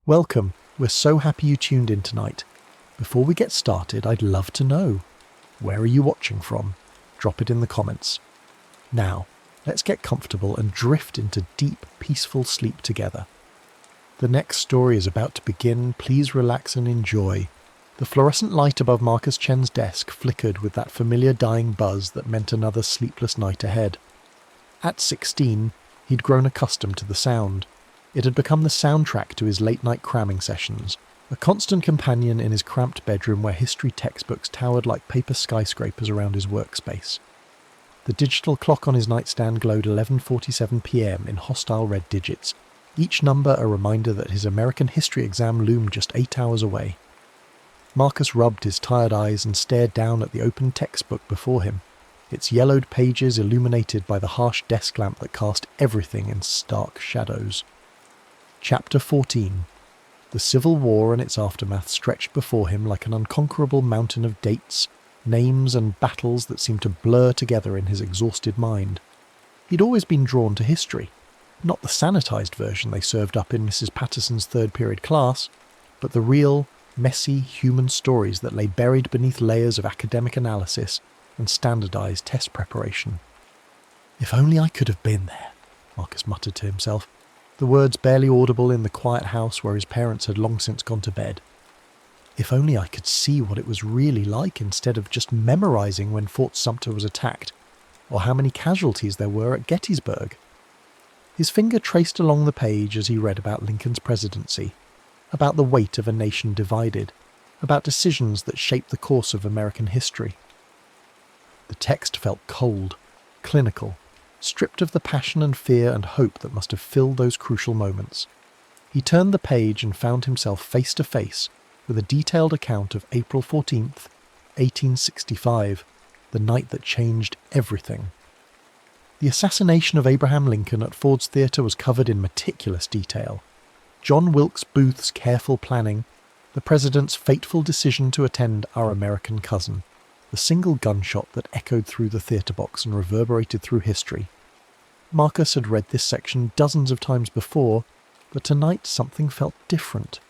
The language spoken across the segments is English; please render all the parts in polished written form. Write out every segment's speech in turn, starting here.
Welcome, we're so happy you tuned in tonight. Before we get started, I'd love to know, where are you watching from? Drop it in the comments. Now, let's get comfortable and drift into deep, peaceful sleep together. The next story is about to begin. Please relax and enjoy. The fluorescent light above Marcus Chen's desk flickered with that familiar dying buzz that meant another sleepless night ahead. At 16, he'd grown accustomed to the sound. It had become the soundtrack to his late-night cramming sessions, a constant companion in his cramped bedroom where history textbooks towered like paper skyscrapers around his workspace. The digital clock on his nightstand glowed 11:47 p.m. in hostile red digits, each number a reminder that his American history exam loomed just 8 hours away. Marcus rubbed his tired eyes and stared down at the open textbook before him, its yellowed pages illuminated by the harsh desk lamp that cast everything in stark shadows. Chapter 14. The Civil War and its aftermath stretched before him like an unconquerable mountain of dates, names and battles that seemed to blur together in his exhausted mind. He'd always been drawn to history, not the sanitized version they served up in Mrs. Patterson's third-period class, but the real, messy human stories that lay buried beneath layers of academic analysis and standardized test preparation. If only I could have been there, Marcus muttered to himself, the words barely audible in the quiet house where his parents had long since gone to bed. If only I could see what it was really like instead of just memorizing when Fort Sumter was attacked, or how many casualties there were at Gettysburg. His finger traced along the page as he read about Lincoln's presidency, about the weight of a nation divided, about decisions that shaped the course of American history. The text felt cold, clinical, stripped of the passion and fear and hope that must have filled those crucial moments. He turned the page and found himself face to face with a detailed account of April 14th, 1865, the night that changed everything. The assassination of Abraham Lincoln at Ford's Theatre was covered in meticulous detail. John Wilkes Booth's careful planning, the president's fateful decision to attend Our American Cousin, the single gunshot that echoed through the theatre box and reverberated through history. Marcus had read this section dozens of times before, but tonight something felt different.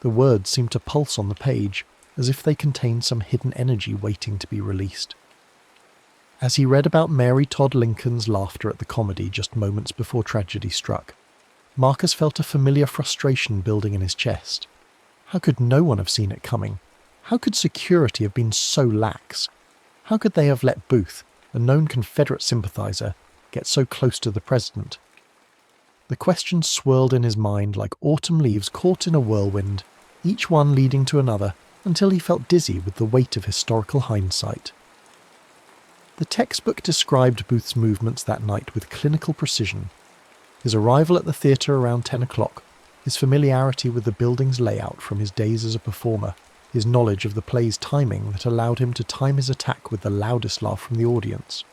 The words seemed to pulse on the page, as if they contained some hidden energy waiting to be released. As he read about Mary Todd Lincoln's laughter at the comedy just moments before tragedy struck, Marcus felt a familiar frustration building in his chest. How could no one have seen it coming? How could security have been so lax? How could they have let Booth, a known Confederate sympathizer, get so close to the president? The questions swirled in his mind like autumn leaves caught in a whirlwind, each one leading to another, until he felt dizzy with the weight of historical hindsight. The textbook described Booth's movements that night with clinical precision. His arrival at the theatre around 10 o'clock, his familiarity with the building's layout from his days as a performer, his knowledge of the play's timing that allowed him to time his attack with the loudest laugh from the audience.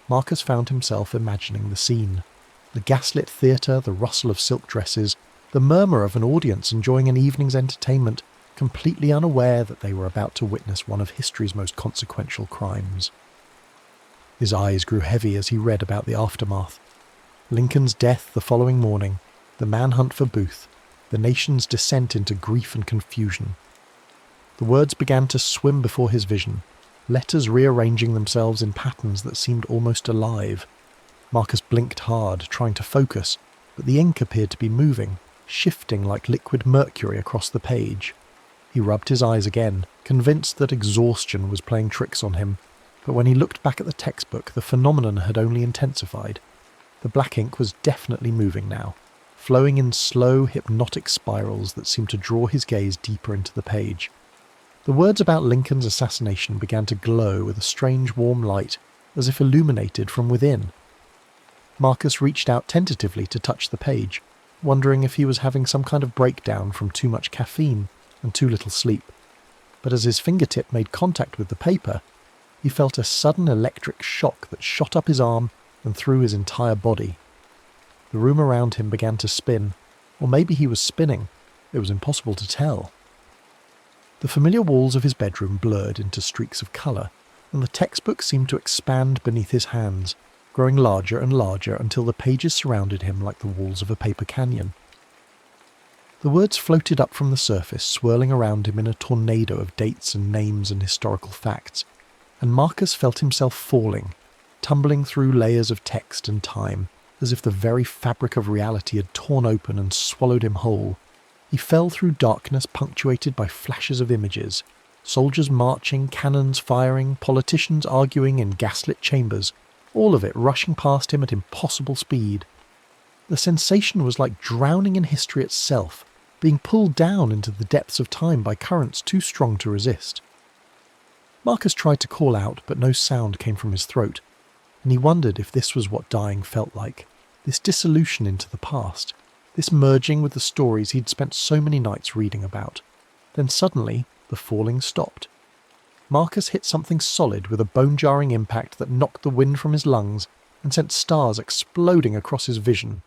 Marcus found himself imagining the scene. The gaslit theatre, the rustle of silk dresses, the murmur of an audience enjoying an evening's entertainment, completely unaware that they were about to witness one of history's most consequential crimes. His eyes grew heavy as he read about the aftermath. Lincoln's death the following morning, the manhunt for Booth, the nation's descent into grief and confusion. The words began to swim before his vision, letters rearranging themselves in patterns that seemed almost alive. Marcus blinked hard, trying to focus, but the ink appeared to be moving, shifting like liquid mercury across the page. He rubbed his eyes again, convinced that exhaustion was playing tricks on him, but when he looked back at the textbook, the phenomenon had only intensified. The black ink was definitely moving now, flowing in slow, hypnotic spirals that seemed to draw his gaze deeper into the page. The words about Lincoln's assassination began to glow with a strange warm light, as if illuminated from within. Marcus reached out tentatively to touch the page, wondering if he was having some kind of breakdown from too much caffeine and too little sleep. But as his fingertip made contact with the paper, he felt a sudden electric shock that shot up his arm and through his entire body. The room around him began to spin, or maybe he was spinning. It was impossible to tell. The familiar walls of his bedroom blurred into streaks of colour, and the textbook seemed to expand beneath his hands, growing larger and larger until the pages surrounded him like the walls of a paper canyon. The words floated up from the surface, swirling around him in a tornado of dates and names and historical facts, and Marcus felt himself falling, tumbling through layers of text and time, as if the very fabric of reality had torn open and swallowed him whole. He fell through darkness punctuated by flashes of images, soldiers marching, cannons firing, politicians arguing in gaslit chambers, all of it rushing past him at impossible speed. The sensation was like drowning in history itself, being pulled down into the depths of time by currents too strong to resist. Marcus tried to call out, but no sound came from his throat, and he wondered if this was what dying felt like, this dissolution into the past, this merging with the stories he'd spent so many nights reading about. Then suddenly, the falling stopped. Marcus hit something solid with a bone-jarring impact that knocked the wind from his lungs and sent stars exploding across his vision.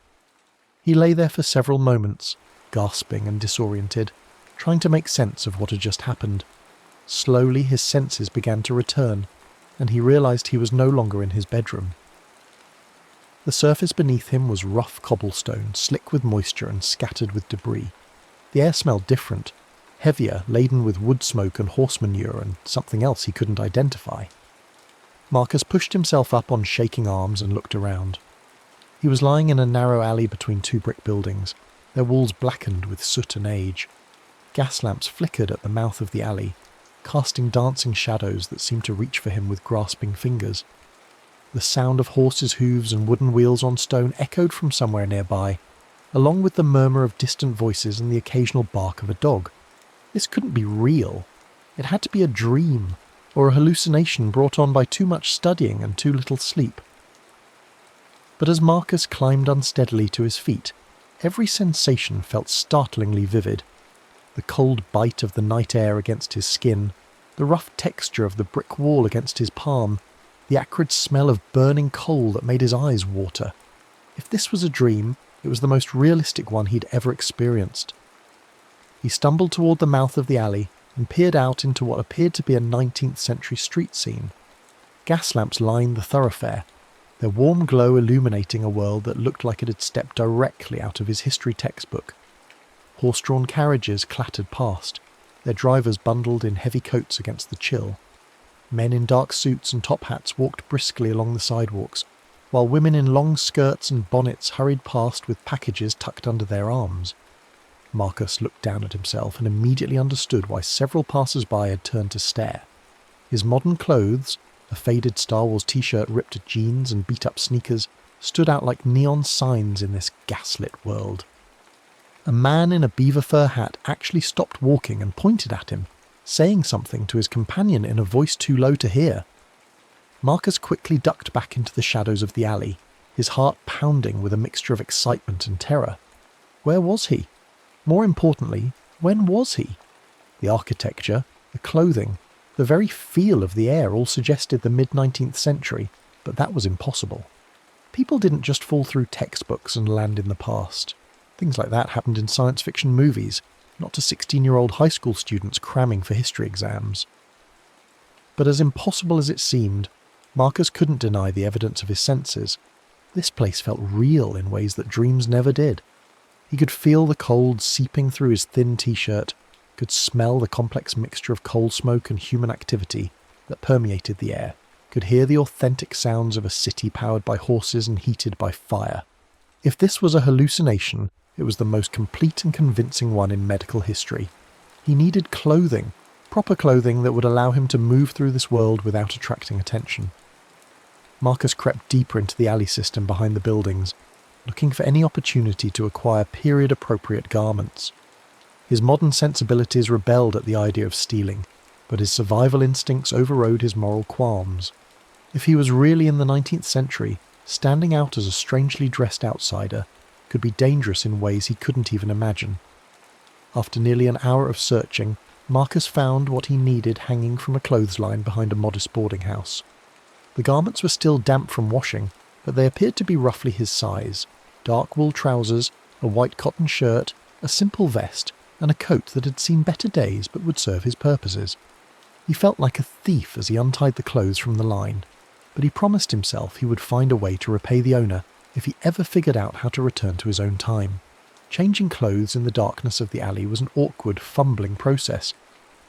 He lay there for several moments, gasping and disoriented, trying to make sense of what had just happened. Slowly his senses began to return, and he realised he was no longer in his bedroom. The surface beneath him was rough cobblestone, slick with moisture and scattered with debris. The air smelled different, heavier, laden with wood smoke and horse manure and something else he couldn't identify. Marcus pushed himself up on shaking arms and looked around. He was lying in a narrow alley between two brick buildings, their walls blackened with soot and age. Gas lamps flickered at the mouth of the alley, casting dancing shadows that seemed to reach for him with grasping fingers. The sound of horses' hooves and wooden wheels on stone echoed from somewhere nearby, along with the murmur of distant voices and the occasional bark of a dog. This couldn't be real. It had to be a dream, or a hallucination brought on by too much studying and too little sleep. But as Marcus climbed unsteadily to his feet, every sensation felt startlingly vivid. The cold bite of the night air against his skin, the rough texture of the brick wall against his palm, the acrid smell of burning coal that made his eyes water. If this was a dream, it was the most realistic one he'd ever experienced. He stumbled toward the mouth of the alley and peered out into what appeared to be a 19th century street scene. Gas lamps lined the thoroughfare, their warm glow illuminating a world that looked like it had stepped directly out of his history textbook. Horse-drawn carriages clattered past, their drivers bundled in heavy coats against the chill. Men in dark suits and top hats walked briskly along the sidewalks, while women in long skirts and bonnets hurried past with packages tucked under their arms. Marcus looked down at himself and immediately understood why several passers-by had turned to stare. His modern clothes, a faded Star Wars t-shirt ripped at jeans and beat-up sneakers, stood out like neon signs in this gaslit world. A man in a beaver fur hat actually stopped walking and pointed at him, saying something to his companion in a voice too low to hear. Marcus quickly ducked back into the shadows of the alley, his heart pounding with a mixture of excitement and terror. Where was he? More importantly, when was he? The architecture, the clothing, the very feel of the air all suggested the mid-19th century, but that was impossible. People didn't just fall through textbooks and land in the past. Things like that happened in science fiction movies, not to 16-year-old high school students cramming for history exams. But as impossible as it seemed, Marcus couldn't deny the evidence of his senses. This place felt real in ways that dreams never did. He could feel the cold seeping through his thin t-shirt, could smell the complex mixture of coal smoke and human activity that permeated the air, could hear the authentic sounds of a city powered by horses and heated by fire. If this was a hallucination, it was the most complete and convincing one in medical history. He needed clothing, proper clothing that would allow him to move through this world without attracting attention. Marcus crept deeper into the alley system behind the buildings, looking for any opportunity to acquire period-appropriate garments. His modern sensibilities rebelled at the idea of stealing, but his survival instincts overrode his moral qualms. If he was really in the 19th century, standing out as a strangely dressed outsider could be dangerous in ways he couldn't even imagine. After nearly an hour of searching, Marcus found what he needed hanging from a clothesline behind a modest boarding house. The garments were still damp from washing, but they appeared to be roughly his size: dark wool trousers, a white cotton shirt, a simple vest, and a coat that had seen better days but would serve his purposes. He felt like a thief as he untied the clothes from the line, but he promised himself he would find a way to repay the owner if he ever figured out how to return to his own time. Changing clothes in the darkness of the alley was an awkward, fumbling process,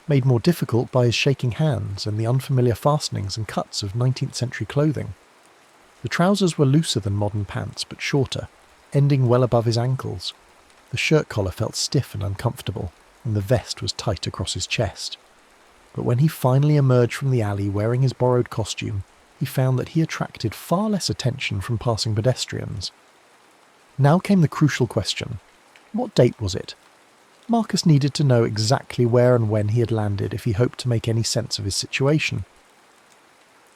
made more difficult by his shaking hands and the unfamiliar fastenings and cuts of 19th century clothing. The trousers were looser than modern pants, but shorter, ending well above his ankles. The shirt collar felt stiff and uncomfortable, and the vest was tight across his chest. But when he finally emerged from the alley wearing his borrowed costume, he found that he attracted far less attention from passing pedestrians. Now came the crucial question. What date was it? Marcus needed to know exactly where and when he had landed if he hoped to make any sense of his situation.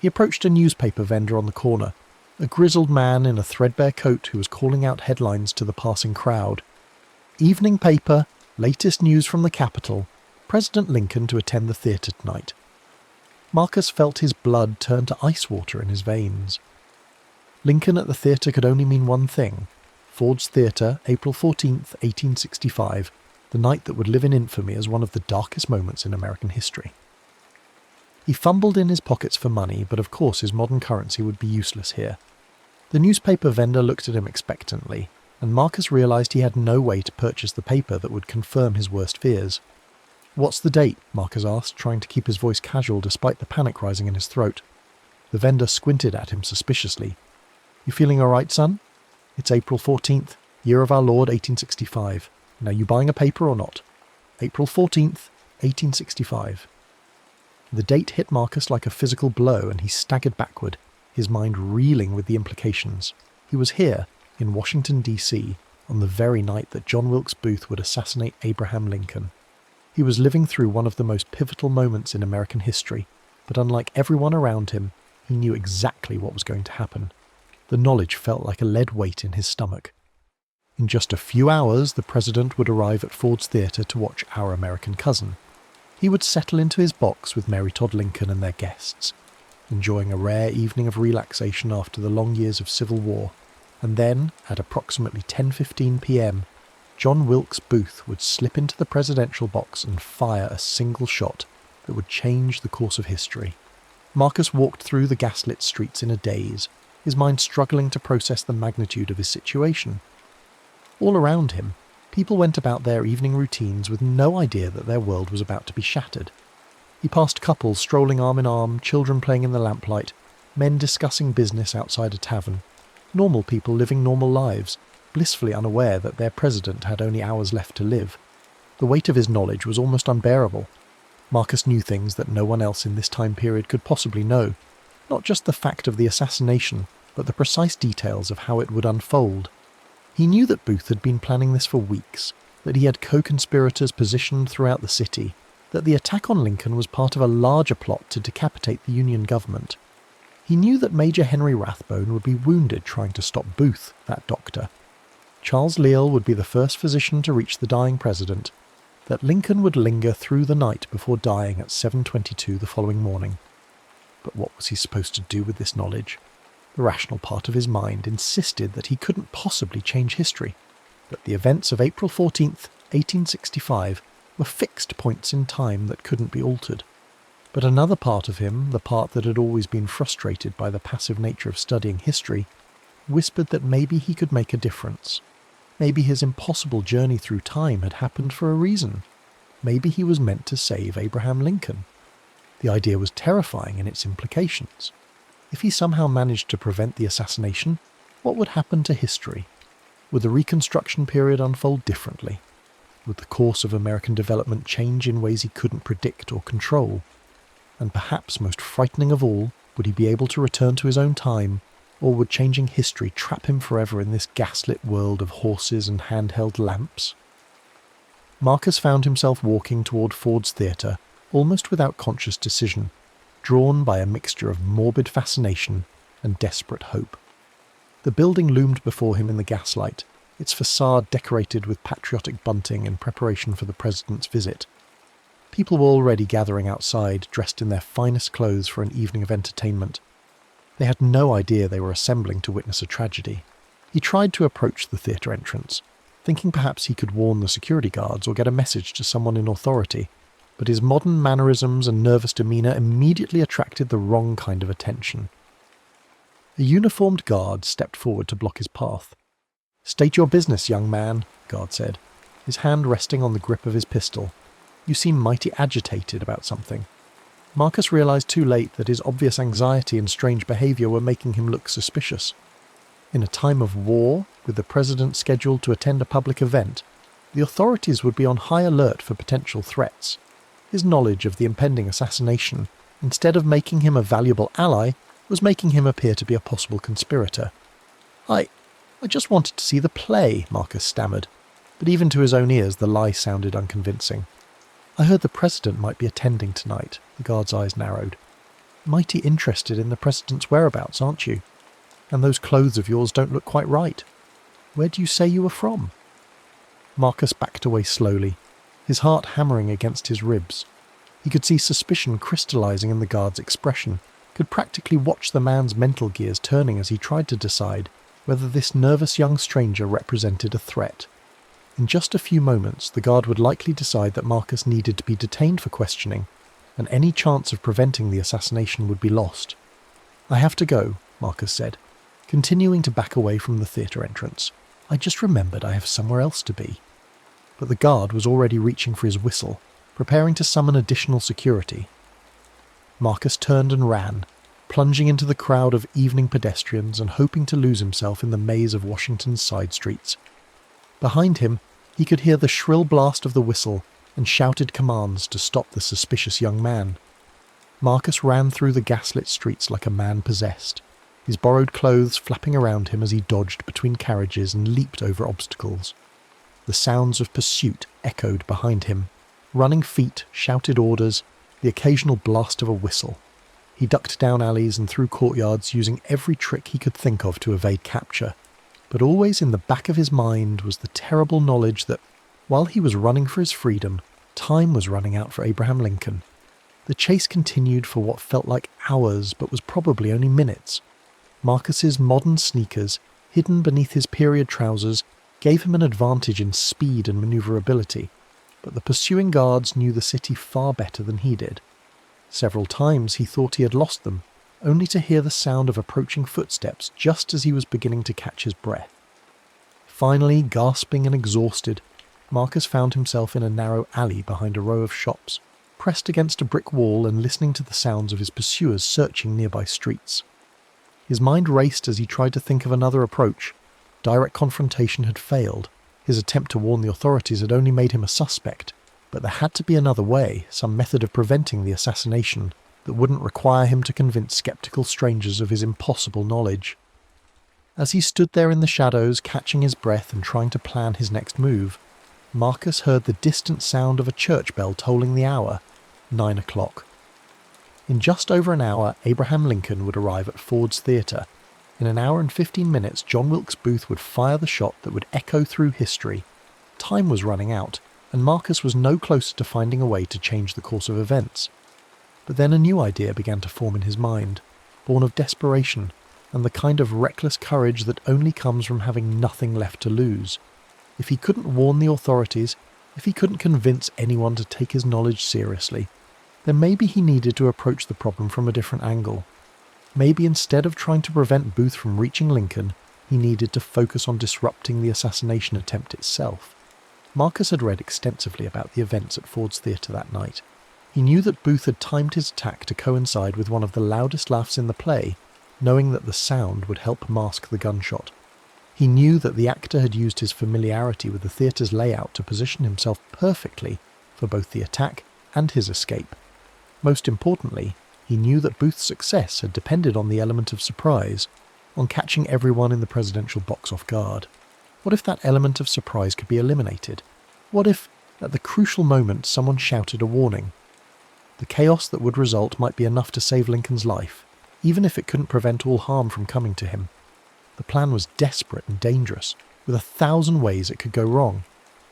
He approached a newspaper vendor on the corner, a grizzled man in a threadbare coat who was calling out headlines to the passing crowd. Evening paper, latest news from the Capitol, President Lincoln to attend the theatre tonight. Marcus felt his blood turn to ice water in his veins. Lincoln at the theatre could only mean one thing. Ford's Theatre, April 14th, 1865, the night that would live in infamy as one of the darkest moments in American history. He fumbled in his pockets for money, but of course his modern currency would be useless here. The newspaper vendor looked at him expectantly, and Marcus realised he had no way to purchase the paper that would confirm his worst fears. "What's the date?" Marcus asked, trying to keep his voice casual despite the panic rising in his throat. The vendor squinted at him suspiciously. "You feeling all right, son? It's April 14th, year of our Lord 1865. Now you buying a paper or not? April 14th, 1865. The date hit Marcus like a physical blow and he staggered backward, his mind reeling with the implications. He was here, in Washington, D.C., on the very night that John Wilkes Booth would assassinate Abraham Lincoln. He was living through one of the most pivotal moments in American history, but unlike everyone around him, he knew exactly what was going to happen. The knowledge felt like a lead weight in his stomach. In just a few hours, the president would arrive at Ford's Theatre to watch Our American Cousin. He would settle into his box with Mary Todd Lincoln and their guests, enjoying a rare evening of relaxation after the long years of civil war. And then, at approximately 10:15 p.m., John Wilkes Booth would slip into the presidential box and fire a single shot that would change the course of history. Marcus walked through the gaslit streets in a daze, his mind struggling to process the magnitude of his situation. All around him, people went about their evening routines with no idea that their world was about to be shattered. He passed couples strolling arm in arm, children playing in the lamplight, men discussing business outside a tavern, normal people living normal lives, blissfully unaware that their president had only hours left to live. The weight of his knowledge was almost unbearable. Marcus knew things that no one else in this time period could possibly know, not just the fact of the assassination, but the precise details of how it would unfold. He knew that Booth had been planning this for weeks, that he had co-conspirators positioned throughout the city, that the attack on Lincoln was part of a larger plot to decapitate the Union government. He knew that Major Henry Rathbone would be wounded trying to stop Booth, that doctor. Charles Leal would be the first physician to reach the dying president, that Lincoln would linger through the night before dying at 7:22 the following morning. But what was he supposed to do with this knowledge? The rational part of his mind insisted that he couldn't possibly change history, that the events of April 14th, 1865 were fixed points in time that couldn't be altered. But another part of him, the part that had always been frustrated by the passive nature of studying history, whispered that maybe he could make a difference. Maybe his impossible journey through time had happened for a reason. Maybe he was meant to save Abraham Lincoln. The idea was terrifying in its implications. If he somehow managed to prevent the assassination, what would happen to history? Would the Reconstruction period unfold differently? Would the course of American development change in ways he couldn't predict or control? And perhaps most frightening of all, would he be able to return to his own time, or would changing history trap him forever in this gaslit world of horses and handheld lamps? Marcus found himself walking toward Ford's Theatre, almost without conscious decision, drawn by a mixture of morbid fascination and desperate hope. The building loomed before him in the gaslight, its facade decorated with patriotic bunting in preparation for the president's visit. People were already gathering outside, dressed in their finest clothes for an evening of entertainment. They had no idea they were assembling to witness a tragedy. He tried to approach the theatre entrance, thinking perhaps he could warn the security guards or get a message to someone in authority, but his modern mannerisms and nervous demeanour immediately attracted the wrong kind of attention. A uniformed guard stepped forward to block his path. "State your business, young man," the guard said, his hand resting on the grip of his pistol. "You seem mighty agitated about something." Marcus realised too late that his obvious anxiety and strange behaviour were making him look suspicious. In a time of war, with the president scheduled to attend a public event, the authorities would be on high alert for potential threats. His knowledge of the impending assassination, instead of making him a valuable ally, was making him appear to be a possible conspirator. I just wanted to see the play," Marcus stammered, but even to his own ears the lie sounded unconvincing. "I heard the president might be attending tonight," the guard's eyes narrowed. "Mighty interested in the president's whereabouts, aren't you? And those clothes of yours don't look quite right. Where do you say you were from?" Marcus backed away slowly, his heart hammering against his ribs. He could see suspicion crystallizing in the guard's expression, could practically watch the man's mental gears turning as he tried to decide whether this nervous young stranger represented a threat. In just a few moments, the guard would likely decide that Marcus needed to be detained for questioning, and any chance of preventing the assassination would be lost. "I have to go," Marcus said, continuing to back away from the theatre entrance. "I just remembered I have somewhere else to be." But the guard was already reaching for his whistle, preparing to summon additional security. Marcus turned and ran, plunging into the crowd of evening pedestrians and hoping to lose himself in the maze of Washington's side streets. Behind him, he could hear the shrill blast of the whistle and shouted commands to stop the suspicious young man. Marcus ran through the gaslit streets like a man possessed, his borrowed clothes flapping around him as he dodged between carriages and leaped over obstacles. The sounds of pursuit echoed behind him. Running feet shouted orders, the occasional blast of a whistle. He ducked down alleys and through courtyards, using every trick he could think of to evade capture. But always in the back of his mind was the terrible knowledge that, while he was running for his freedom, time was running out for Abraham Lincoln. The chase continued for what felt like hours, but was probably only minutes. Marcus's modern sneakers, hidden beneath his period trousers, gave him an advantage in speed and manoeuvrability, but the pursuing guards knew the city far better than he did. Several times he thought he had lost them, only to hear the sound of approaching footsteps just as he was beginning to catch his breath. Finally, gasping and exhausted, Marcus found himself in a narrow alley behind a row of shops, pressed against a brick wall and listening to the sounds of his pursuers searching nearby streets. His mind raced as he tried to think of another approach. Direct confrontation had failed. His attempt to warn the authorities had only made him a suspect. But there had to be another way, some method of preventing the assassination that wouldn't require him to convince skeptical strangers of his impossible knowledge. As he stood there in the shadows, catching his breath and trying to plan his next move, Marcus heard the distant sound of a church bell tolling the hour, 9 o'clock. In just over an hour, Abraham Lincoln would arrive at Ford's Theatre. In an hour and 15 minutes, John Wilkes Booth would fire the shot that would echo through history. Time was running out, and Marcus was no closer to finding a way to change the course of events. But then a new idea began to form in his mind, born of desperation and the kind of reckless courage that only comes from having nothing left to lose. If he couldn't warn the authorities, if he couldn't convince anyone to take his knowledge seriously, then maybe he needed to approach the problem from a different angle. Maybe instead of trying to prevent Booth from reaching Lincoln, he needed to focus on disrupting the assassination attempt itself. Marcus had read extensively about the events at Ford's Theatre that night. He knew that Booth had timed his attack to coincide with one of the loudest laughs in the play, knowing that the sound would help mask the gunshot. He knew that the actor had used his familiarity with the theatre's layout to position himself perfectly for both the attack and his escape. Most importantly, he knew that Booth's success had depended on the element of surprise, on catching everyone in the presidential box off guard. What if that element of surprise could be eliminated? What if, at the crucial moment, someone shouted a warning? The chaos that would result might be enough to save Lincoln's life, even if it couldn't prevent all harm from coming to him. The plan was desperate and dangerous, with 1,000 ways it could go wrong.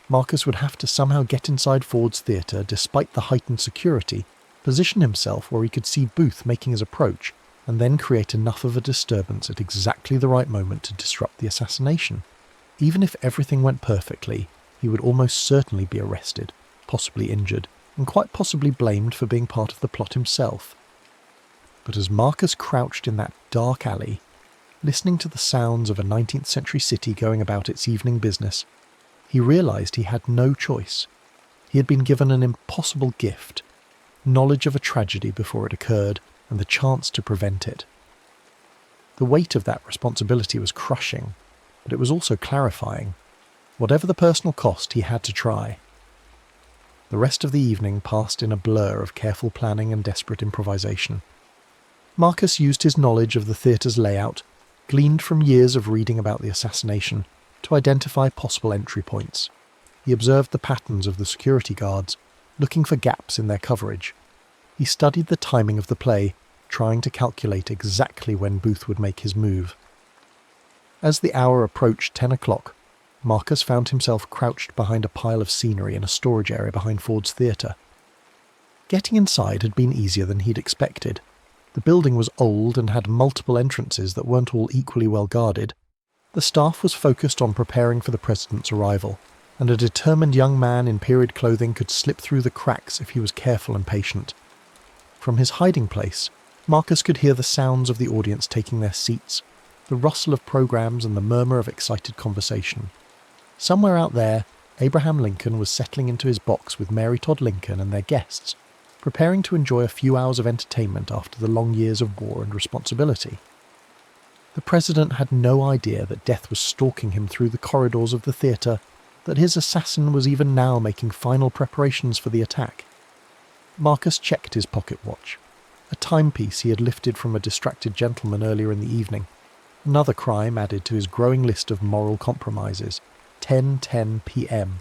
Marcus would have to somehow get inside Ford's Theatre despite the heightened security, position himself where he could see Booth making his approach, and then create enough of a disturbance at exactly the right moment to disrupt the assassination. Even if everything went perfectly, he would almost certainly be arrested, possibly injured, and quite possibly blamed for being part of the plot himself. But as Marcus crouched in that dark alley, listening to the sounds of a 19th century city going about its evening business, he realised he had no choice. He had been given an impossible gift, knowledge of a tragedy before it occurred and the chance to prevent it. The weight of that responsibility was crushing, but it was also clarifying. Whatever the personal cost, he had to try. The rest of the evening passed in a blur of careful planning and desperate improvisation. Marcus used his knowledge of the theatre's layout, gleaned from years of reading about the assassination, to identify possible entry points. He observed the patterns of the security guards, looking for gaps in their coverage. He studied the timing of the play, trying to calculate exactly when Booth would make his move. As the hour approached 10 o'clock, Marcus found himself crouched behind a pile of scenery in a storage area behind Ford's Theatre. Getting inside had been easier than he'd expected. The building was old and had multiple entrances that weren't all equally well guarded. The staff was focused on preparing for the president's arrival, and a determined young man in period clothing could slip through the cracks if he was careful and patient. From his hiding place, Marcus could hear the sounds of the audience taking their seats, the rustle of programs and the murmur of excited conversation. Somewhere out there, Abraham Lincoln was settling into his box with Mary Todd Lincoln and their guests, preparing to enjoy a few hours of entertainment after the long years of war and responsibility. The president had no idea that death was stalking him through the corridors of the theatre, that his assassin was even now making final preparations for the attack. Marcus checked his pocket watch, a timepiece he had lifted from a distracted gentleman earlier in the evening, another crime added to his growing list of moral compromises. 10:10 p.m.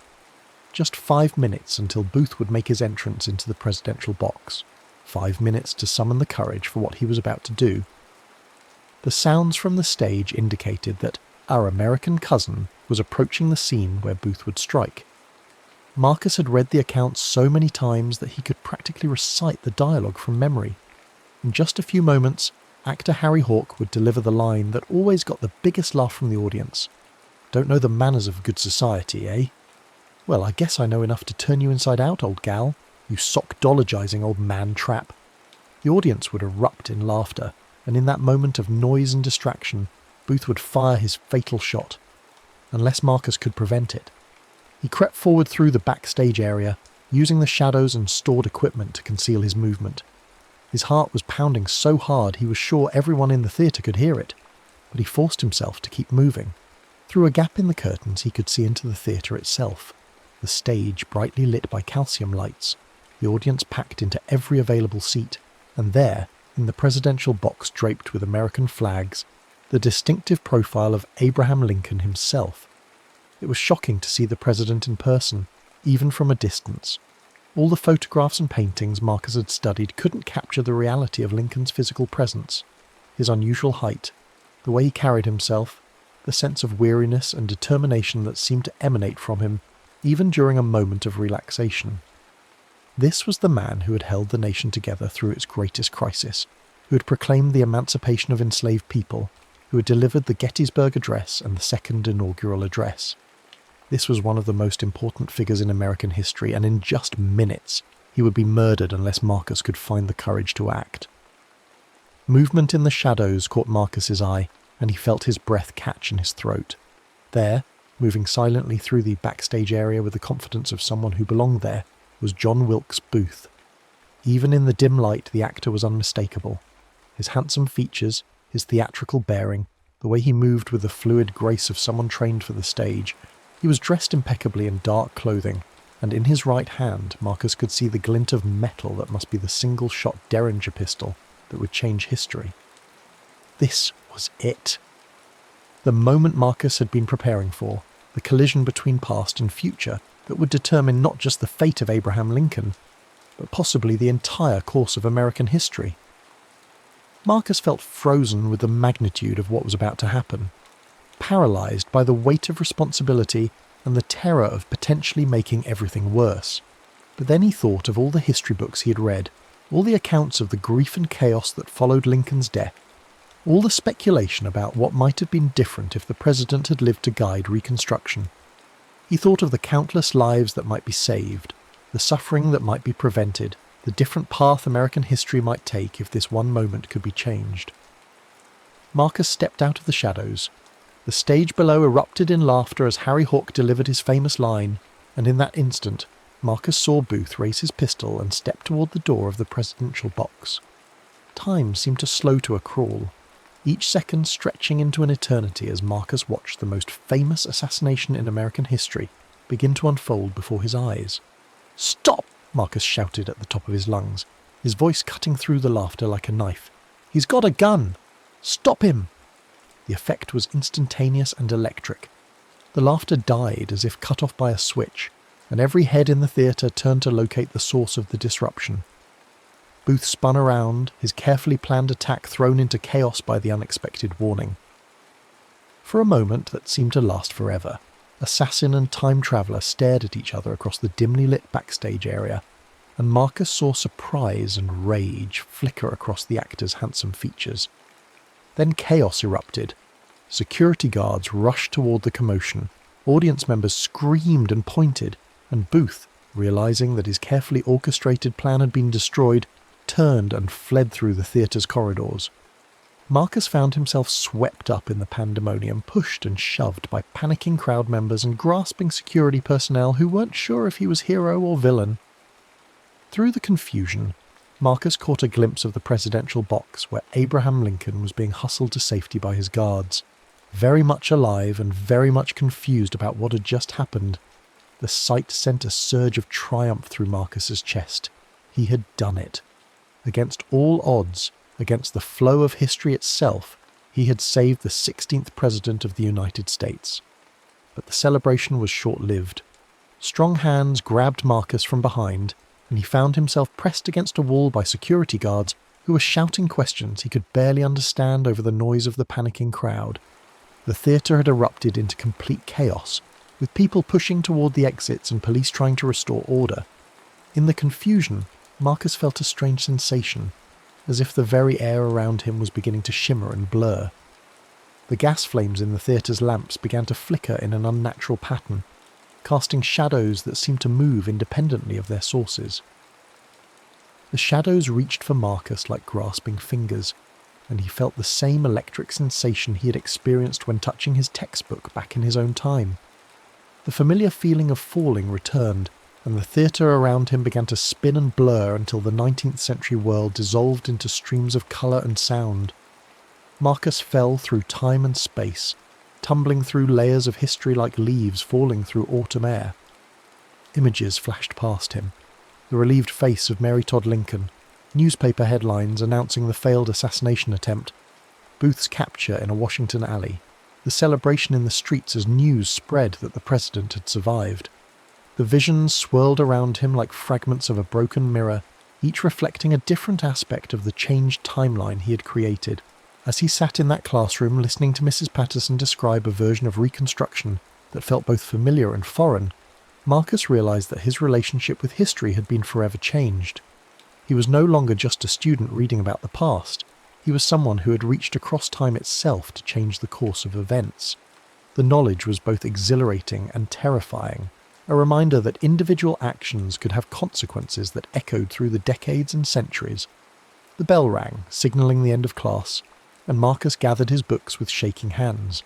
Just 5 minutes until Booth would make his entrance into the presidential box. 5 minutes to summon the courage for what he was about to do. The sounds from the stage indicated that our American cousin was approaching the scene where Booth would strike. Marcus had read the accounts so many times that he could practically recite the dialogue from memory. In just a few moments, actor Harry Hawke would deliver the line that always got the biggest laugh from the audience. "Don't know the manners of good society, eh? Well, I guess I know enough to turn you inside out, old gal, you sock-dologizing old man-trap." The audience would erupt in laughter, and in that moment of noise and distraction, Booth would fire his fatal shot, unless Marcus could prevent it. He crept forward through the backstage area, using the shadows and stored equipment to conceal his movement. His heart was pounding so hard he was sure everyone in the theatre could hear it, but he forced himself to keep moving. Through a gap in the curtains he could see into the theatre itself, the stage brightly lit by calcium lights, the audience packed into every available seat, and there, in the presidential box draped with American flags, the distinctive profile of Abraham Lincoln himself. It was shocking to see the president in person, even from a distance. All the photographs and paintings Marcus had studied couldn't capture the reality of Lincoln's physical presence, his unusual height, the way he carried himself, the sense of weariness and determination that seemed to emanate from him, even during a moment of relaxation. This was the man who had held the nation together through its greatest crisis, who had proclaimed the emancipation of enslaved people, who had delivered the Gettysburg Address and the Second Inaugural Address. This was one of the most important figures in American history, and in just minutes he would be murdered unless Marcus could find the courage to act. Movement in the shadows caught Marcus's eye, and he felt his breath catch in his throat. There, moving silently through the backstage area with the confidence of someone who belonged there, was John Wilkes Booth. Even in the dim light, the actor was unmistakable. His handsome features, his theatrical bearing, the way he moved with the fluid grace of someone trained for the stage. He was dressed impeccably in dark clothing, and in his right hand Marcus could see the glint of metal that must be the single-shot Derringer pistol that would change history. This was it. The moment Marcus had been preparing for, the collision between past and future that would determine not just the fate of Abraham Lincoln, but possibly the entire course of American history. Marcus felt frozen with the magnitude of what was about to happen, paralysed by the weight of responsibility and the terror of potentially making everything worse. But then he thought of all the history books he had read, all the accounts of the grief and chaos that followed Lincoln's death, all the speculation about what might have been different if the president had lived to guide Reconstruction. He thought of the countless lives that might be saved, the suffering that might be prevented, the different path American history might take if this one moment could be changed. Marcus stepped out of the shadows. The stage below erupted in laughter as Harry Hawk delivered his famous line, and in that instant, Marcus saw Booth raise his pistol and step toward the door of the presidential box. Time seemed to slow to a crawl, each second stretching into an eternity as Marcus watched the most famous assassination in American history begin to unfold before his eyes. "Stop!" Marcus shouted at the top of his lungs, his voice cutting through the laughter like a knife. "He's got a gun! Stop him!" The effect was instantaneous and electric. The laughter died as if cut off by a switch, and every head in the theatre turned to locate the source of the disruption. Booth spun around, his carefully planned attack thrown into chaos by the unexpected warning. For a moment that seemed to last forever, assassin and time traveller stared at each other across the dimly lit backstage area, and Marcus saw surprise and rage flicker across the actor's handsome features. Then chaos erupted. Security guards rushed toward the commotion, audience members screamed and pointed, and Booth, realizing that his carefully orchestrated plan had been destroyed, turned and fled through the theatre's corridors. Marcus found himself swept up in the pandemonium, pushed and shoved by panicking crowd members and grasping security personnel who weren't sure if he was hero or villain. Through the confusion, Marcus caught a glimpse of the presidential box where Abraham Lincoln was being hustled to safety by his guards. Very much alive and very much confused about what had just happened, the sight sent a surge of triumph through Marcus's chest. He had done it. Against all odds, against the flow of history itself, he had saved the 16th President of the United States. But the celebration was short-lived. Strong hands grabbed Marcus from behind, and he found himself pressed against a wall by security guards who were shouting questions he could barely understand over the noise of the panicking crowd. The theatre had erupted into complete chaos, with people pushing toward the exits and police trying to restore order. In the confusion, Marcus felt a strange sensation, as if the very air around him was beginning to shimmer and blur. The gas flames in the theatre's lamps began to flicker in an unnatural pattern, casting shadows that seemed to move independently of their sources. The shadows reached for Marcus like grasping fingers, and he felt the same electric sensation he had experienced when touching his textbook back in his own time. The familiar feeling of falling returned, and the theatre around him began to spin and blur until the 19th century world dissolved into streams of colour and sound. Marcus fell through time and space, tumbling through layers of history like leaves falling through autumn air. Images flashed past him. The relieved face of Mary Todd Lincoln, newspaper headlines announcing the failed assassination attempt, Booth's capture in a Washington alley, the celebration in the streets as news spread that the president had survived. The visions swirled around him like fragments of a broken mirror, each reflecting a different aspect of the changed timeline he had created. As he sat in that classroom listening to Mrs. Patterson describe a version of Reconstruction that felt both familiar and foreign, Marcus realized that his relationship with history had been forever changed. He was no longer just a student reading about the past. He was someone who had reached across time itself to change the course of events. The knowledge was both exhilarating and terrifying, a reminder that individual actions could have consequences that echoed through the decades and centuries. The bell rang, signalling the end of class, and Marcus gathered his books with shaking hands.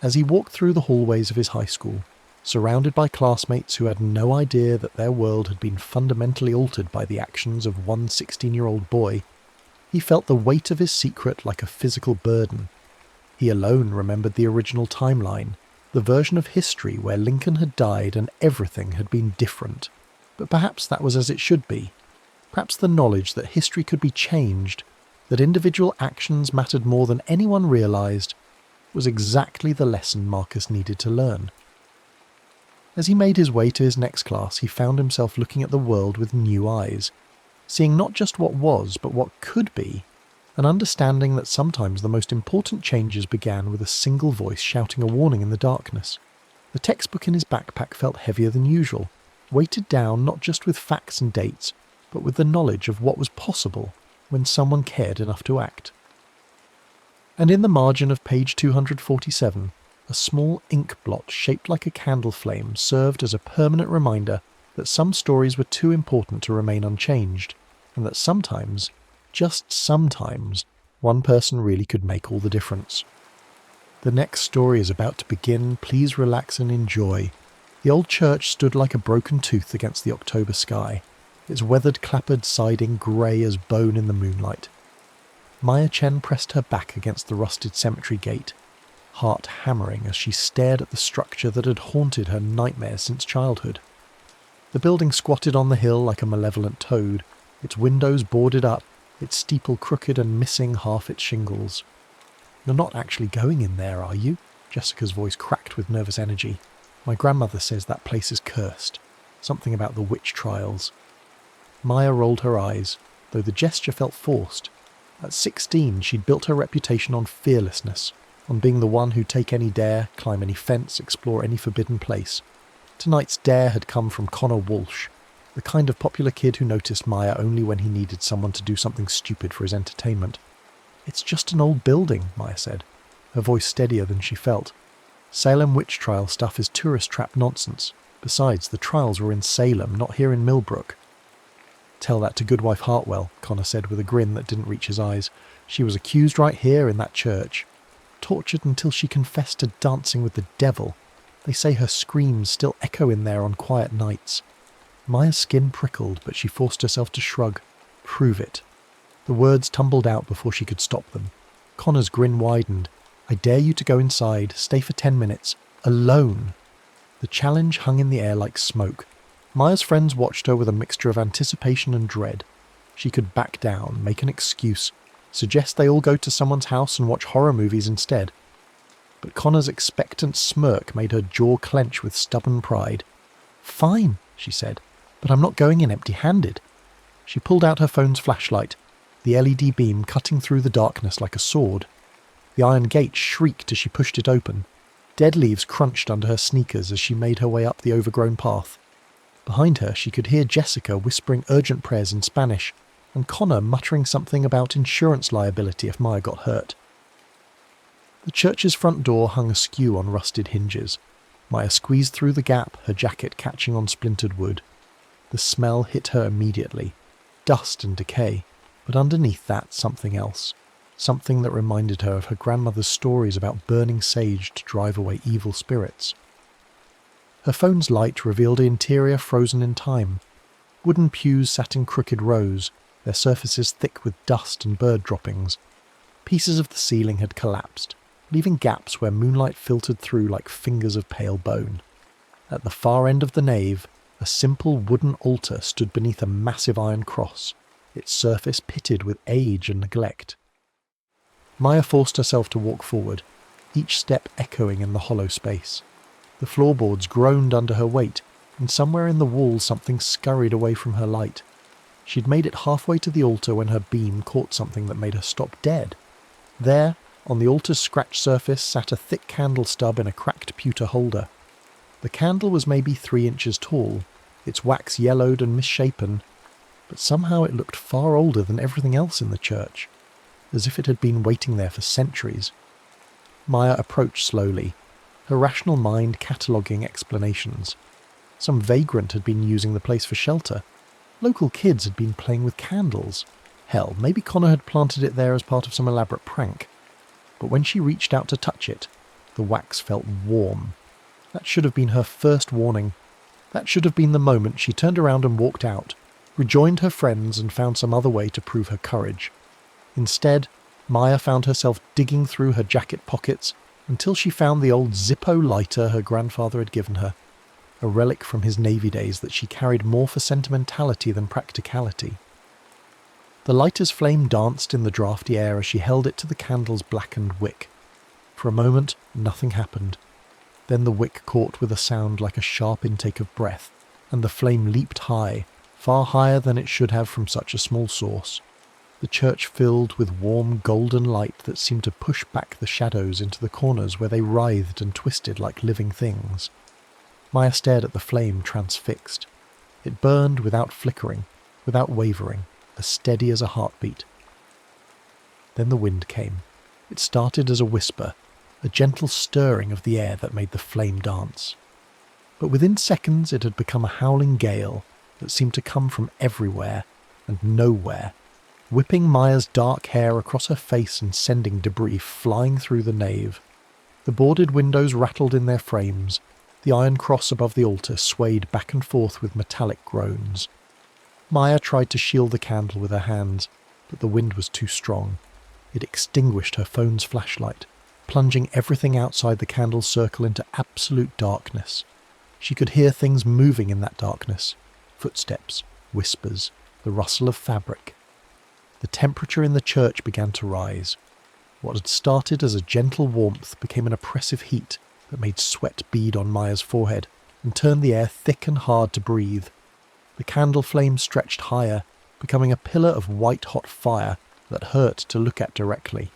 As he walked through the hallways of his high school, surrounded by classmates who had no idea that their world had been fundamentally altered by the actions of one 16-year-old boy, he felt the weight of his secret like a physical burden. He alone remembered the original timeline, the version of history where Lincoln had died and everything had been different. But perhaps that was as it should be. Perhaps the knowledge that history could be changed, that individual actions mattered more than anyone realized, was exactly the lesson Marcus needed to learn. As he made his way to his next class, he found himself looking at the world with new eyes, seeing not just what was, but what could be, and understanding that sometimes the most important changes began with a single voice shouting a warning in the darkness. The textbook in his backpack felt heavier than usual, weighted down not just with facts and dates, but with the knowledge of what was possible when someone cared enough to act. And in the margin of page 247, a small ink blot shaped like a candle flame served as a permanent reminder that some stories were too important to remain unchanged, and that sometimes, just sometimes, One person really could make all the difference. The next story is about to begin. Please relax and enjoy. The old church stood like a broken tooth against the October sky, its weathered clapboard siding grey as bone in the moonlight. Maya Chen pressed her back against the rusted cemetery gate, heart hammering as she stared at the structure that had haunted her nightmares since childhood. The building squatted on the hill like a malevolent toad, its windows boarded up, its steeple crooked and missing half its shingles. "You're not actually going in there, are you?" Jessica's voice cracked with nervous energy. "My grandmother says that place is cursed. Something about the witch trials." Maya rolled her eyes, though the gesture felt forced. At 16, she'd built her reputation on fearlessness, on being the one who'd take any dare, climb any fence, explore any forbidden place. Tonight's dare had come from Connor Walsh, the kind of popular kid who noticed Maya only when he needed someone to do something stupid for his entertainment. "It's just an old building," Maya said, her voice steadier than she felt. "Salem witch trial stuff is tourist trap nonsense. Besides, the trials were in Salem, not here in Millbrook." "Tell that to Goodwife Hartwell," Connor said with a grin that didn't reach his eyes. "She was accused right here in that church. Tortured until she confessed to dancing with the devil. They say her screams still echo in there on quiet nights." Maya's skin prickled, but she forced herself to shrug. "Prove it." The words tumbled out before she could stop them. Connor's grin widened. "I dare you to go inside, stay for 10 minutes, alone." The challenge hung in the air like smoke. Maya's friends watched her with a mixture of anticipation and dread. She could back down, make an excuse, suggest they all go to someone's house and watch horror movies instead. But Connor's expectant smirk made her jaw clench with stubborn pride. "Fine," she said, "but I'm not going in empty-handed." She pulled out her phone's flashlight, the LED beam cutting through the darkness like a sword. The iron gate shrieked as she pushed it open. Dead leaves crunched under her sneakers as she made her way up the overgrown path. Behind her, she could hear Jessica whispering urgent prayers in Spanish, and Connor muttering something about insurance liability if Maya got hurt. The church's front door hung askew on rusted hinges. Maya squeezed through the gap, her jacket catching on splintered wood. The smell hit her immediately. Dust and decay, but underneath that something else. Something that reminded her of her grandmother's stories about burning sage to drive away evil spirits. Her phone's light revealed an interior frozen in time. Wooden pews sat in crooked rows, their surfaces thick with dust and bird droppings. Pieces of the ceiling had collapsed, leaving gaps where moonlight filtered through like fingers of pale bone. At the far end of the nave, a simple wooden altar stood beneath a massive iron cross, its surface pitted with age and neglect. Maya forced herself to walk forward, each step echoing in the hollow space. The floorboards groaned under her weight, and somewhere in the wall something scurried away from her light. She'd made it halfway to the altar when her beam caught something that made her stop dead. There, on the altar's scratched surface, sat a thick candle stub in a cracked pewter holder. The candle was maybe 3 inches tall, its wax yellowed and misshapen, but somehow it looked far older than everything else in the church, as if it had been waiting there for centuries. Maya approached slowly, her rational mind cataloguing explanations. Some vagrant had been using the place for shelter. Local kids had been playing with candles. Hell, maybe Connor had planted it there as part of some elaborate prank. But when she reached out to touch it, the wax felt warm. That should have been her first warning. That should have been the moment she turned around and walked out, rejoined her friends and found some other way to prove her courage. Instead, Maya found herself digging through her jacket pockets until she found the old Zippo lighter her grandfather had given her, a relic from his Navy days that she carried more for sentimentality than practicality. The lighter's flame danced in the drafty air as she held it to the candle's blackened wick. For a moment, nothing happened. Then the wick caught with a sound like a sharp intake of breath, and the flame leaped high, far higher than it should have from such a small source. The church filled with warm golden light that seemed to push back the shadows into the corners where they writhed and twisted like living things. Maya stared at the flame, transfixed. It burned without flickering, without wavering, as steady as a heartbeat. Then the wind came. It started as a whisper, a gentle stirring of the air that made the flame dance. But within seconds it had become a howling gale that seemed to come from everywhere and nowhere. whipping Maya's dark hair across her face and sending debris flying through the nave. The boarded windows rattled in their frames. The iron cross above the altar swayed back and forth with metallic groans. Maya tried to shield the candle with her hands, but the wind was too strong. It extinguished her phone's flashlight, plunging everything outside the candle's circle into absolute darkness. She could hear things moving in that darkness. Footsteps, whispers, the rustle of fabric. The temperature in the church began to rise. What had started as a gentle warmth became an oppressive heat that made sweat bead on Maya's forehead and turned the air thick and hard to breathe. The candle flame stretched higher, becoming a pillar of white-hot fire that hurt to look at directly.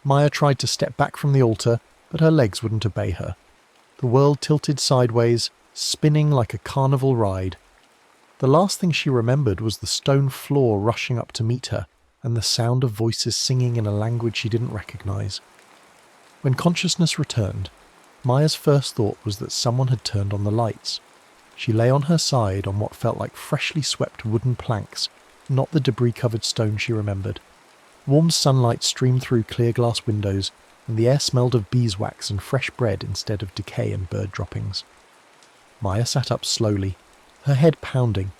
Maya tried to step back from the altar, but her legs wouldn't obey her. The world tilted sideways, spinning like a carnival ride. The last thing she remembered was the stone floor rushing up to meet her, and the sound of voices singing in a language she didn't recognize. When consciousness returned, Maya's first thought was that someone had turned on the lights. She lay on her side on what felt like freshly swept wooden planks, not the debris-covered stone she remembered. Warm sunlight streamed through clear glass windows, and the air smelled of beeswax and fresh bread instead of decay and bird droppings. Maya sat up slowly, her head pounding.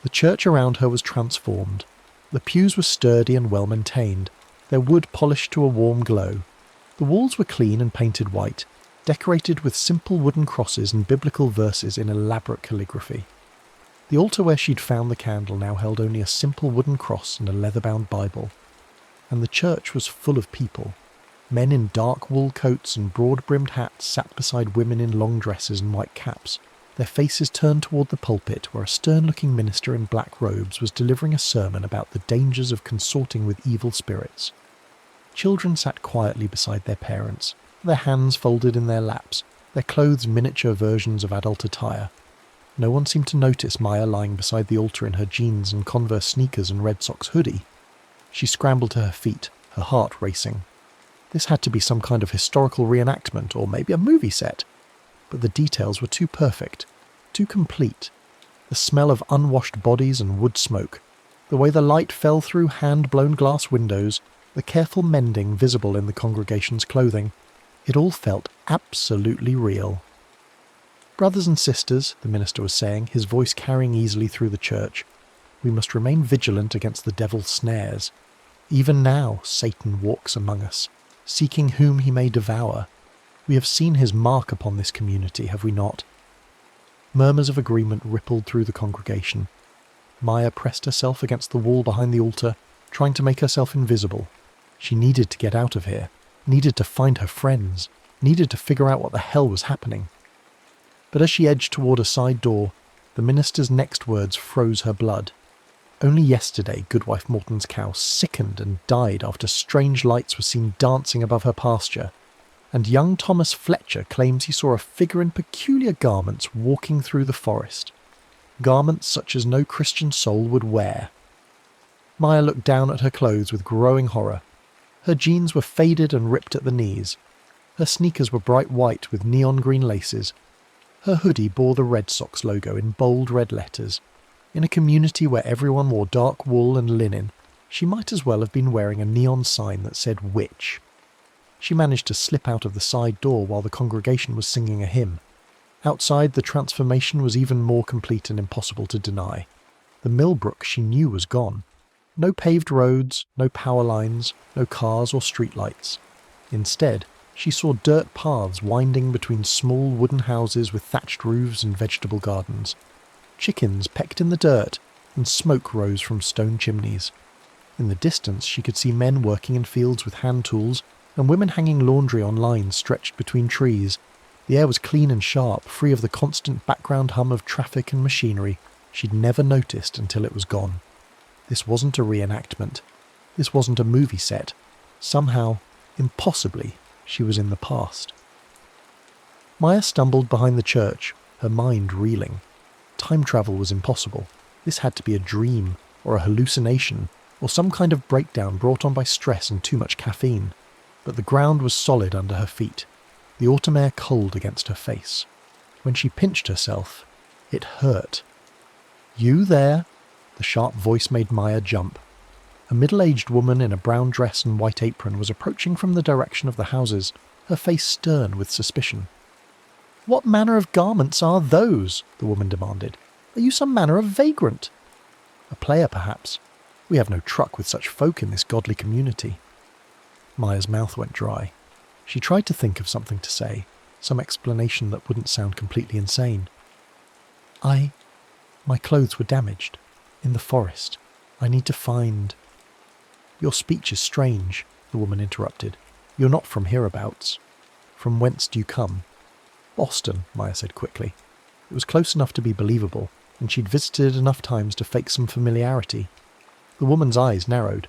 The church around her was transformed. The pews were sturdy and well-maintained, their wood polished to a warm glow. The walls were clean and painted white, decorated with simple wooden crosses and biblical verses in elaborate calligraphy. The altar where she'd found the candle now held only a simple wooden cross and a leather-bound Bible. And the church was full of people. Men in dark wool coats and broad-brimmed hats sat beside women in long dresses and white caps, their faces turned toward the pulpit where a stern-looking minister in black robes was delivering a sermon about the dangers of consorting with evil spirits. Children sat quietly beside their parents, their hands folded in their laps, their clothes miniature versions of adult attire. No one seemed to notice Maya lying beside the altar in her jeans and Converse sneakers and Red Sox hoodie. She scrambled to her feet, her heart racing. This had to be some kind of historical reenactment or maybe a movie set. But the details were too perfect, too complete. The smell of unwashed bodies and wood smoke, the way the light fell through hand-blown glass windows, the careful mending visible in the congregation's clothing, it all felt absolutely real. "Brothers and sisters," the minister was saying, his voice carrying easily through the church, "we must remain vigilant against the devil's snares. Even now Satan walks among us, seeking whom he may devour. We have seen his mark upon this community, have we not?" Murmurs of agreement rippled through the congregation. Maya pressed herself against the wall behind the altar, trying to make herself invisible. She needed to get out of here, needed to find her friends, needed to figure out what the hell was happening. But as she edged toward a side door, the minister's next words froze her blood. Only yesterday, Goodwife Morton's cow sickened and died after strange lights were seen dancing above her pasture, and young Thomas Fletcher claims he saw a figure in peculiar garments walking through the forest. Garments such as no Christian soul would wear. Maya looked down at her clothes with growing horror. Her jeans were faded and ripped at the knees. Her sneakers were bright white with neon green laces. Her hoodie bore the Red Sox logo in bold red letters. In a community where everyone wore dark wool and linen, she might as well have been wearing a neon sign that said "Witch." She managed to slip out of the side door while the congregation was singing a hymn. Outside, the transformation was even more complete and impossible to deny. The Millbrook she knew was gone. No paved roads, no power lines, no cars or streetlights. Instead, she saw dirt paths winding between small wooden houses with thatched roofs and vegetable gardens. Chickens pecked in the dirt, and smoke rose from stone chimneys. In the distance, she could see men working in fields with hand tools, and women hanging laundry on lines stretched between trees. The air was clean and sharp, free of the constant background hum of traffic and machinery she'd never noticed until it was gone. This wasn't a reenactment. This wasn't a movie set. Somehow, impossibly, she was in the past. Maya stumbled behind the church, her mind reeling. Time travel was impossible. This had to be a dream, or a hallucination, or some kind of breakdown brought on by stress and too much caffeine. But the ground was solid under her feet, the autumn air cold against her face. When she pinched herself, it hurt. "You there?" The sharp voice made Maya jump. A middle-aged woman in a brown dress and white apron was approaching from the direction of the houses, her face stern with suspicion. "What manner of garments are those?" the woman demanded. "Are you some manner of vagrant?" "A player, perhaps. We have no truck with such folk in this godly community." Maya's mouth went dry. She tried to think of something to say, some explanation that wouldn't sound completely insane. My clothes were damaged. In the forest. I need to find—" "Your speech is strange," the woman interrupted. "You're not from hereabouts. From whence do you come?" "Boston," Maya said quickly. It was close enough to be believable, and she'd visited enough times to fake some familiarity. The woman's eyes narrowed.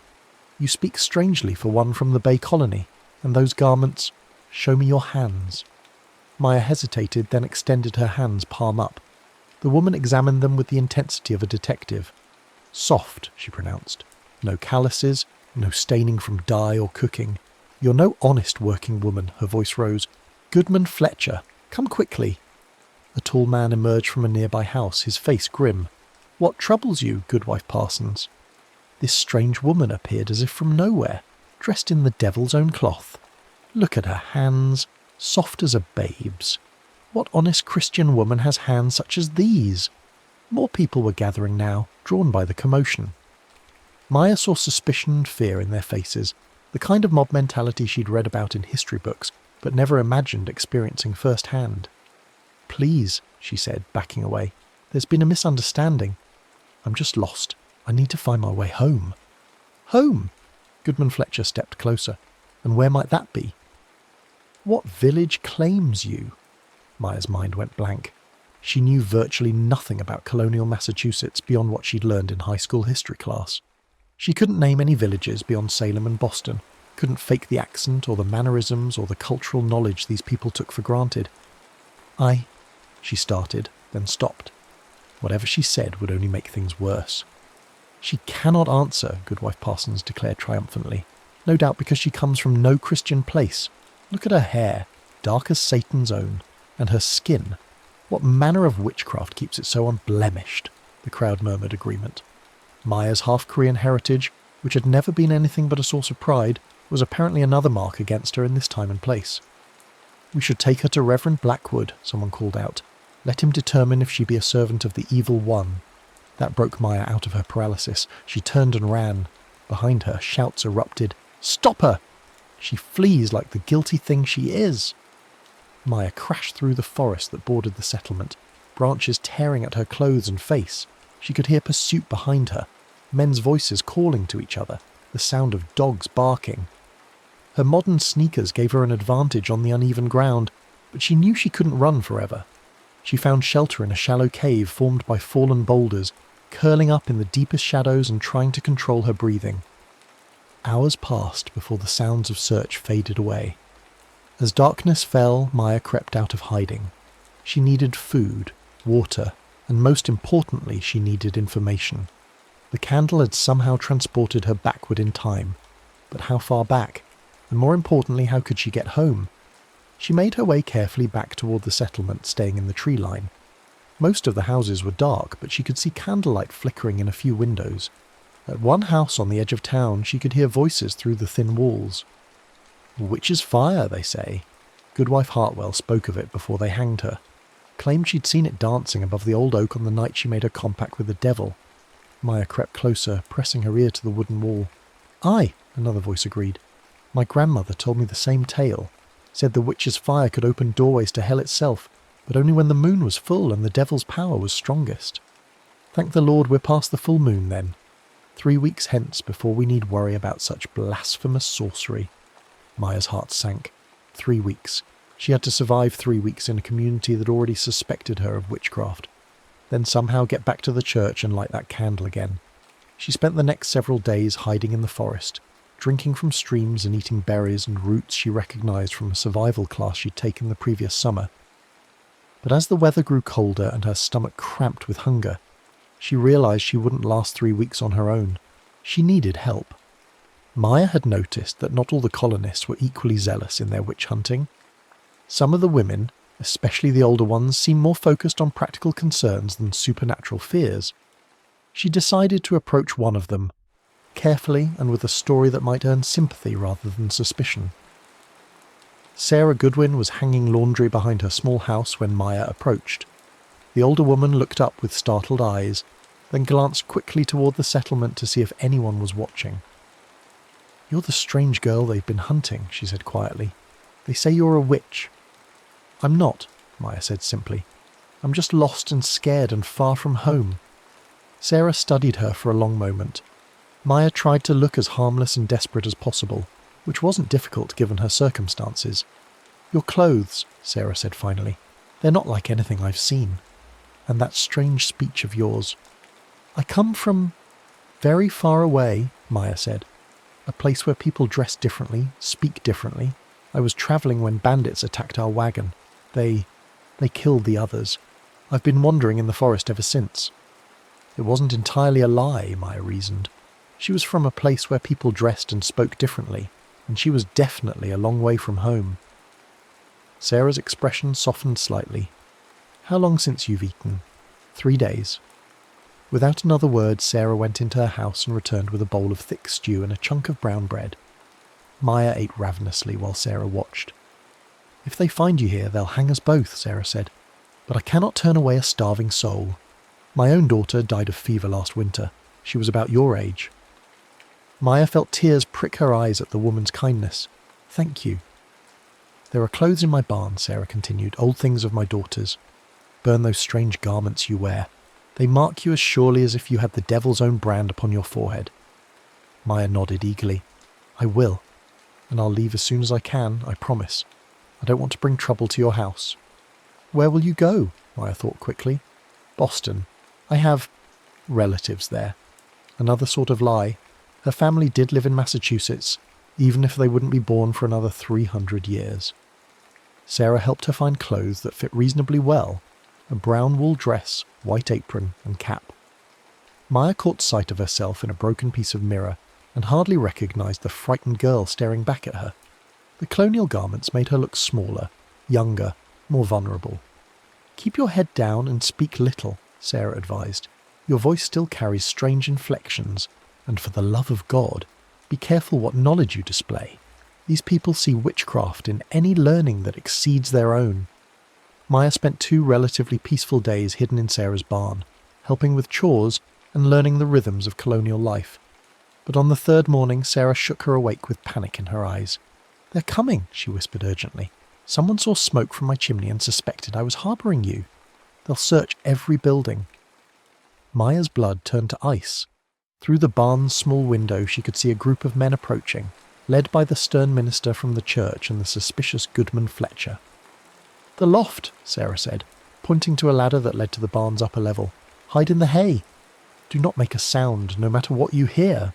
"You speak strangely for one from the Bay Colony, and those garments— show me your hands." Maya hesitated, then extended her hands palm up. The woman examined them with the intensity of a detective. "Soft," she pronounced. "No calluses, no staining from dye or cooking. You're no honest working woman," her voice rose. "Goodman Fletcher, come quickly." A tall man emerged from a nearby house, his face grim. "What troubles you, Goodwife Parsons?" This strange woman appeared as if from nowhere, dressed in the devil's own cloth. Look at her hands, soft as a babe's. What honest Christian woman has hands such as these? More people were gathering now, drawn by the commotion. Maya saw suspicion and fear in their faces, the kind of mob mentality she'd read about in history books, but never imagined experiencing firsthand. "Please," she said, backing away. "There's been a misunderstanding. I'm just lost. I need to find my way home." "Home?" Goodman Fletcher stepped closer. "And where might that be?" "What village claims you?" Maya's mind went blank. She knew virtually nothing about colonial Massachusetts beyond what she'd learned in high school history class. She couldn't name any villages beyond Salem and Boston, couldn't fake the accent or the mannerisms or the cultural knowledge these people took for granted. She started, then stopped. Whatever she said would only make things worse. "She cannot answer," Goodwife Parsons declared triumphantly. "No doubt because she comes from no Christian place. Look at her hair, dark as Satan's own, and her skin. What manner of witchcraft keeps it so unblemished?" The crowd murmured agreement. Maya's half-Korean heritage, which had never been anything but a source of pride, was apparently another mark against her in this time and place. "We should take her to Reverend Blackwood," someone called out. "Let him determine if she be a servant of the evil one." That broke Maya out of her paralysis. She turned and ran. Behind her, shouts erupted. "Stop her! She flees like the guilty thing she is!" Maya crashed through the forest that bordered the settlement, branches tearing at her clothes and face. She could hear pursuit behind her, men's voices calling to each other, the sound of dogs barking. Her modern sneakers gave her an advantage on the uneven ground, but she knew she couldn't run forever. She found shelter in a shallow cave formed by fallen boulders, curling up in the deepest shadows and trying to control her breathing. Hours passed before the sounds of search faded away. As darkness fell, Maya crept out of hiding. She needed food, water, and most importantly, she needed information. The candle had somehow transported her backward in time. But how far back? And more importantly, how could she get home? She made her way carefully back toward the settlement, staying in the tree line. Most of the houses were dark, but she could see candlelight flickering in a few windows. At one house on the edge of town, she could hear voices through the thin walls. "Witch's fire," they say. Goodwife Hartwell spoke of it before they hanged her. Claimed she'd seen it dancing above the old oak on the night she made her compact with the devil. Maya crept closer, pressing her ear to the wooden wall. "Aye," another voice agreed. "My grandmother told me the same tale. Said the witch's fire could open doorways to hell itself, but only when the moon was full and the devil's power was strongest. Thank the Lord we're past the full moon then. 3 weeks hence before we need worry about such blasphemous sorcery." Maya's heart sank. 3 weeks. She had to survive 3 weeks in a community that already suspected her of witchcraft. Then somehow get back to the church and light that candle again. She spent the next several days hiding in the forest, drinking from streams and eating berries and roots she recognised from a survival class she'd taken the previous summer. But as the weather grew colder and her stomach cramped with hunger, she realised she wouldn't last 3 weeks on her own. She needed help. Maya had noticed that not all the colonists were equally zealous in their witch hunting. Some of the women, especially the older ones, seemed more focused on practical concerns than supernatural fears. She decided to approach one of them, carefully and with a story that might earn sympathy rather than suspicion. Sarah Goodwin was hanging laundry behind her small house when Maya approached. The older woman looked up with startled eyes, then glanced quickly toward the settlement to see if anyone was watching. "You're the strange girl they've been hunting," she said quietly. "They say you're a witch." "I'm not," Maya said simply. "I'm just lost and scared and far from home." Sarah studied her for a long moment. Maya tried to look as harmless and desperate as possible, which wasn't difficult given her circumstances. "Your clothes," Sarah said finally. "They're not like anything I've seen. And that strange speech of yours." "I come from very far away," Maya said. "A place where people dress differently, speak differently. I was travelling when bandits attacked our wagon. They killed the others. I've been wandering in the forest ever since." It wasn't entirely a lie, Maya reasoned. She was from a place where people dressed and spoke differently, and she was definitely a long way from home. Sarah's expression softened slightly. "How long since you've eaten?" 3 days. Without another word, Sarah went into her house and returned with a bowl of thick stew and a chunk of brown bread. Maya ate ravenously while Sarah watched. "If they find you here, they'll hang us both," Sarah said. "But I cannot turn away a starving soul. My own daughter died of fever last winter. She was about your age." Maya felt tears prick her eyes at the woman's kindness. "Thank you." "There are clothes in my barn," Sarah continued, "old things of my daughter's. Burn those strange garments you wear. They mark you as surely as if you had the devil's own brand upon your forehead." Maya nodded eagerly. "I will. And I'll leave as soon as I can, I promise. I don't want to bring trouble to your house." "Where will you go?" Maya thought quickly. "Boston. I have relatives there." Another sort of lie. Her family did live in Massachusetts, even if they wouldn't be born for another 300 years. Sarah helped her find clothes that fit reasonably well: a brown wool dress, white apron, and cap. Maya caught sight of herself in a broken piece of mirror and hardly recognised the frightened girl staring back at her. The colonial garments made her look smaller, younger, more vulnerable. "Keep your head down and speak little," Sarah advised. "Your voice still carries strange inflections, and for the love of God, be careful what knowledge you display. These people see witchcraft in any learning that exceeds their own." Maya spent 2 relatively peaceful days hidden in Sarah's barn, helping with chores and learning the rhythms of colonial life. But on the 3rd morning, Sarah shook her awake with panic in her eyes. "They're coming," she whispered urgently. "Someone saw smoke from my chimney and suspected I was harbouring you. They'll search every building." Maya's blood turned to ice. Through the barn's small window she could see a group of men approaching, led by the stern minister from the church and the suspicious Goodman Fletcher. "The loft," Sarah said, pointing to a ladder that led to the barn's upper level. "Hide in the hay. Do not make a sound, no matter what you hear."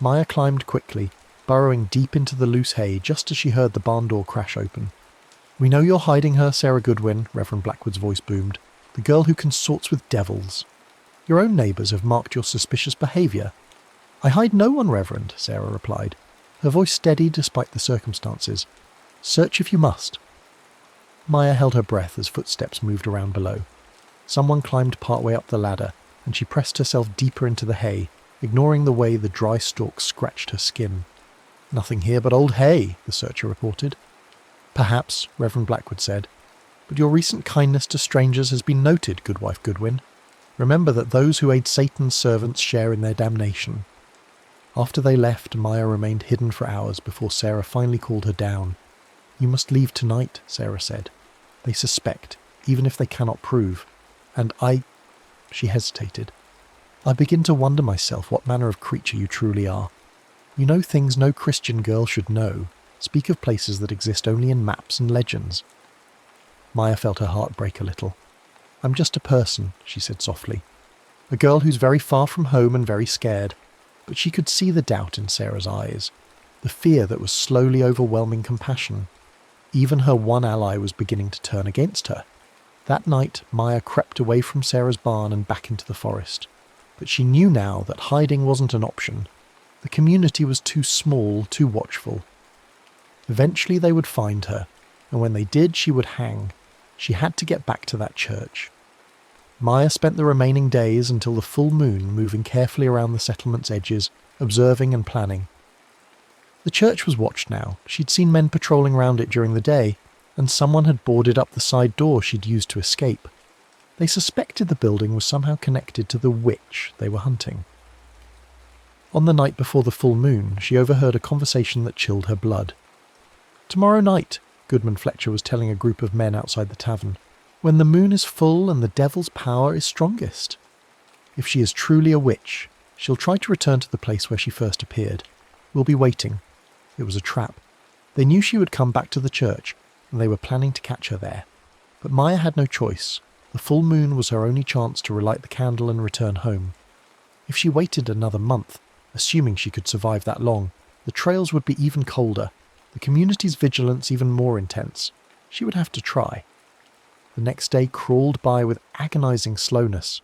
Maya climbed quickly, burrowing deep into the loose hay just as she heard the barn door crash open. "We know you're hiding her, Sarah Goodwin," Reverend Blackwood's voice boomed. "The girl who consorts with devils. Your own neighbours have marked your suspicious behaviour." "I hide no one, Reverend," Sarah replied, her voice steady despite the circumstances. "Search if you must." Maya held her breath as footsteps moved around below. Someone climbed partway up the ladder, and she pressed herself deeper into the hay, ignoring the way the dry stalks scratched her skin. "Nothing here but old hay," the searcher reported. "Perhaps," Reverend Blackwood said, "but your recent kindness to strangers has been noted, Goodwife Goodwin. Remember that those who aid Satan's servants share in their damnation." After they left, Maya remained hidden for hours before Sarah finally called her down. "You must leave tonight," Sarah said. "They suspect, even if they cannot prove. And She hesitated. "I begin to wonder myself what manner of creature you truly are. You know things no Christian girl should know. Speak of places that exist only in maps and legends." Maya felt her heart break a little. "I'm just a person," she said softly. "A girl who's very far from home and very scared." But she could see the doubt in Sarah's eyes, the fear that was slowly overwhelming compassion. Even her one ally was beginning to turn against her. That night, Maya crept away from Sarah's barn and back into the forest. But she knew now that hiding wasn't an option. The community was too small, too watchful. Eventually they would find her, and when they did, she would hang. She had to get back to that church. Maya spent the remaining days until the full moon moving carefully around the settlement's edges observing and planning. The church was watched now. She'd seen men patrolling around it during the day, and someone had boarded up the side door she'd used to escape. They suspected the building was somehow connected to the witch they were hunting. On the night before the full moon, she overheard a conversation that chilled her blood. "Tomorrow night," Goodman Fletcher was telling a group of men outside the tavern, "when the moon is full and the devil's power is strongest. If she is truly a witch, she'll try to return to the place where she first appeared. We'll be waiting." It was a trap. They knew she would come back to the church, and they were planning to catch her there. But Maya had no choice. The full moon was her only chance to relight the candle and return home. If she waited another month, assuming she could survive that long, the trails would be even colder, the community's vigilance even more intense. She would have to try. The next day crawled by with agonizing slowness.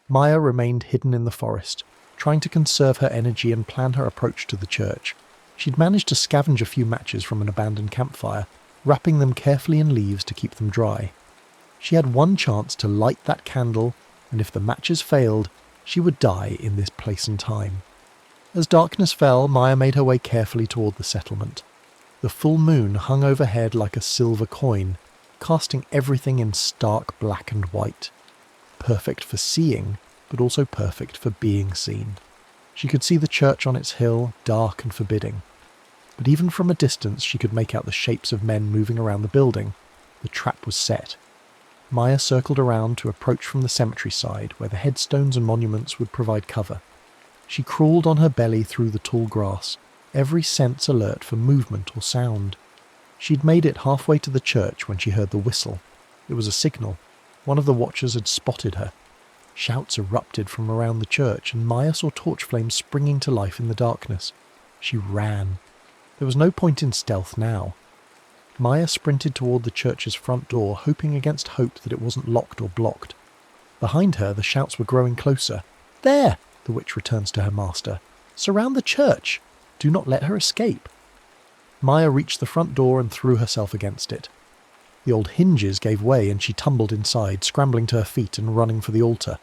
Maya remained hidden in the forest, trying to conserve her energy and plan her approach to the church. She'd managed to scavenge a few matches from an abandoned campfire, wrapping them carefully in leaves to keep them dry. She had one chance to light that candle, and if the matches failed, she would die in this place and time. As darkness fell, Maya made her way carefully toward the settlement. The full moon hung overhead like a silver coin, casting everything in stark black and white. Perfect for seeing, but also perfect for being seen. She could see the church on its hill, dark and forbidding. But even from a distance she could make out the shapes of men moving around the building. The trap was set. Maya circled around to approach from the cemetery side, where the headstones and monuments would provide cover. She crawled on her belly through the tall grass, every sense alert for movement or sound. She'd made it halfway to the church when she heard the whistle. It was a signal. One of the watchers had spotted her. Shouts erupted from around the church, and Maya saw torch flames springing to life in the darkness. She ran. There was no point in stealth now. Maya sprinted toward the church's front door, hoping against hope that it wasn't locked or blocked. Behind her, the shouts were growing closer. "There!" the witch returns to her master. "Surround the church! Do not let her escape!" Maya reached the front door and threw herself against it. The old hinges gave way and she tumbled inside, scrambling to her feet and running for the altar.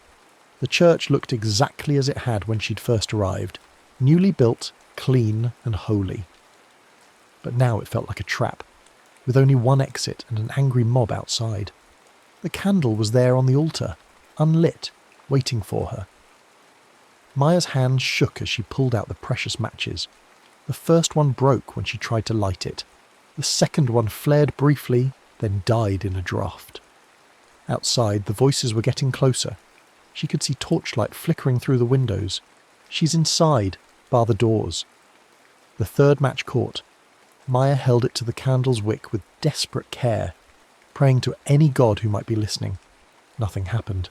The church looked exactly as it had when she'd first arrived, newly built, clean and holy. But now it felt like a trap, with only one exit and an angry mob outside. The candle was there on the altar, unlit, waiting for her. Maya's hands shook as she pulled out the precious matches. The first one broke when she tried to light it. The second one flared briefly, then died in a draught. Outside, the voices were getting closer. She could see torchlight flickering through the windows. "She's inside, bar the doors." The third match caught. Maya held it to the candle's wick with desperate care, praying to any god who might be listening. Nothing happened.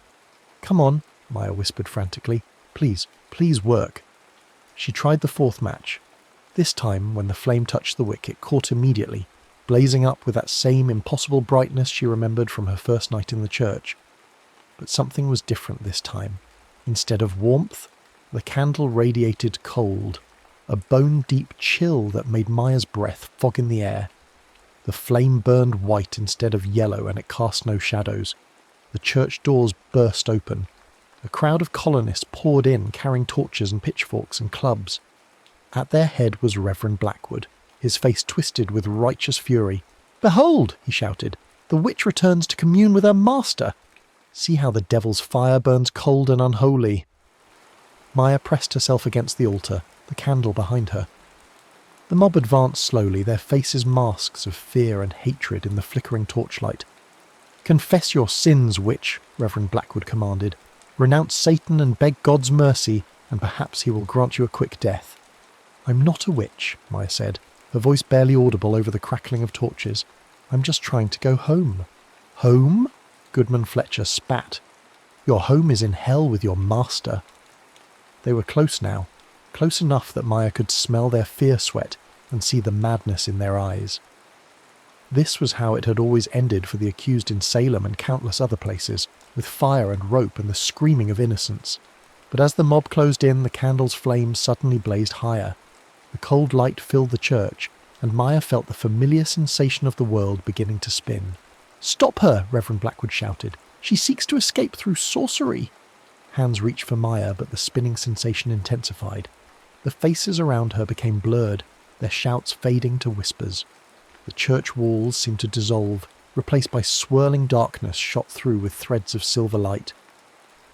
"Come on," Maya whispered frantically. "Please, please work." She tried the fourth match. This time, when the flame touched the wick, it caught immediately, blazing up with that same impossible brightness she remembered from her first night in the church. But something was different this time. Instead of warmth, the candle radiated cold, a bone-deep chill that made Maya's breath fog in the air. The flame burned white instead of yellow, and it cast no shadows. The church doors burst open. A crowd of colonists poured in, carrying torches and pitchforks and clubs. At their head was Reverend Blackwood, his face twisted with righteous fury. "Behold," he shouted, "the witch returns to commune with her master. See how the devil's fire burns cold and unholy." Maya pressed herself against the altar, the candle behind her. The mob advanced slowly, their faces masks of fear and hatred in the flickering torchlight. "Confess your sins, witch," Reverend Blackwood commanded. "Renounce Satan and beg God's mercy, and perhaps he will grant you a quick death." "I'm not a witch," Maya said, her voice barely audible over the crackling of torches. "I'm just trying to go home." "Home?" Goodman Fletcher spat. "Your home is in hell with your master." They were close now, close enough that Maya could smell their fear sweat and see the madness in their eyes. This was how it had always ended for the accused in Salem and countless other places, with fire and rope and the screaming of innocents. But as the mob closed in, the candle's flames suddenly blazed higher. The cold light filled the church, and Maya felt the familiar sensation of the world beginning to spin. "Stop her!" Reverend Blackwood shouted. "She seeks to escape through sorcery." Hands reached for Maya, but the spinning sensation intensified. The faces around her became blurred, their shouts fading to whispers. The church walls seemed to dissolve, replaced by swirling darkness shot through with threads of silver light.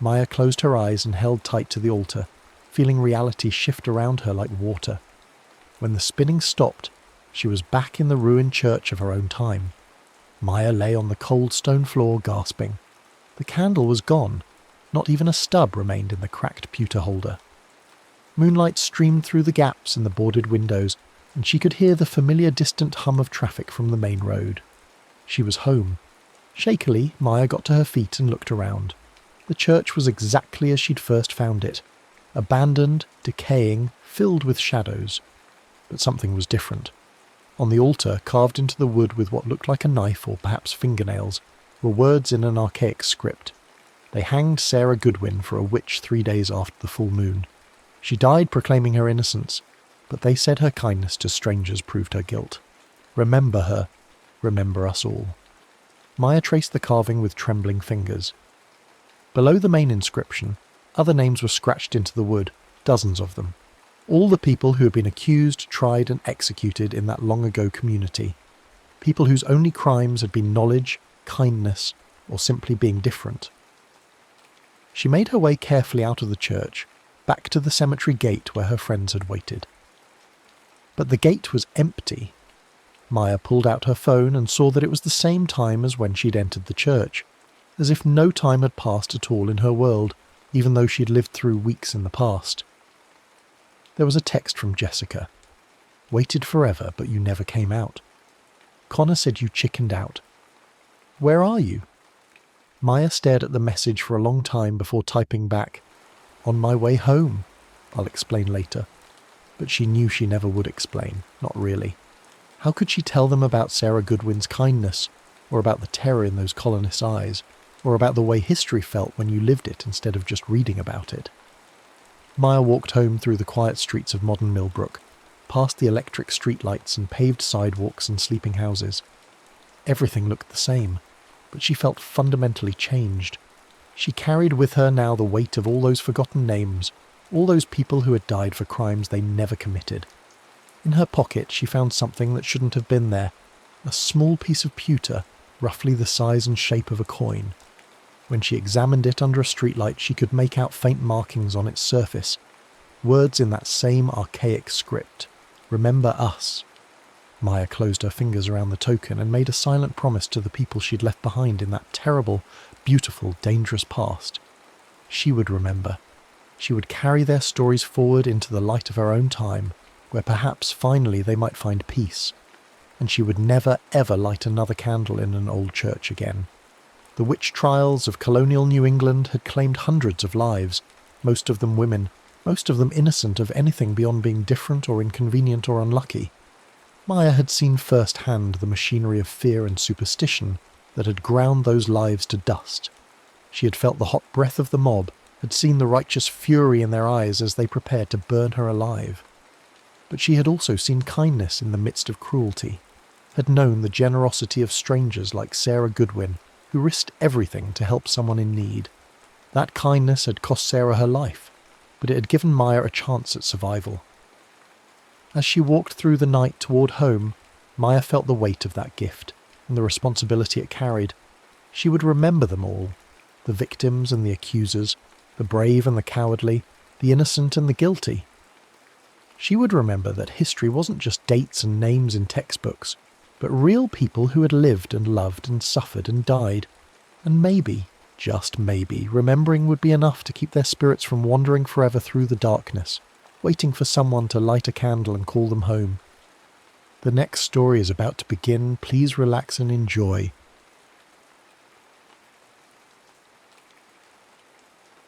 Maya closed her eyes and held tight to the altar, feeling reality shift around her like water. When the spinning stopped, she was back in the ruined church of her own time. Maya lay on the cold stone floor gasping. The candle was gone. Not even a stub remained in the cracked pewter holder. Moonlight streamed through the gaps in the boarded windows, and she could hear the familiar distant hum of traffic from the main road. She was home. Shakily, Maya got to her feet and looked around. The church was exactly as she'd first found it. Abandoned, decaying, filled with shadows. But something was different. On the altar, carved into the wood with what looked like a knife or perhaps fingernails, were words in an archaic script. They hanged Sarah Goodwin for a witch 3 days after the full moon. She died proclaiming her innocence, but they said her kindness to strangers proved her guilt. Remember her. Remember us all. Maya traced the carving with trembling fingers. Below the main inscription, other names were scratched into the wood, dozens of them. All the people who had been accused, tried and executed in that long-ago community. People whose only crimes had been knowledge, kindness, or simply being different. She made her way carefully out of the church, back to the cemetery gate where her friends had waited. But the gate was empty. Maya pulled out her phone and saw that it was the same time as when she'd entered the church, as if no time had passed at all in her world, even though she'd lived through weeks in the past. There was a text from Jessica. Waited forever, but you never came out. Connor said you chickened out. Where are you? Maya stared at the message for a long time before typing back, On my way home. I'll explain later. But she knew she never would explain, not really. How could she tell them about Sarah Goodwin's kindness, or about the terror in those colonists' eyes, or about the way history felt when you lived it instead of just reading about it? Maya walked home through the quiet streets of modern Millbrook, past the electric streetlights and paved sidewalks and sleeping houses. Everything looked the same, but she felt fundamentally changed. She carried with her now the weight of all those forgotten names, all those people who had died for crimes they never committed. In her pocket she found something that shouldn't have been there, a small piece of pewter, roughly the size and shape of a coin. When she examined it under a streetlight, she could make out faint markings on its surface, words in that same archaic script. Remember us. Maya closed her fingers around the token and made a silent promise to the people she'd left behind in that terrible, beautiful, dangerous past. She would remember. She would carry their stories forward into the light of her own time, where perhaps finally they might find peace. And she would never ever light another candle in an old church again. The witch trials of colonial New England had claimed hundreds of lives, most of them women, most of them innocent of anything beyond being different or inconvenient or unlucky. Maya had seen firsthand the machinery of fear and superstition that had ground those lives to dust. She had felt the hot breath of the mob, had seen the righteous fury in their eyes as they prepared to burn her alive. But she had also seen kindness in the midst of cruelty, had known the generosity of strangers like Sarah Goodwin, who risked everything to help someone in need. That kindness had cost Sarah her life, but it had given Maya a chance at survival. As she walked through the night toward home, Maya felt the weight of that gift, and the responsibility it carried. She would remember them all, the victims and the accusers, the brave and the cowardly, the innocent and the guilty. She would remember that history wasn't just dates and names in textbooks, but real people who had lived and loved and suffered and died. And maybe, just maybe, remembering would be enough to keep their spirits from wandering forever through the darkness, waiting for someone to light a candle and call them home. The next story is about to begin. Please relax and enjoy.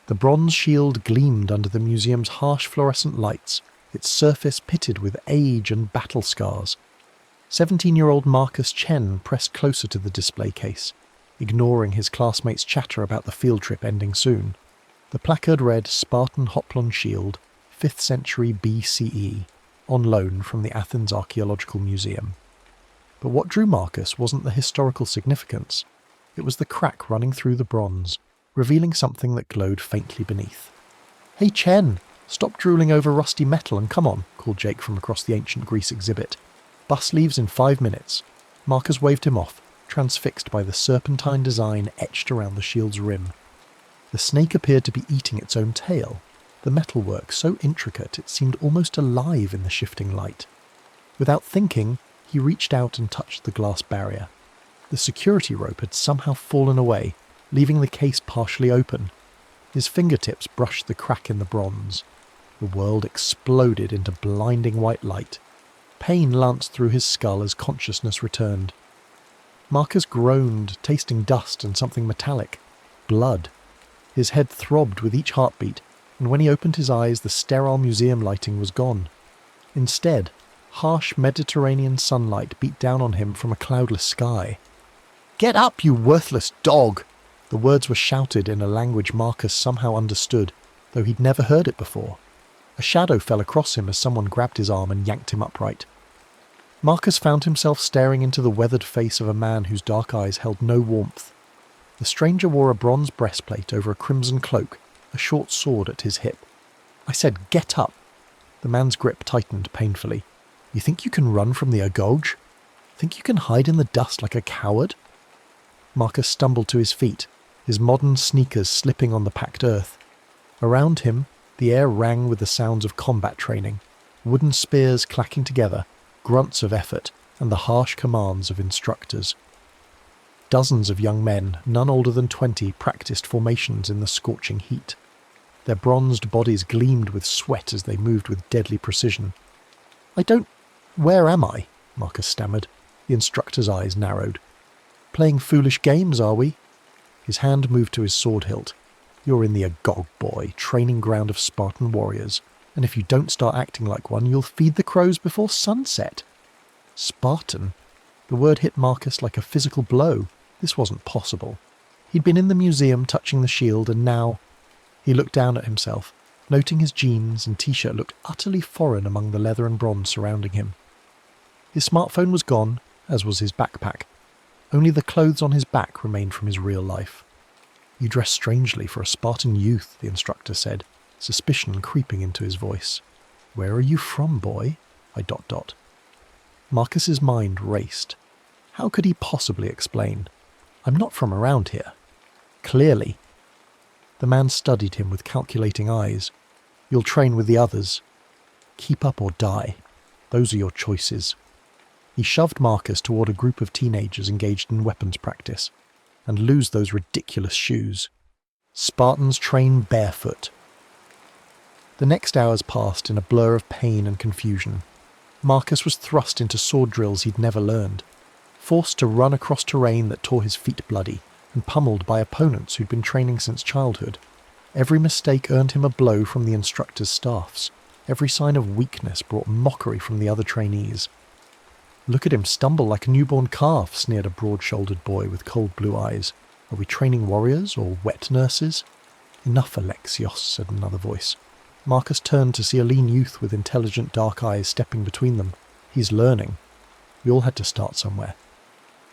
The bronze shield gleamed under the museum's harsh fluorescent lights, its surface pitted with age and battle scars. 17-year-old Marcus Chen pressed closer to the display case, ignoring his classmates' chatter about the field trip ending soon. The placard read Spartan Hoplon Shield, 5th century BCE, on loan from the Athens Archaeological Museum. But what drew Marcus wasn't the historical significance. It was the crack running through the bronze, revealing something that glowed faintly beneath. "Hey Chen, "Stop drooling over rusty metal and come on," called Jake from across the ancient Greece exhibit. "Bus leaves in 5 minutes." Marcus waved him off, transfixed by the serpentine design etched around the shield's rim. The snake appeared to be eating its own tail, the metalwork so intricate it seemed almost alive in the shifting light. Without thinking, he reached out and touched the glass barrier. The security rope had somehow fallen away, leaving the case partially open. His fingertips brushed the crack in the bronze. The world exploded into blinding white light. Pain lanced through his skull as consciousness returned. Marcus groaned, tasting dust and something metallic. Blood. His head throbbed with each heartbeat, and when he opened his eyes, the sterile museum lighting was gone. Instead, harsh Mediterranean sunlight beat down on him from a cloudless sky. "Get up, you worthless dog!" The words were shouted in a language Marcus somehow understood, though he'd never heard it before. A shadow fell across him as someone grabbed his arm and yanked him upright. Marcus found himself staring into the weathered face of a man whose dark eyes held no warmth. The stranger wore a bronze breastplate over a crimson cloak, a short sword at his hip. "I said, get up!" The man's grip tightened painfully. "You think you can run from the Agoj? Think you can hide in the dust like a coward?" Marcus stumbled to his feet, his modern sneakers slipping on the packed earth. Around him, the air rang with the sounds of combat training, wooden spears clacking together, grunts of effort, and the harsh commands of instructors. Dozens of young men, none older than 20, practiced formations in the scorching heat. Their bronzed bodies gleamed with sweat as they moved with deadly precision. Where am I?" Marcus stammered. The instructor's eyes narrowed. "Playing foolish games, are we?" His hand moved to his sword hilt. "You're in the Agog, boy, training ground of Spartan warriors, and if you don't start acting like one, you'll feed the crows before sunset." Spartan? The word hit Marcus like a physical blow. This wasn't possible. He'd been in the museum touching the shield, and now... He looked down at himself, noting his jeans and t-shirt looked utterly foreign among the leather and bronze surrounding him. His smartphone was gone, as was his backpack. Only the clothes on his back remained from his real life. "You dress strangely for a Spartan youth," the instructor said, suspicion creeping into his voice. "Where are you from, boy?" Marcus's mind raced. How could he possibly explain? "I'm not from around here." Clearly. The man studied him with calculating eyes. "You'll train with the others. Keep up or die. Those are your choices." He shoved Marcus toward a group of teenagers engaged in weapons practice. "And lose those ridiculous shoes. Spartans train barefoot." The next hours passed in a blur of pain and confusion. Marcus was thrust into sword drills he'd never learned, forced to run across terrain that tore his feet bloody, and pummeled by opponents who'd been training since childhood. Every mistake earned him a blow from the instructor's staffs. Every sign of weakness brought mockery from the other trainees. "Look at him stumble like a newborn calf," sneered a broad-shouldered boy with cold blue eyes. "Are we training warriors or wet nurses?" "Enough, Alexios," said another voice. Marcus turned to see a lean youth with intelligent dark eyes stepping between them. "He's learning." We all had to start somewhere.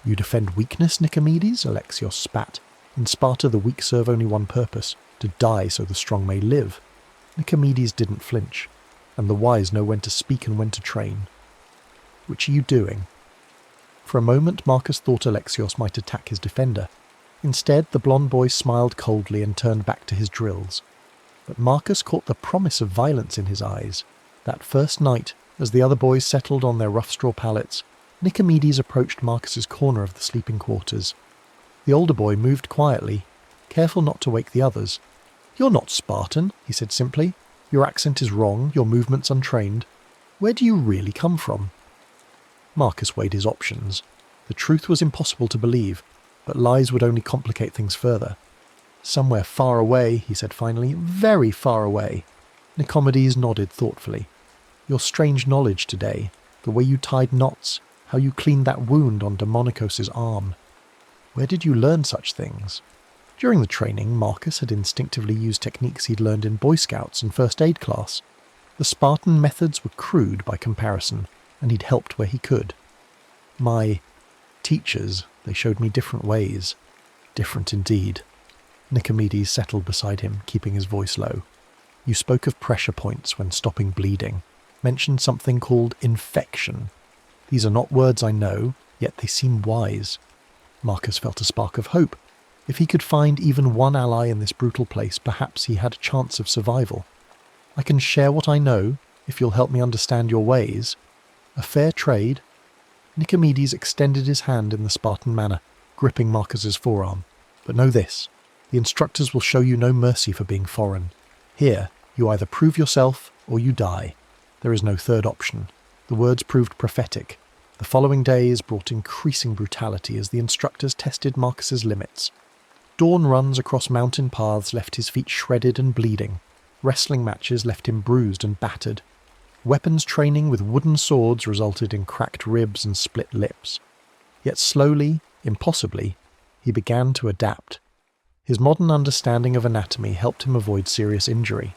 "You defend weakness, Nicomedes?" Alexios spat. "In Sparta the weak serve only one purpose, to die so the strong may live." Nicomedes didn't flinch, and the wise know when to speak and when to train. "Which are you doing?" For a moment Marcus thought Alexios might attack his defender. Instead, the blonde boy smiled coldly and turned back to his drills. But Marcus caught the promise of violence in his eyes. That first night, as the other boys settled on their rough straw pallets, Nicomedes approached Marcus's corner of the sleeping quarters. The older boy moved quietly, careful not to wake the others. "You're not Spartan," he said simply. "Your accent is wrong, your movements untrained. Where do you really come from?" Marcus weighed his options. The truth was impossible to believe, but lies would only complicate things further. "Somewhere far away," he said finally, "very far away." Nicomedes nodded thoughtfully. "Your strange knowledge today, the way you tied knots, how you cleaned that wound on Demonikos' arm. Where did you learn such things?" During the training, Marcus had instinctively used techniques he'd learned in Boy Scouts and first aid class. The Spartan methods were crude by comparison, and he'd helped where he could. "My teachers, they showed me different ways. Different indeed." Nicomedes settled beside him, keeping his voice low. You spoke of pressure points when stopping bleeding, mentioned something called infection. These are not words I know, yet they seem wise. Marcus felt a spark of hope. If he could find even one ally in this brutal place, perhaps he had a chance of survival. I can share what I know, if you'll help me understand your ways. A fair trade. Nicomedes extended his hand in the Spartan manner, gripping Marcus's forearm. But know this, the instructors will show you no mercy for being foreign. Here, you either prove yourself or you die. There is no third option. The words proved prophetic. The following days brought increasing brutality as the instructors tested Marcus's limits. Dawn runs across mountain paths left his feet shredded and bleeding. Wrestling matches left him bruised and battered. Weapons training with wooden swords resulted in cracked ribs and split lips. Yet slowly, impossibly, he began to adapt. His modern understanding of anatomy helped him avoid serious injury.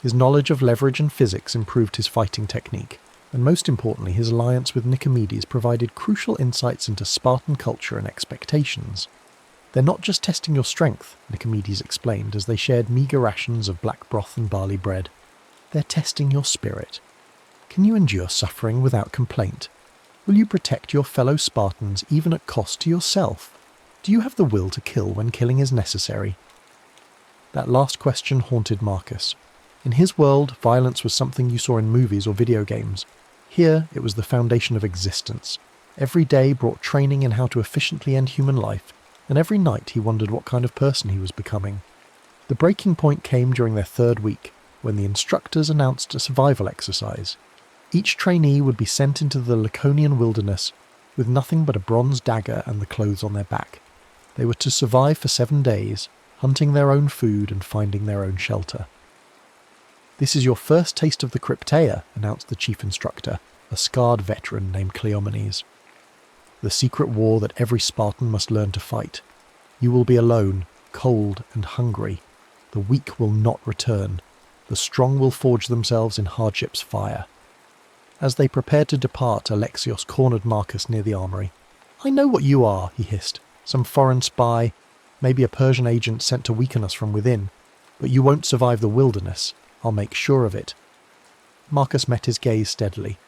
His knowledge of leverage and physics improved his fighting technique, and most importantly, his alliance with Nicomedes provided crucial insights into Spartan culture and expectations. They're not just testing your strength, Nicomedes explained as they shared meagre rations of black broth and barley bread. They're testing your spirit. Can you endure suffering without complaint? Will you protect your fellow Spartans even at cost to yourself? Do you have the will to kill when killing is necessary? That last question haunted Marcus. In his world, violence was something you saw in movies or video games. Here, it was the foundation of existence. Every day brought training in how to efficiently end human life, and every night he wondered what kind of person he was becoming. The breaking point came during their third week, when the instructors announced a survival exercise. Each trainee would be sent into the Laconian wilderness with nothing but a bronze dagger and the clothes on their back. They were to survive for 7 days, hunting their own food and finding their own shelter. "This is your first taste of the Crypteia," announced the chief instructor, a scarred veteran named Cleomenes. "The secret war that every Spartan must learn to fight. You will be alone, cold and hungry. The weak will not return. The strong will forge themselves in hardship's fire." As they prepared to depart, Alexios cornered Marcus near the armory. "I know what you are," he hissed. "Some foreign spy, maybe a Persian agent sent to weaken us from within. But you won't survive the wilderness. I'll make sure of it." Marcus met his gaze steadily.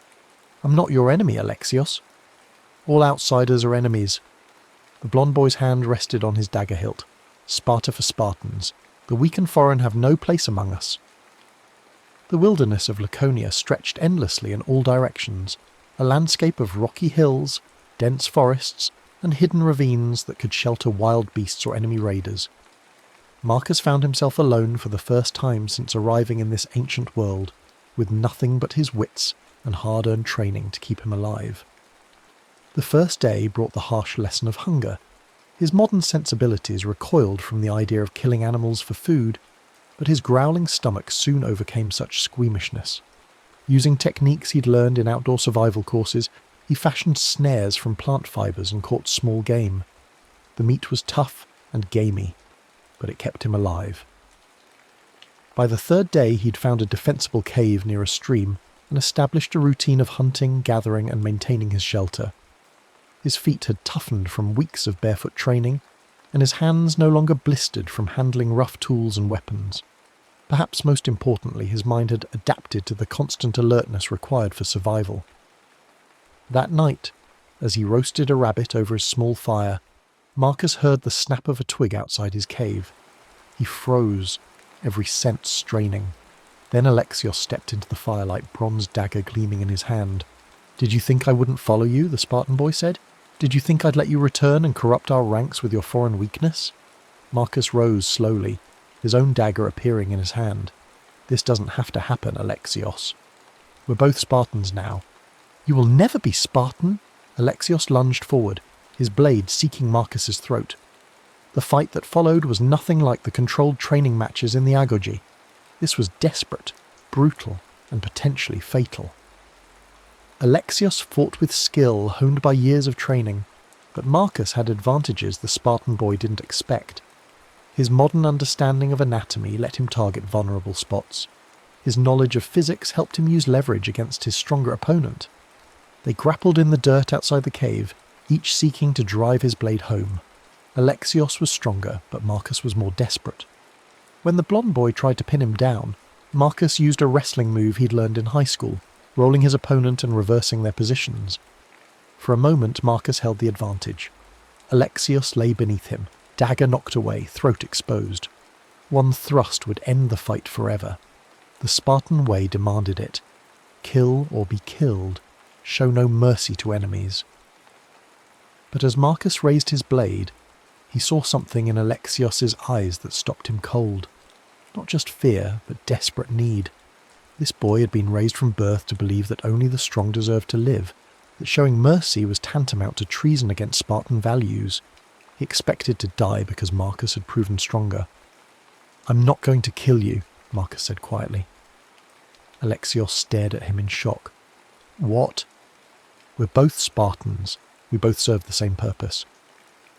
"I'm not your enemy, Alexios." "All outsiders are enemies." The blond boy's hand rested on his dagger hilt. "Sparta for Spartans. The weak and foreign have no place among us." The wilderness of Laconia stretched endlessly in all directions, a landscape of rocky hills, dense forests, and hidden ravines that could shelter wild beasts or enemy raiders. Marcus found himself alone for the first time since arriving in this ancient world, with nothing but his wits and hard-earned training to keep him alive. The first day brought the harsh lesson of hunger. His modern sensibilities recoiled from the idea of killing animals for food, but his growling stomach soon overcame such squeamishness. Using techniques he'd learned in outdoor survival courses, he fashioned snares from plant fibers and caught small game. The meat was tough and gamey, but it kept him alive. By the third day he'd found a defensible cave near a stream and established a routine of hunting, gathering and maintaining his shelter. His feet had toughened from weeks of barefoot training, and his hands no longer blistered from handling rough tools and weapons. Perhaps most importantly, his mind had adapted to the constant alertness required for survival. That night, as he roasted a rabbit over his small fire, Marcus heard the snap of a twig outside his cave. He froze, every sense straining. Then Alexios stepped into the firelight, bronze dagger gleaming in his hand. "Did you think I wouldn't follow you?" the Spartan boy said. "Did you think I'd let you return and corrupt our ranks with your foreign weakness?" Marcus rose slowly, his own dagger appearing in his hand. "This doesn't have to happen, Alexios. We're both Spartans now." "You will never be Spartan!" Alexios lunged forward, his blade seeking Marcus's throat. The fight that followed was nothing like the controlled training matches in the Agoge. This was desperate, brutal, and potentially fatal. Alexios fought with skill honed by years of training, but Marcus had advantages the Spartan boy didn't expect. His modern understanding of anatomy let him target vulnerable spots. His knowledge of physics helped him use leverage against his stronger opponent. They grappled in the dirt outside the cave, each seeking to drive his blade home. Alexios was stronger, but Marcus was more desperate. When the blond boy tried to pin him down, Marcus used a wrestling move he'd learned in high school, rolling his opponent and reversing their positions. For a moment, Marcus held the advantage. Alexios lay beneath him, dagger knocked away, throat exposed. One thrust would end the fight forever. The Spartan way demanded it. Kill or be killed. Show no mercy to enemies. But as Marcus raised his blade, he saw something in Alexios's eyes that stopped him cold. Not just fear, but desperate need. This boy had been raised from birth to believe that only the strong deserved to live, that showing mercy was tantamount to treason against Spartan values. He expected to die because Marcus had proven stronger. "I'm not going to kill you," Marcus said quietly. Alexios stared at him in shock. "What?" "We're both Spartans. We both serve the same purpose."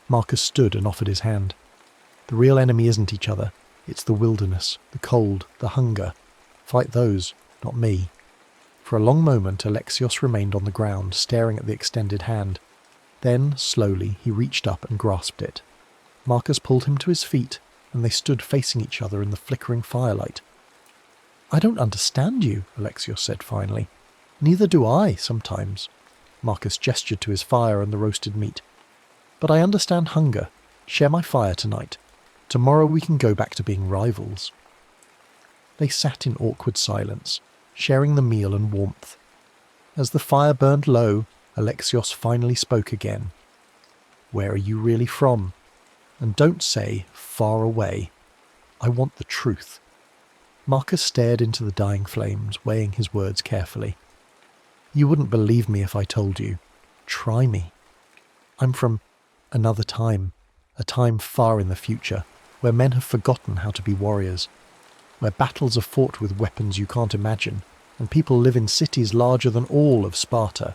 Marcus stood and offered his hand. "The real enemy isn't each other. It's the wilderness, the cold, the hunger. Fight those, not me." For a long moment, Alexios remained on the ground, staring at the extended hand. Then, slowly, he reached up and grasped it. Marcus pulled him to his feet, and they stood facing each other in the flickering firelight. "I don't understand you," Alexios said finally. "Neither do I, sometimes." Marcus gestured to his fire and the roasted meat. "But I understand hunger. Share my fire tonight. Tomorrow we can go back to being rivals." They sat in awkward silence, sharing the meal and warmth. As the fire burned low, Alexios finally spoke again. "Where are you really from? And don't say, far away. I want the truth." Marcus stared into the dying flames, weighing his words carefully. "You wouldn't believe me if I told you. Try me. I'm from another time, a time far in the future, where men have forgotten how to be warriors, where battles are fought with weapons you can't imagine, and people live in cities larger than all of Sparta."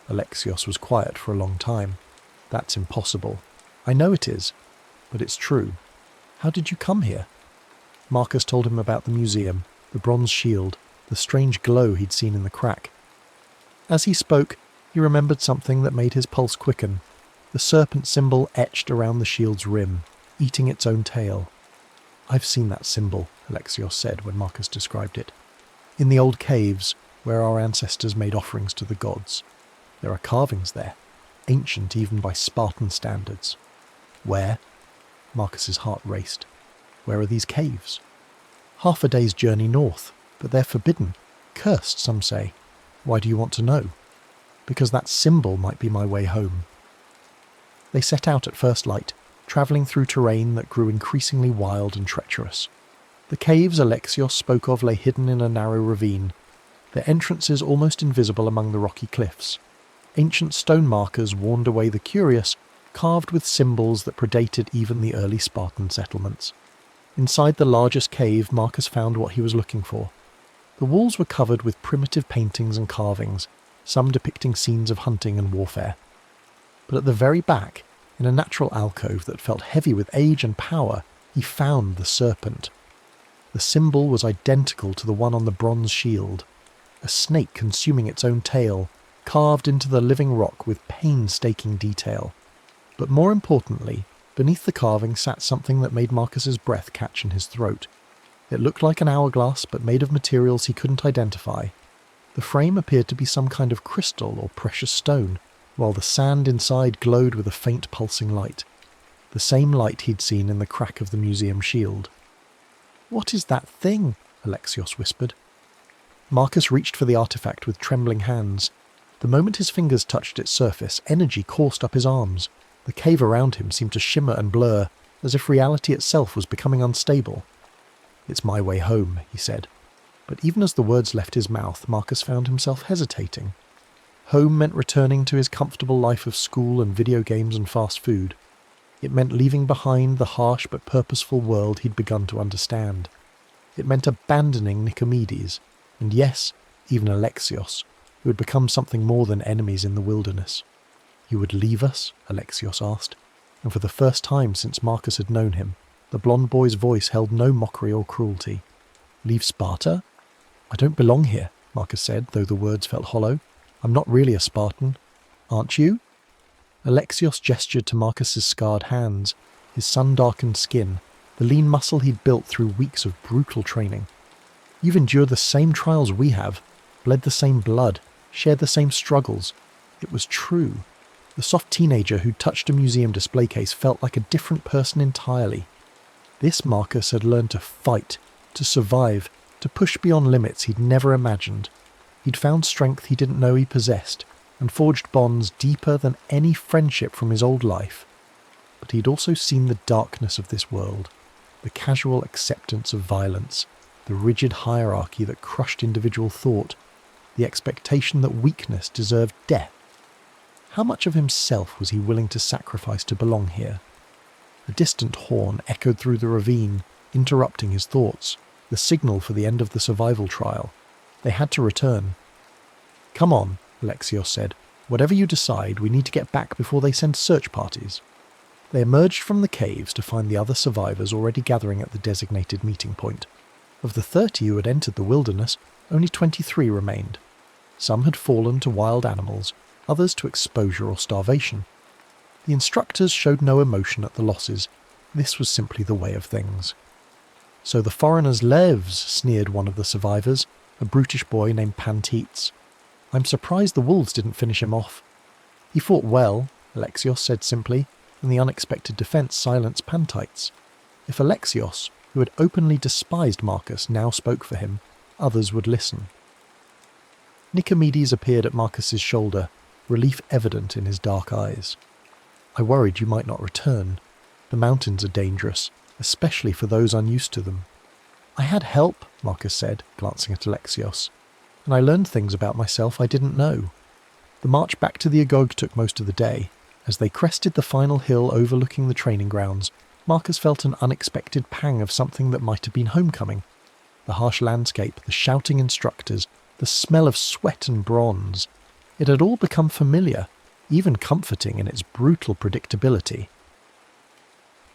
Alexios was quiet for a long time. "That's impossible." "I know it is, but it's true. How did you come here?" Marcus told him about the museum, the bronze shield, the strange glow he'd seen in the crack. As he spoke, he remembered something that made his pulse quicken, the serpent symbol etched around the shield's rim, eating its own tail. "I've seen that symbol," Alexios said when Marcus described it. "In the old caves, where our ancestors made offerings to the gods. There are carvings there, ancient even by Spartan standards." "Where?" Marcus's heart raced. "Where are these caves?" "Half a day's journey north, but they're forbidden. Cursed, some say. Why do you want to know?" "Because that symbol might be my way home." They set out at first light, travelling through terrain that grew increasingly wild and treacherous. The caves Alexios spoke of lay hidden in a narrow ravine, their entrances almost invisible among the rocky cliffs. Ancient stone markers warned away the curious, carved with symbols that predated even the early Spartan settlements. Inside the largest cave, Marcus found what he was looking for. The walls were covered with primitive paintings and carvings, some depicting scenes of hunting and warfare. But at the very back, in a natural alcove that felt heavy with age and power, he found the serpent. The symbol was identical to the one on the bronze shield, a snake consuming its own tail, carved into the living rock with painstaking detail. But more importantly, beneath the carving sat something that made Marcus's breath catch in his throat. It looked like an hourglass, but made of materials he couldn't identify. The frame appeared to be some kind of crystal or precious stone, while the sand inside glowed with a faint pulsing light. The same light he'd seen in the crack of the museum shield. "What is that thing?" Alexios whispered. Marcus reached for the artifact with trembling hands. The moment his fingers touched its surface, energy coursed up his arms. The cave around him seemed to shimmer and blur, as if reality itself was becoming unstable. "It's my way home," he said. But even as the words left his mouth, Marcus found himself hesitating. Home meant returning to his comfortable life of school and video games and fast food. It meant leaving behind the harsh but purposeful world he'd begun to understand. It meant abandoning Nicomedes, and yes, even Alexios, who had become something more than enemies in the wilderness. "You would leave us?" Alexios asked, and for the first time since Marcus had known him, the blonde boy's voice held no mockery or cruelty. "Leave Sparta? I don't belong here," Marcus said, though the words felt hollow. "I'm not really a Spartan. Aren't you?" Alexios gestured to Marcus's scarred hands, his sun-darkened skin, the lean muscle he'd built through weeks of brutal training. You've endured the same trials we have, bled the same blood, shared the same struggles. It was true. The soft teenager who'd touched a museum display case felt like a different person entirely. This Marcus had learned to fight, to survive, to push beyond limits he'd never imagined. He'd found strength he didn't know he possessed, and forged bonds deeper than any friendship from his old life. But he'd also seen the darkness of this world, the casual acceptance of violence, the rigid hierarchy that crushed individual thought, the expectation that weakness deserved death. How much of himself was he willing to sacrifice to belong here? A distant horn echoed through the ravine, interrupting his thoughts, the signal for the end of the survival trial. They had to return. "Come on," Alexios said. "Whatever you decide, we need to get back before they send search parties." They emerged from the caves to find the other survivors already gathering at the designated meeting point. Of the 30 who had entered the wilderness, only 23 remained. Some had fallen to wild animals, others to exposure or starvation. The instructors showed no emotion at the losses. This was simply the way of things. "So the foreigners' lives," sneered one of the survivors, a brutish boy named Panteets. "I'm surprised the wolves didn't finish him off." "He fought well," Alexios said simply, and the unexpected defence silenced Panteets. If Alexios, who had openly despised Marcus, now spoke for him, others would listen. Nicomedes appeared at Marcus's shoulder, relief evident in his dark eyes. "I worried you might not return. The mountains are dangerous, especially for those unused to them." "I had help," Marcus said, glancing at Alexios, "and I learned things about myself I didn't know." The march back to the Agog took most of the day. As they crested the final hill overlooking the training grounds, Marcus felt an unexpected pang of something that might have been homecoming. The harsh landscape, the shouting instructors, the smell of sweat and bronze. It had all become familiar, even comforting in its brutal predictability.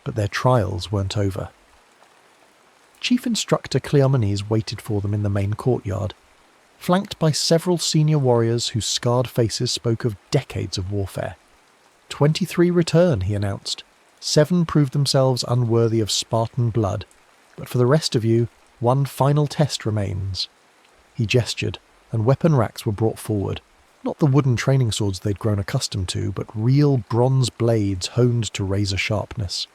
But their trials weren't over. Chief Instructor Cleomenes waited for them in the main courtyard, flanked by several senior warriors whose scarred faces spoke of decades of warfare. 23 return, he announced. 7 proved themselves unworthy of Spartan blood, but for the rest of you, one final test remains. He gestured, and weapon racks were brought forward. Not the wooden training swords they'd grown accustomed to, but real bronze blades honed to razor sharpness.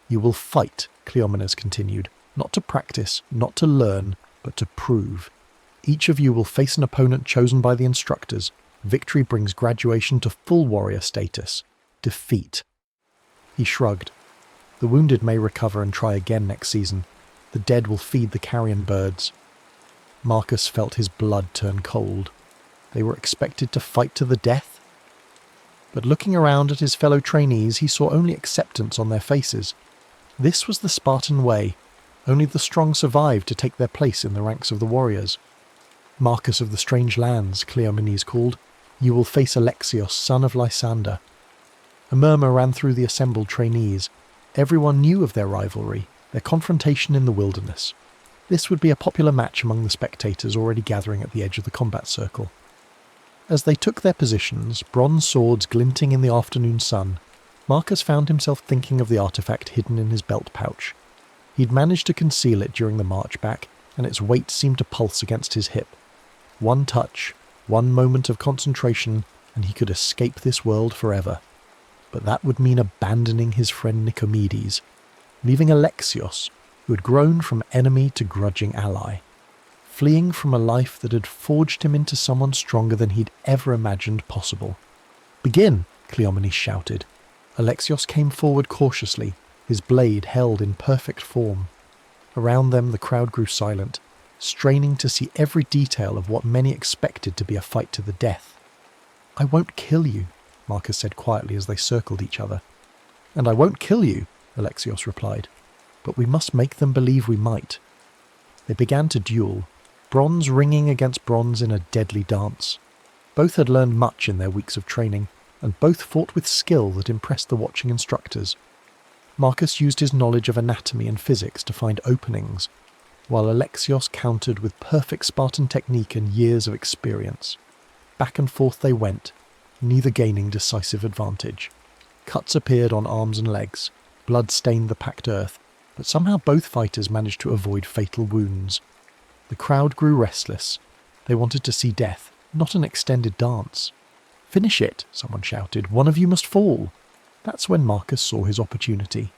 "You will fight," Cleomenes continued, "not to practice, not to learn, but to prove. Each of you will face an opponent chosen by the instructors. Victory brings graduation to full warrior status. Defeat." He shrugged. "The wounded may recover and try again next season. The dead will feed the carrion birds." Marcus felt his blood turn cold. They were expected to fight to the death? But looking around at his fellow trainees, he saw only acceptance on their faces. This was the Spartan way. Only the strong survived to take their place in the ranks of the warriors. "Marcus of the Strange Lands," Cleomenes called, "you will face Alexios, son of Lysander." A murmur ran through the assembled trainees. Everyone knew of their rivalry, their confrontation in the wilderness. This would be a popular match among the spectators already gathering at the edge of the combat circle. As they took their positions, bronze swords glinting in the afternoon sun, Marcus found himself thinking of the artifact hidden in his belt pouch. He'd managed to conceal it during the march back, and its weight seemed to pulse against his hip. One touch, one moment of concentration, and he could escape this world forever. But that would mean abandoning his friend Nicomedes, leaving Alexios, who had grown from enemy to grudging ally, fleeing from a life that had forged him into someone stronger than he'd ever imagined possible. "Begin!" Cleomenes shouted. Alexios came forward cautiously, his blade held in perfect form. Around them the crowd grew silent, straining to see every detail of what many expected to be a fight to the death. "I won't kill you," Marcus said quietly as they circled each other. "And I won't kill you," Alexios replied. "But we must make them believe we might." They began to duel, bronze ringing against bronze in a deadly dance. Both had learned much in their weeks of training, and both fought with skill that impressed the watching instructors. Marcus used his knowledge of anatomy and physics to find openings, while Alexios countered with perfect Spartan technique and years of experience. Back and forth they went, neither gaining decisive advantage. Cuts appeared on arms and legs, blood stained the packed earth, but somehow both fighters managed to avoid fatal wounds. The crowd grew restless. They wanted to see death, not an extended dance. "Finish it," someone shouted. "One of you must fall." That's when Marcus saw his opportunity.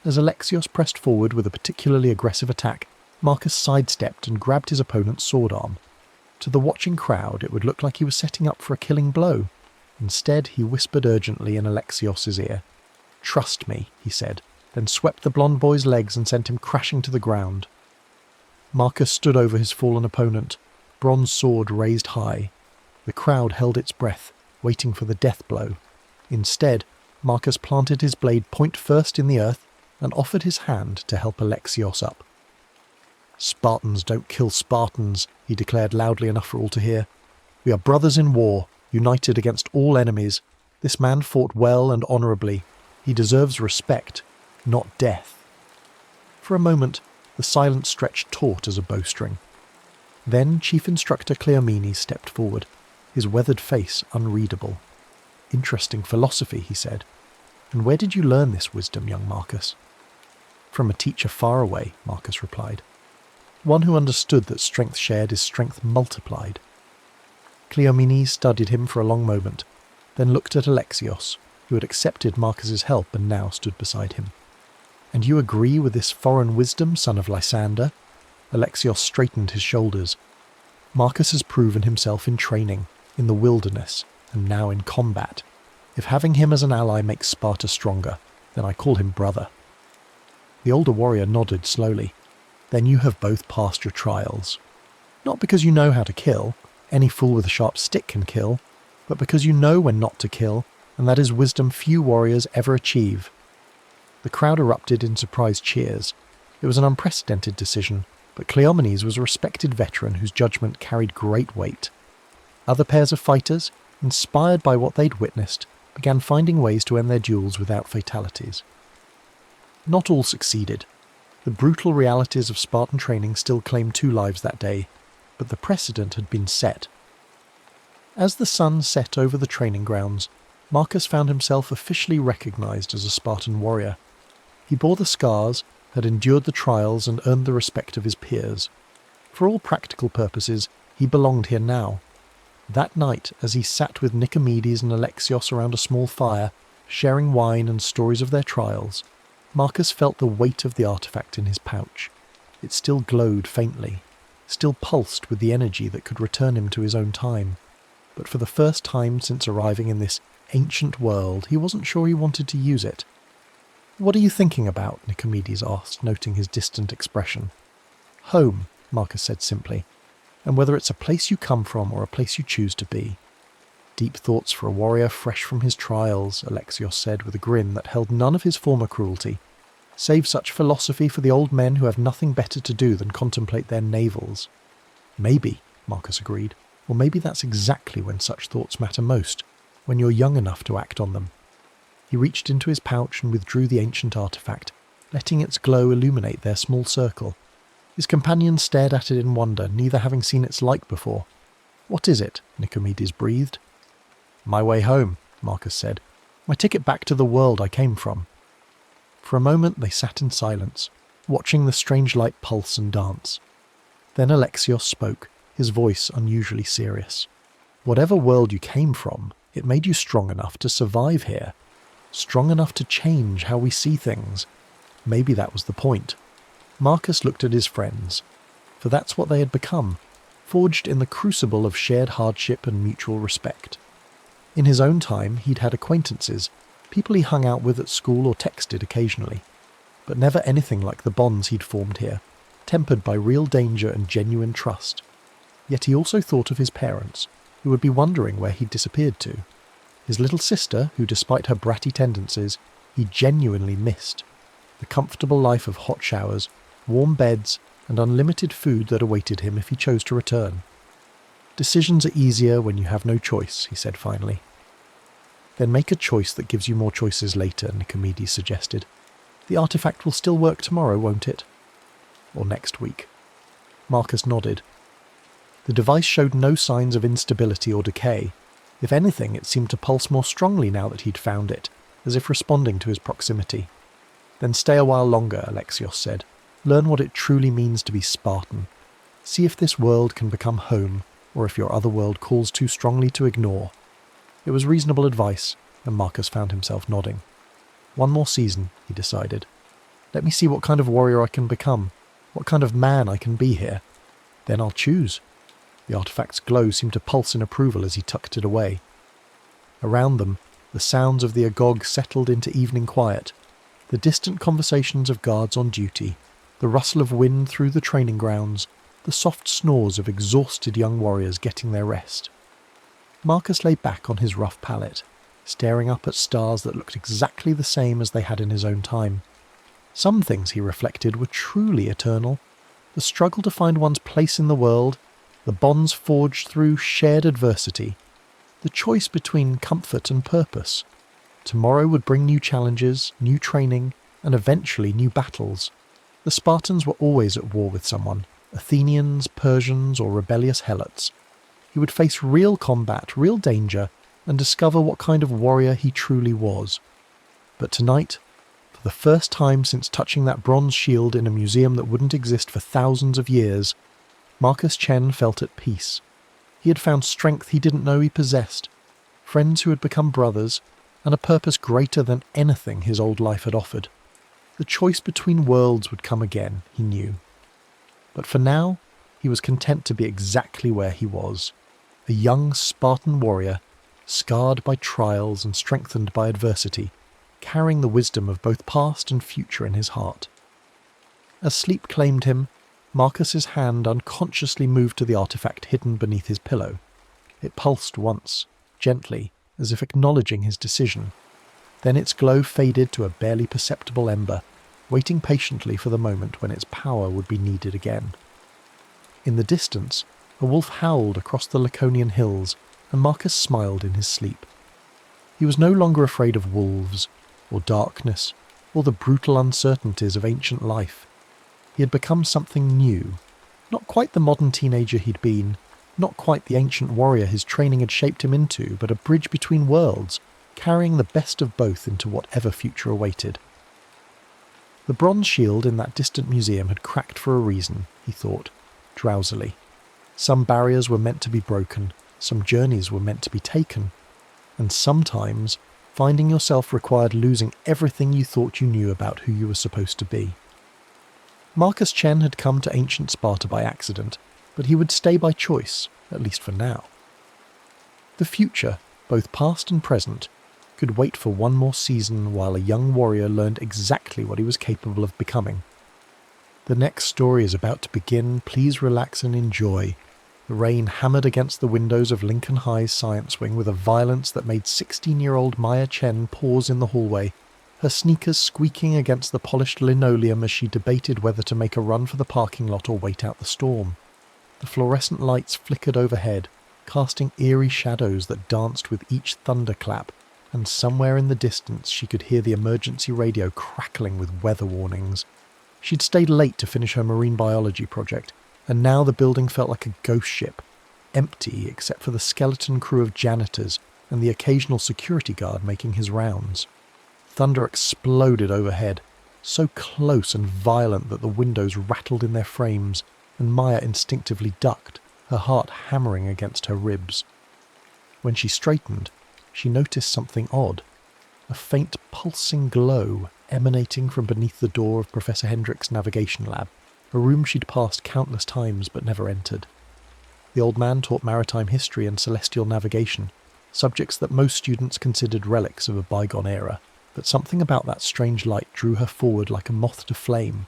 As Alexios pressed forward with a particularly aggressive attack, Marcus sidestepped and grabbed his opponent's sword arm. To the watching crowd, it would look like he was setting up for a killing blow. Instead, he whispered urgently in Alexios' ear. "Trust me," he said, then swept the blonde boy's legs and sent him crashing to the ground. Marcus stood over his fallen opponent, bronze sword raised high. The crowd held its breath, waiting for the death blow. Instead, Marcus planted his blade point first in the earth and offered his hand to help Alexios up. "Spartans don't kill Spartans," he declared loudly enough for all to hear. "We are brothers in war, united against all enemies. This man fought well and honourably. He deserves respect, not death." For a moment, the silence stretched taut as a bowstring. Then Chief Instructor Cleomenes stepped forward, his weathered face unreadable. "Interesting philosophy," he said. "And where did you learn this wisdom, young Marcus?" "From a teacher far away," Marcus replied. "One who understood that strength shared is strength multiplied." Cleomenes studied him for a long moment, then looked at Alexios, who had accepted Marcus's help and now stood beside him. "And you agree with this foreign wisdom, son of Lysander?" Alexios straightened his shoulders. "Marcus has proven himself in training, in the wilderness, and now in combat. If having him as an ally makes Sparta stronger, then I call him brother." The older warrior nodded slowly. "Then you have both passed your trials. Not because you know how to kill, any fool with a sharp stick can kill, but because you know when not to kill, and that is wisdom few warriors ever achieve." The crowd erupted in surprised cheers. It was an unprecedented decision, but Cleomenes was a respected veteran whose judgment carried great weight. Other pairs of fighters, inspired by what they'd witnessed, began finding ways to end their duels without fatalities. Not all succeeded. The brutal realities of Spartan training still claimed 2 lives that day, but the precedent had been set. As the sun set over the training grounds, Marcus found himself officially recognized as a Spartan warrior. He bore the scars, had endured the trials and earned the respect of his peers. For all practical purposes, he belonged here now. That night, as he sat with Nicomedes and Alexios around a small fire, sharing wine and stories of their trials, Marcus felt the weight of the artifact in his pouch. It still glowed faintly, still pulsed with the energy that could return him to his own time. But for the first time since arriving in this ancient world, he wasn't sure he wanted to use it. "What are you thinking about?" Nicomedes asked, noting his distant expression. "Home," Marcus said simply, "and whether it's a place you come from or a place you choose to be." "Deep thoughts for a warrior fresh from his trials," Alexios said with a grin that held none of his former cruelty. "Save such philosophy for the old men who have nothing better to do than contemplate their navels." "Maybe," Marcus agreed, "or maybe that's exactly when such thoughts matter most, when you're young enough to act on them." He reached into his pouch and withdrew the ancient artifact, letting its glow illuminate their small circle. His companions stared at it in wonder, neither having seen its like before. "What is it?" Nicomedes breathed. "My way home," Marcus said. "My ticket back to the world I came from." For a moment they sat in silence, watching the strange light pulse and dance. Then Alexios spoke, his voice unusually serious. "Whatever world you came from, it made you strong enough to survive here. Strong enough to change how we see things. Maybe that was the point." Marcus looked at his friends, for that's what they had become, forged in the crucible of shared hardship and mutual respect. In his own time, he'd had acquaintances, people he hung out with at school or texted occasionally, but never anything like the bonds he'd formed here, tempered by real danger and genuine trust. Yet he also thought of his parents, who would be wondering where he'd disappeared to. His little sister, who despite her bratty tendencies, he genuinely missed. The comfortable life of hot showers, warm beds, and unlimited food that awaited him if he chose to return. "Decisions are easier when you have no choice," he said finally. "Then make a choice that gives you more choices later," Nicomedes suggested. "The artifact will still work tomorrow, won't it? Or next week?" Marcus nodded. The device showed no signs of instability or decay. If anything, it seemed to pulse more strongly now that he'd found it, as if responding to his proximity. "Then stay a while longer," Alexios said. "Learn what it truly means to be Spartan. See if this world can become home, or if your other world calls too strongly to ignore. It was reasonable advice, and Marcus found himself nodding. One more season, he decided. Let me see what kind of warrior I can become, what kind of man I can be here. Then I'll choose. The artifact's glow seemed to pulse in approval as he tucked it away. Around them, the sounds of the agog settled into evening quiet, the distant conversations of guards on duty, the rustle of wind through the training grounds, the soft snores of exhausted young warriors getting their rest. Marcus lay back on his rough pallet, staring up at stars that looked exactly the same as they had in his own time. Some things, he reflected, were truly eternal. The struggle to find one's place in the world, the bonds forged through shared adversity, the choice between comfort and purpose. Tomorrow would bring new challenges, new training, and eventually new battles. The Spartans were always at war with someone, Athenians, Persians, or rebellious helots. He would face real combat, real danger, and discover what kind of warrior he truly was. But tonight, for the first time since touching that bronze shield in a museum that wouldn't exist for thousands of years, Marcus Chen felt at peace. He had found strength he didn't know he possessed, friends who had become brothers, and a purpose greater than anything his old life had offered. The choice between worlds would come again, he knew. But for now, he was content to be exactly where he was, a young Spartan warrior, scarred by trials and strengthened by adversity, carrying the wisdom of both past and future in his heart. As sleep claimed him, Marcus's hand unconsciously moved to the artifact hidden beneath his pillow. It pulsed once, gently, as if acknowledging his decision. Then its glow faded to a barely perceptible ember, waiting patiently for the moment when its power would be needed again. In the distance, a wolf howled across the Laconian hills, and Marcus smiled in his sleep. He was no longer afraid of wolves, or darkness, or the brutal uncertainties of ancient life. He had become something new, not quite the modern teenager he'd been, not quite the ancient warrior his training had shaped him into, but a bridge between worlds, carrying the best of both into whatever future awaited. The bronze shield in that distant museum had cracked for a reason, he thought, drowsily. Some barriers were meant to be broken, some journeys were meant to be taken, and sometimes finding yourself required losing everything you thought you knew about who you were supposed to be. Marcus Chen had come to ancient Sparta by accident, but he would stay by choice, at least for now. The future, both past and present, could wait for one more season while a young warrior learned exactly what he was capable of becoming. The next story is about to begin. Please relax and enjoy. The rain hammered against the windows of Lincoln High's science wing with a violence that made 16-year-old Maya Chen pause in the hallway, her sneakers squeaking against the polished linoleum as she debated whether to make a run for the parking lot or wait out the storm. The fluorescent lights flickered overhead, casting eerie shadows that danced with each thunderclap, and somewhere in the distance she could hear the emergency radio crackling with weather warnings. She'd stayed late to finish her marine biology project, and now the building felt like a ghost ship, empty except for the skeleton crew of janitors and the occasional security guard making his rounds. Thunder exploded overhead, so close and violent that the windows rattled in their frames, and Maya instinctively ducked, her heart hammering against her ribs. When she straightened, she noticed something odd, a faint pulsing glow emanating from beneath the door of Professor Hendrick's navigation lab, a room she'd passed countless times but never entered. The old man taught maritime history and celestial navigation, subjects that most students considered relics of a bygone era, but something about that strange light drew her forward like a moth to flame.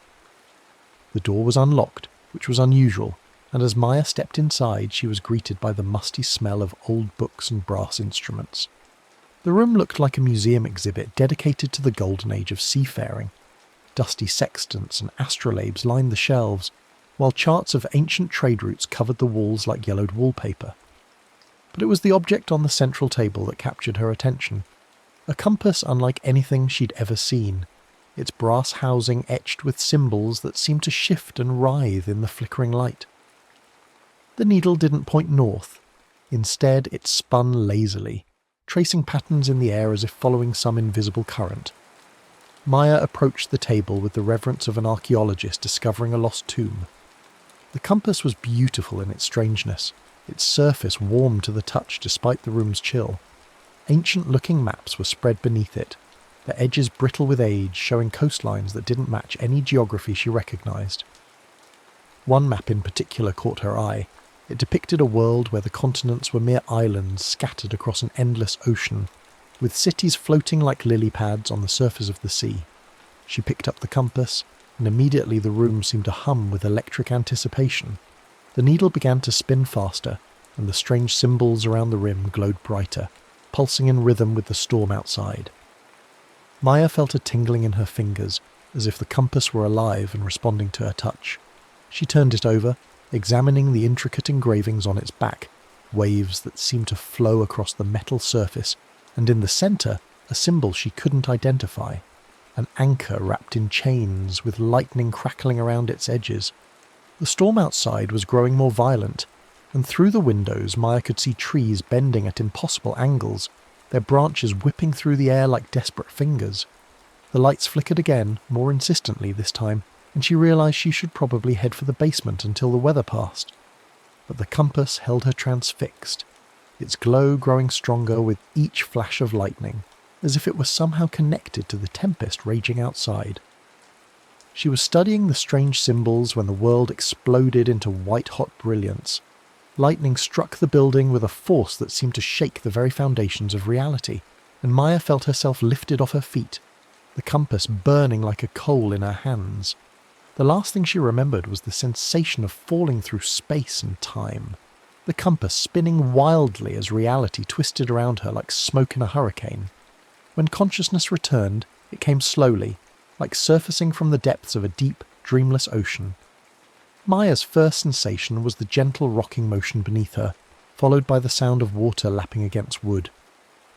The door was unlocked, which was unusual, and as Maya stepped inside she was greeted by the musty smell of old books and brass instruments. The room looked like a museum exhibit dedicated to the golden age of seafaring. Dusty sextants and astrolabes lined the shelves, while charts of ancient trade routes covered the walls like yellowed wallpaper. But it was the object on the central table that captured her attention. A compass unlike anything she'd ever seen, its brass housing etched with symbols that seemed to shift and writhe in the flickering light. The needle didn't point north. Instead, it spun lazily, tracing patterns in the air as if following some invisible current. Maya approached the table with the reverence of an archaeologist discovering a lost tomb. The compass was beautiful in its strangeness, its surface warm to the touch despite the room's chill. Ancient-looking maps were spread beneath it, their edges brittle with age, showing coastlines that didn't match any geography she recognised. One map in particular caught her eye. It depicted a world where the continents were mere islands scattered across an endless ocean, with cities floating like lily pads on the surface of the sea. She picked up the compass, and immediately the room seemed to hum with electric anticipation. The needle began to spin faster, and the strange symbols around the rim glowed brighter, pulsing in rhythm with the storm outside. Maya felt a tingling in her fingers, as if the compass were alive and responding to her touch. She turned it over, examining the intricate engravings on its back, waves that seemed to flow across the metal surface, and in the centre, a symbol she couldn't identify. An anchor wrapped in chains, with lightning crackling around its edges. The storm outside was growing more violent, and through the windows Maya could see trees bending at impossible angles, their branches whipping through the air like desperate fingers. The lights flickered again, more insistently this time, and she realised she should probably head for the basement until the weather passed. But the compass held her transfixed, its glow growing stronger with each flash of lightning, as if it were somehow connected to the tempest raging outside. She was studying the strange symbols when the world exploded into white-hot brilliance. Lightning struck the building with a force that seemed to shake the very foundations of reality, and Maya felt herself lifted off her feet, the compass burning like a coal in her hands. The last thing she remembered was the sensation of falling through space and time, the compass spinning wildly as reality twisted around her like smoke in a hurricane. When consciousness returned, it came slowly, like surfacing from the depths of a deep, dreamless ocean. Maya's first sensation was the gentle rocking motion beneath her, followed by the sound of water lapping against wood.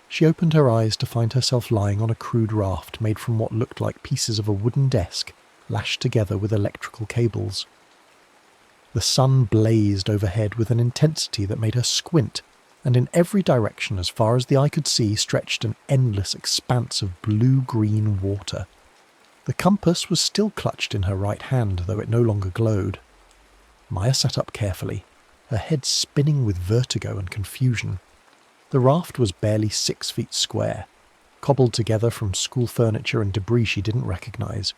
She opened her eyes to find herself lying on a crude raft made from what looked like pieces of a wooden desk, lashed together with electrical cables. The sun blazed overhead with an intensity that made her squint, and in every direction as far as the eye could see stretched an endless expanse of blue-green water. The compass was still clutched in her right hand, though it no longer glowed. Maya sat up carefully, her head spinning with vertigo and confusion. The raft was barely 6 feet square, cobbled together from school furniture and debris she didn't recognise.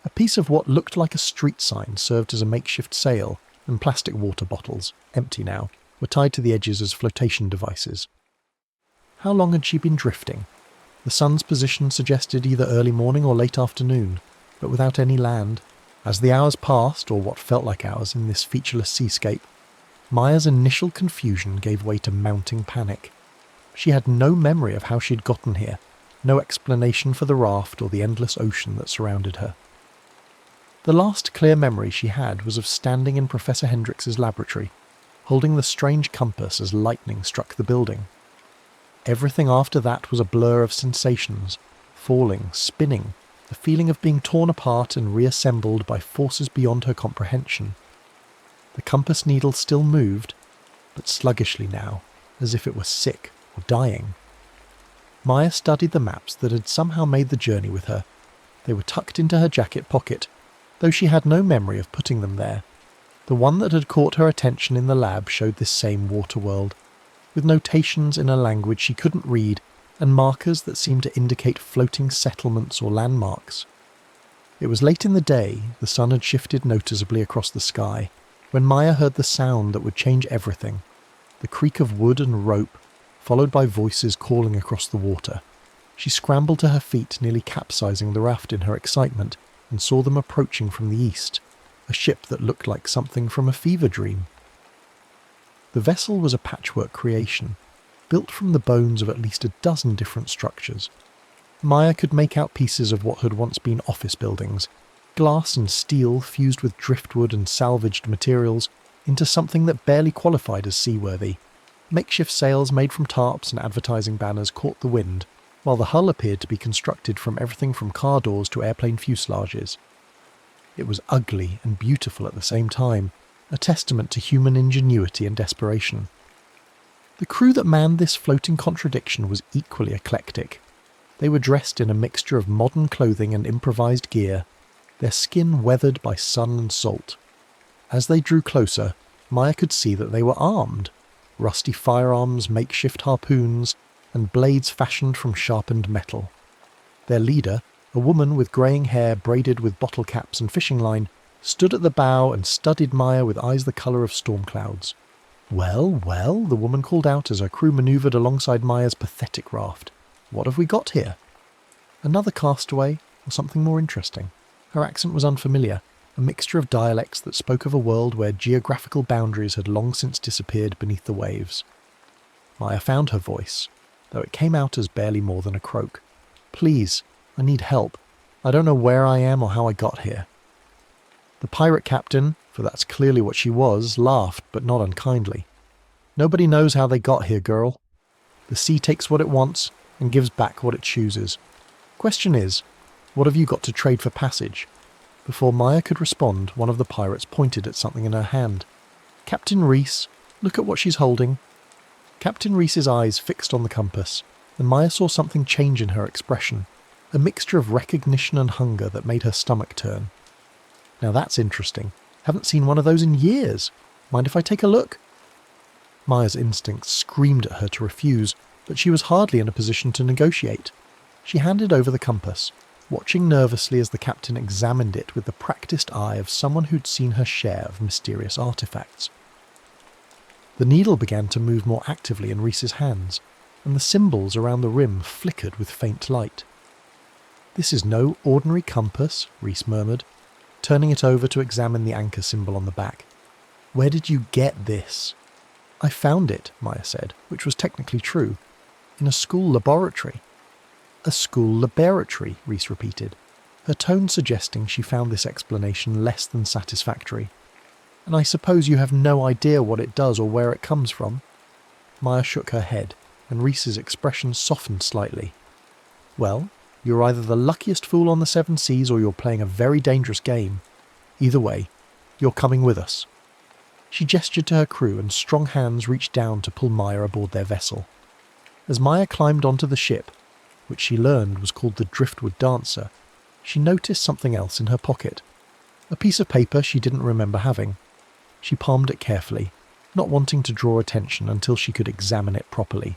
A piece of what looked like a street sign served as a makeshift sail, and plastic water bottles, empty now, were tied to the edges as flotation devices. How long had she been drifting? The sun's position suggested either early morning or late afternoon, but without any land. As the hours passed, or what felt like hours in this featureless seascape, Maya's initial confusion gave way to mounting panic. She had no memory of how she'd gotten here, no explanation for the raft or the endless ocean that surrounded her. The last clear memory she had was of standing in Professor Hendrix's laboratory, holding the strange compass as lightning struck the building. Everything after that was a blur of sensations, falling, spinning, the feeling of being torn apart and reassembled by forces beyond her comprehension. The compass needle still moved, but sluggishly now, as if it were sick or dying. Maya studied the maps that had somehow made the journey with her. They were tucked into her jacket pocket, though she had no memory of putting them there. The one that had caught her attention in the lab showed this same water world, with notations in a language she couldn't read and markers that seemed to indicate floating settlements or landmarks. It was late in the day, the sun had shifted noticeably across the sky, when Maya heard the sound that would change everything, the creak of wood and rope, followed by voices calling across the water. She scrambled to her feet, nearly capsizing the raft in her excitement, and saw them approaching from the east, a ship that looked like something from a fever dream. The vessel was a patchwork creation, built from the bones of at least a dozen different structures. Maya could make out pieces of what had once been office buildings, glass and steel fused with driftwood and salvaged materials into something that barely qualified as seaworthy. Makeshift sails made from tarps and advertising banners caught the wind, while the hull appeared to be constructed from everything from car doors to airplane fuselages. It was ugly and beautiful at the same time, a testament to human ingenuity and desperation. The crew that manned this floating contradiction was equally eclectic. They were dressed in a mixture of modern clothing and improvised gear, their skin weathered by sun and salt. As they drew closer, Maya could see that they were armed. Rusty firearms, makeshift harpoons, and blades fashioned from sharpened metal. Their leader, a woman with greying hair braided with bottle caps and fishing line, stood at the bow and studied Maya with eyes the colour of storm clouds. "Well, well," the woman called out as her crew manoeuvred alongside Maya's pathetic raft. "What have we got here?" Another castaway, or something more interesting? Her accent was unfamiliar, a mixture of dialects that spoke of a world where geographical boundaries had long since disappeared beneath the waves. Maya found her voice, though it came out as barely more than a croak. "Please, I need help. I don't know where I am or how I got here." The pirate captain, for that's clearly what she was, laughed, but not unkindly. "Nobody knows how they got here, girl. The sea takes what it wants and gives back what it chooses. Question is, what have you got to trade for passage?" Before Maya could respond, one of the pirates pointed at something in her hand. "Captain Reese, look at what she's holding." Captain Reese's eyes fixed on the compass, and Maya saw something change in her expression, a mixture of recognition and hunger that made her stomach turn. "Now that's interesting. Haven't seen one of those in years. Mind if I take a look?" Maya's instincts screamed at her to refuse, but she was hardly in a position to negotiate. She handed over the compass, watching nervously as the captain examined it with the practiced eye of someone who'd seen her share of mysterious artifacts. The needle began to move more actively in Reese's hands, and the symbols around the rim flickered with faint light. "This is no ordinary compass," Reese murmured, turning it over to examine the anchor symbol on the back. "Where did you get this?" "I found it," Maya said, which was technically true, "in a school laboratory." "A school laboratory," Reese repeated, her tone suggesting she found this explanation less than satisfactory. "And I suppose you have no idea what it does or where it comes from?" Maya shook her head, and Reese's expression softened slightly. "Well, you're either the luckiest fool on the seven seas or you're playing a very dangerous game. Either way, you're coming with us." She gestured to her crew, and strong hands reached down to pull Maya aboard their vessel. As Maya climbed onto the ship, which she learned was called the Driftwood Dancer, she noticed something else in her pocket. A piece of paper she didn't remember having. She palmed it carefully, not wanting to draw attention until she could examine it properly.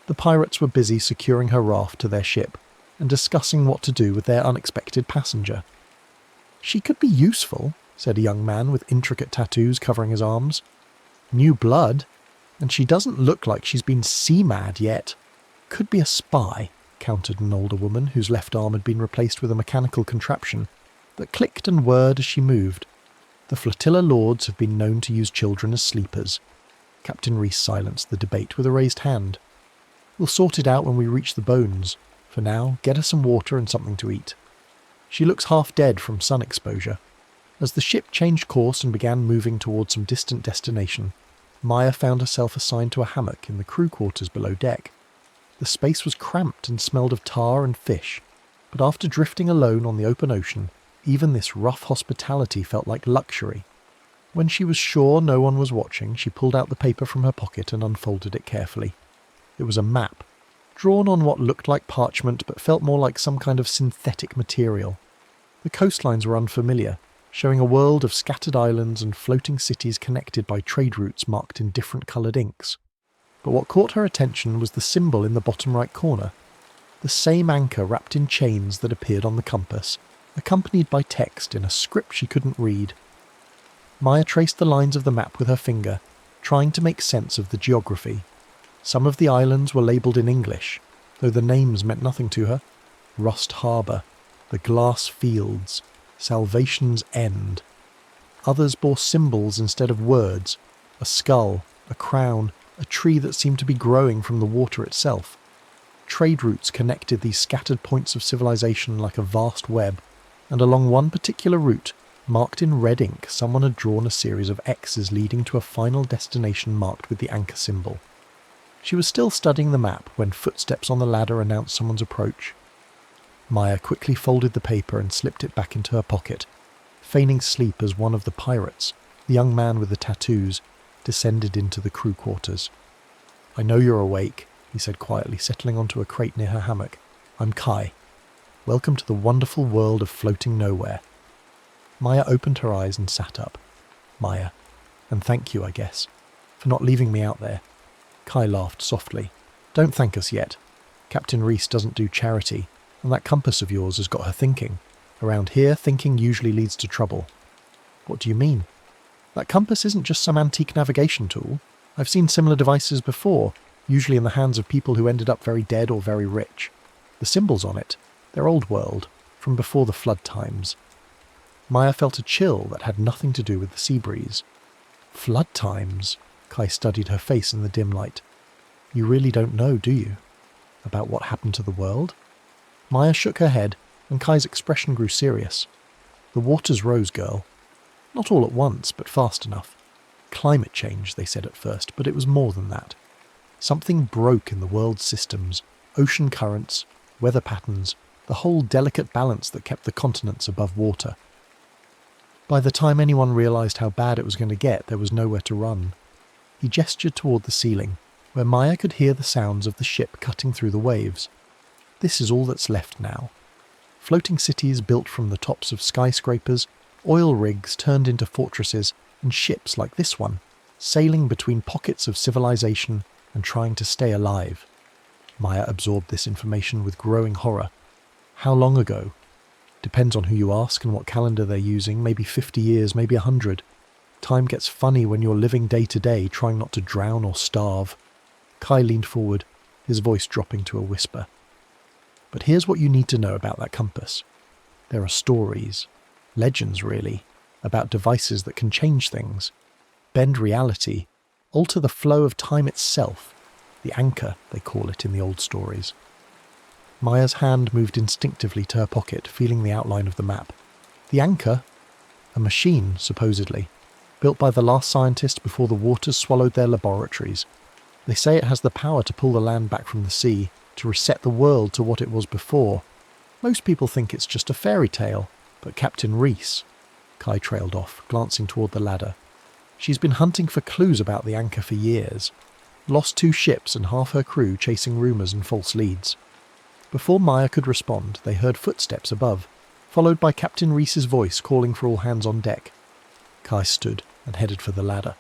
The pirates were busy securing her raft to their ship and discussing what to do with their unexpected passenger. "She could be useful," said a young man with intricate tattoos covering his arms. "New blood, and she doesn't look like she's been sea-mad yet." "Could be a spy," countered an older woman whose left arm had been replaced with a mechanical contraption that clicked and whirred as she moved. "The flotilla lords have been known to use children as sleepers." Captain Reese silenced the debate with a raised hand. "We'll sort it out when we reach the bones. For now, get her some water and something to eat. She looks half dead from sun exposure." As the ship changed course and began moving towards some distant destination, Maya found herself assigned to a hammock in the crew quarters below deck. The space was cramped and smelled of tar and fish, but after drifting alone on the open ocean, even this rough hospitality felt like luxury. When she was sure no one was watching, she pulled out the paper from her pocket and unfolded it carefully. It was a map, drawn on what looked like parchment but felt more like some kind of synthetic material. The coastlines were unfamiliar, showing a world of scattered islands and floating cities connected by trade routes marked in different coloured inks. But what caught her attention was the symbol in the bottom right corner, the same anchor wrapped in chains that appeared on the compass, accompanied by text in a script she couldn't read. Maya traced the lines of the map with her finger, trying to make sense of the geography. Some of the islands were labelled in English, though the names meant nothing to her. Rust Harbour, the Glass Fields, Salvation's End. Others bore symbols instead of words, a skull, a crown, a tree that seemed to be growing from the water itself. Trade routes connected these scattered points of civilization like a vast web, and along one particular route, marked in red ink, someone had drawn a series of X's leading to a final destination marked with the anchor symbol. She was still studying the map when footsteps on the ladder announced someone's approach. Maya quickly folded the paper and slipped it back into her pocket, feigning sleep as one of the pirates, the young man with the tattoos, descended into the crew quarters. "I know you're awake," he said quietly, settling onto a crate near her hammock. "I'm Kai. Welcome to the wonderful world of floating nowhere." Maya opened her eyes and sat up, Maya. And thank you, I guess, for not leaving me out there. Kai laughed softly. Don't thank us yet. Captain Reese doesn't do charity, and that compass of yours has got her thinking. Around here, thinking usually leads to trouble. What do you mean? That compass isn't just some antique navigation tool. I've seen similar devices before, usually in the hands of people who ended up very dead or very rich. The symbols on it, they're old world, from before the flood times. Maya felt a chill that had nothing to do with the sea breeze. Flood times? Kai studied her face in the dim light. You really don't know, do you? About what happened to the world? Maya shook her head, and Kai's expression grew serious. The waters rose, girl. Not all at once, but fast enough. Climate change, they said at first, but it was more than that. Something broke in the world's systems, ocean currents, weather patterns, the whole delicate balance that kept the continents above water. By the time anyone realised how bad it was going to get, there was nowhere to run. He gestured toward the ceiling, where Maya could hear the sounds of the ship cutting through the waves. This is all that's left now. Floating cities built from the tops of skyscrapers, oil rigs turned into fortresses, and ships like this one, sailing between pockets of civilization and trying to stay alive. Maya absorbed this information with growing horror. How long ago? Depends on who you ask and what calendar they're using, maybe 50 years, maybe 100. Time gets funny when you're living day to day, trying not to drown or starve. Kai leaned forward, his voice dropping to a whisper. But here's what you need to know about that compass. There are stories, legends really, about devices that can change things, bend reality, alter the flow of time itself. The anchor, they call it in the old stories. Maya's hand moved instinctively to her pocket, feeling the outline of the map. The anchor? A machine, supposedly, built by the last scientist before the waters swallowed their laboratories. They say it has the power to pull the land back from the sea, to reset the world to what it was before. Most people think it's just a fairy tale, but Captain Reese... Kai trailed off, glancing toward the ladder. She's been hunting for clues about the anchor for years. Lost 2 ships and half her crew chasing rumours and false leads. Before Maya could respond, they heard footsteps above, followed by Captain Reese's voice calling for all hands on deck. Kai stood and headed for the ladder.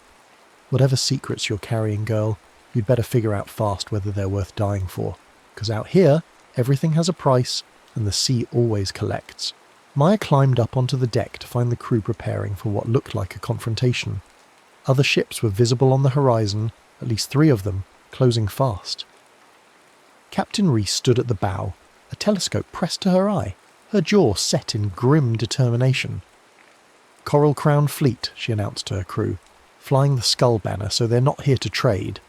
Whatever secrets you're carrying, girl, you'd better figure out fast whether they're worth dying for. 'Cause out here, everything has a price, and the sea always collects. Maya climbed up onto the deck to find the crew preparing for what looked like a confrontation. Other ships were visible on the horizon, at least 3 of them, closing fast. Captain Reese stood at the bow, a telescope pressed to her eye, her jaw set in grim determination. Coral Crown Fleet, she announced to her crew, flying the Skull Banner, so they're not here to trade.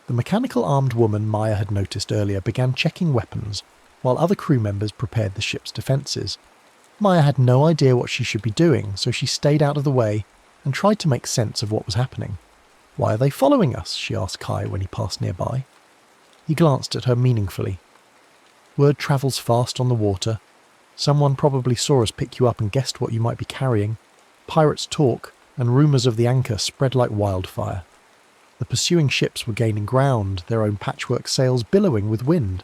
The mechanical armed woman Maya had noticed earlier began checking weapons, while other crew members prepared the ship's defences. Maya had no idea what she should be doing, so she stayed out of the way and tried to make sense of what was happening. "Why are they following us?" she asked Kai when he passed nearby. He glanced at her meaningfully. "Word travels fast on the water. Someone probably saw us pick you up and guessed what you might be carrying. Pirates talk, and rumours of the anchor spread like wildfire. The pursuing ships were gaining ground, their own patchwork sails billowing with wind.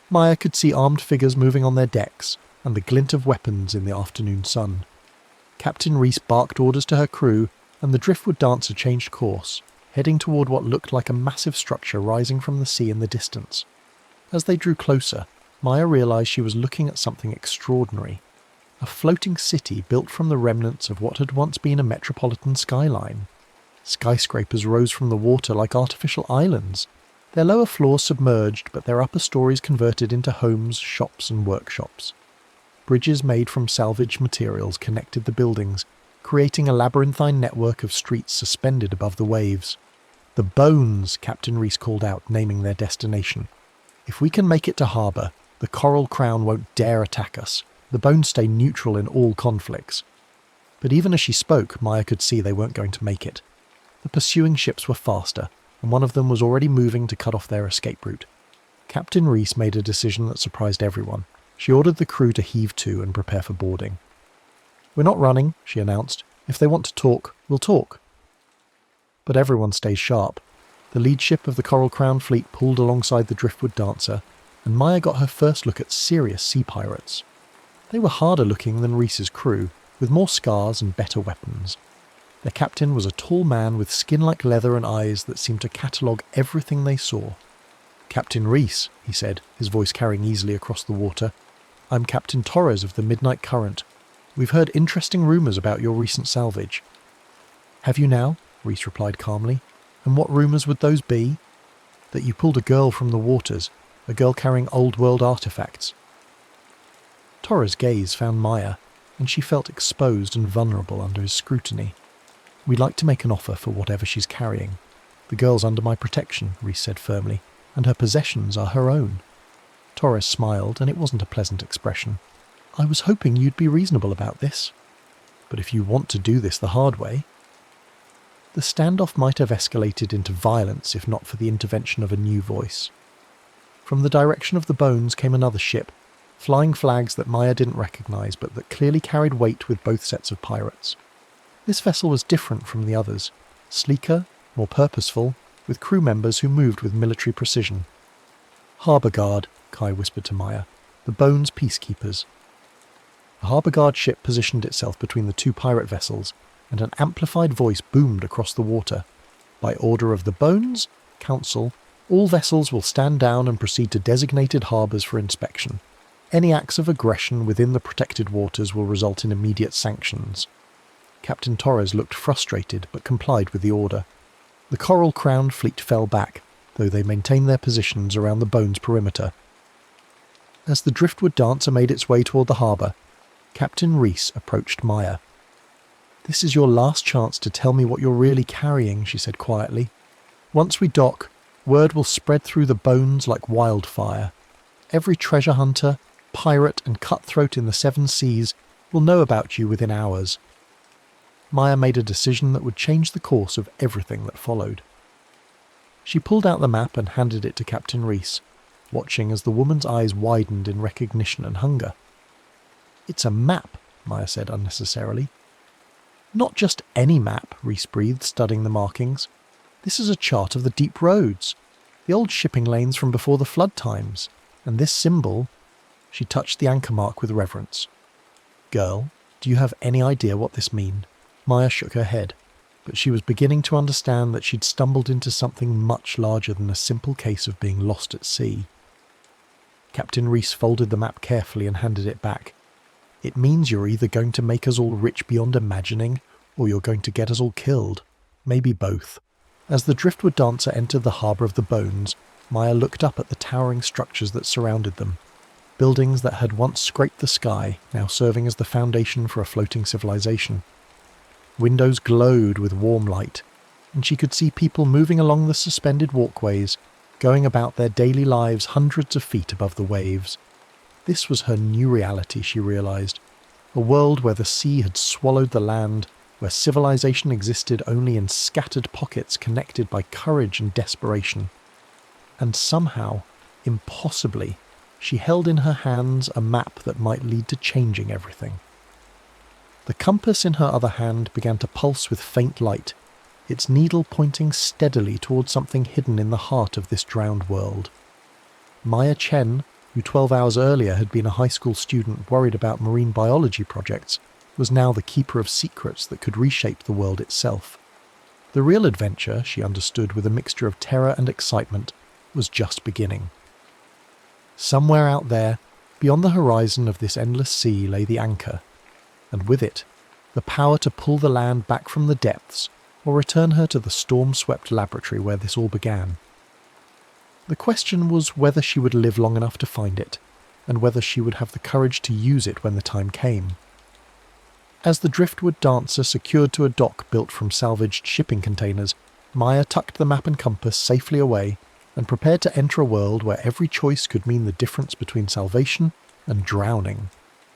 Maya could see armed figures moving on their decks, and the glint of weapons in the afternoon sun. Captain Reese barked orders to her crew, and the driftwood dancer changed course, heading toward what looked like a massive structure rising from the sea in the distance. As they drew closer, Maya realised she was looking at something extraordinary. A floating city built from the remnants of what had once been a metropolitan skyline. Skyscrapers rose from the water like artificial islands, their lower floors submerged but their upper stories converted into homes, shops and workshops. Bridges made from salvaged materials connected the buildings, creating a labyrinthine network of streets suspended above the waves. "The Bones," Captain Reese called out, naming their destination. "If we can make it to harbour, the Coral Crown won't dare attack us. The Bones stay neutral in all conflicts." But even as she spoke, Maya could see they weren't going to make it. The pursuing ships were faster, and one of them was already moving to cut off their escape route. Captain Reese made a decision that surprised everyone. She ordered the crew to heave to and prepare for boarding. "We're not running," she announced. "If they want to talk, we'll talk." But everyone stayed sharp. The lead ship of the Coral Crown Fleet pulled alongside the driftwood dancer, and Maya got her first look at serious sea pirates. They were harder looking than Reese's crew, with more scars and better weapons. Their captain was a tall man with skin like leather and eyes that seemed to catalogue everything they saw. "Captain Reese," he said, his voice carrying easily across the water. "I'm Captain Torres of the Midnight Current. We've heard interesting rumours about your recent salvage." "Have you now?" Reese replied calmly. "And what rumours would those be?" "That you pulled a girl from the waters, a girl carrying old-world artefacts." Torres' gaze found Maya, and she felt exposed and vulnerable under his scrutiny. "We'd like to make an offer for whatever she's carrying. The girl's under my protection," Reese said firmly, "and her possessions are her own." Torres smiled, and it wasn't a pleasant expression. "I was hoping you'd be reasonable about this. But if you want to do this the hard way..." The standoff might have escalated into violence if not for the intervention of a new voice. From the direction of the bones came another ship, flying flags that Maya didn't recognise but that clearly carried weight with both sets of pirates. This vessel was different from the others, sleeker, more purposeful, with crew members who moved with military precision. "Harbour Guard," Kai whispered to Maya. "The Bones peacekeepers." The Harbour Guard ship positioned itself between the two pirate vessels, and an amplified voice boomed across the water. "By order of the Bones, Council, all vessels will stand down and proceed to designated harbours for inspection. Any acts of aggression within the protected waters will result in immediate sanctions." Captain Torres looked frustrated but complied with the order. The coral-crowned fleet fell back, though they maintained their positions around the Bones perimeter. As the driftwood dancer made its way toward the harbour, Captain Reese approached Maya. "This is your last chance to tell me what you're really carrying," she said quietly. "Once we dock, word will spread through the Bones like wildfire. Every treasure hunter, pirate and cutthroat in the seven seas will know about you within hours." Maya made a decision that would change the course of everything that followed. She pulled out the map and handed it to Captain Reese, watching as the woman's eyes widened in recognition and hunger. "It's a map," Maya said unnecessarily. "Not just any map," Reese breathed, studying the markings. "This is a chart of the deep roads, the old shipping lanes from before the flood times, and this symbol..." She touched the anchor mark with reverence. "Girl, do you have any idea what this means?" Maya shook her head, but she was beginning to understand that she'd stumbled into something much larger than a simple case of being lost at sea. Captain Reese folded the map carefully and handed it back. "It means you're either going to make us all rich beyond imagining, or you're going to get us all killed. Maybe both." As the driftwood dancer entered the harbour of the Bones, Maya looked up at the towering structures that surrounded them. Buildings that had once scraped the sky, now serving as the foundation for a floating civilization. Windows glowed with warm light, and she could see people moving along the suspended walkways, going about their daily lives hundreds of feet above the waves. This was her new reality, she realised. A world where the sea had swallowed the land, where civilization existed only in scattered pockets connected by courage and desperation. And somehow, impossibly, she held in her hands a map that might lead to changing everything. The compass in her other hand began to pulse with faint light, its needle pointing steadily towards something hidden in the heart of this drowned world. Maya Chen, who 12 hours earlier had been a high school student worried about marine biology projects, was now the keeper of secrets that could reshape the world itself. The real adventure, she understood with a mixture of terror and excitement, was just beginning. Somewhere out there, beyond the horizon of this endless sea, lay the anchor, and with it, the power to pull the land back from the depths or return her to the storm-swept laboratory where this all began. The question was whether she would live long enough to find it, and whether she would have the courage to use it when the time came. As the driftwood dancer secured to a dock built from salvaged shipping containers, Maya tucked the map and compass safely away and prepared to enter a world where every choice could mean the difference between salvation and drowning,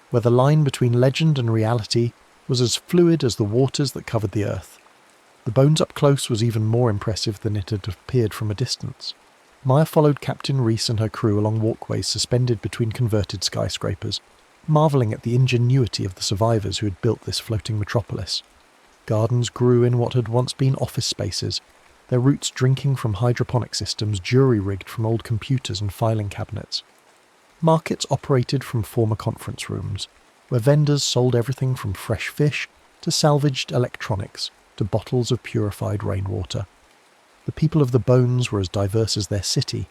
where the line between legend and reality was as fluid as the waters that covered the earth. The Bones up close was even more impressive than it had appeared from a distance. Maya followed Captain Reese and her crew along walkways suspended between converted skyscrapers, marvelling at the ingenuity of the survivors who had built this floating metropolis. Gardens grew in what had once been office spaces, their roots drinking from hydroponic systems jury-rigged from old computers and filing cabinets. Markets operated from former conference rooms, where vendors sold everything from fresh fish to salvaged electronics, to bottles of purified rainwater. The people of the Bones were as diverse as their city.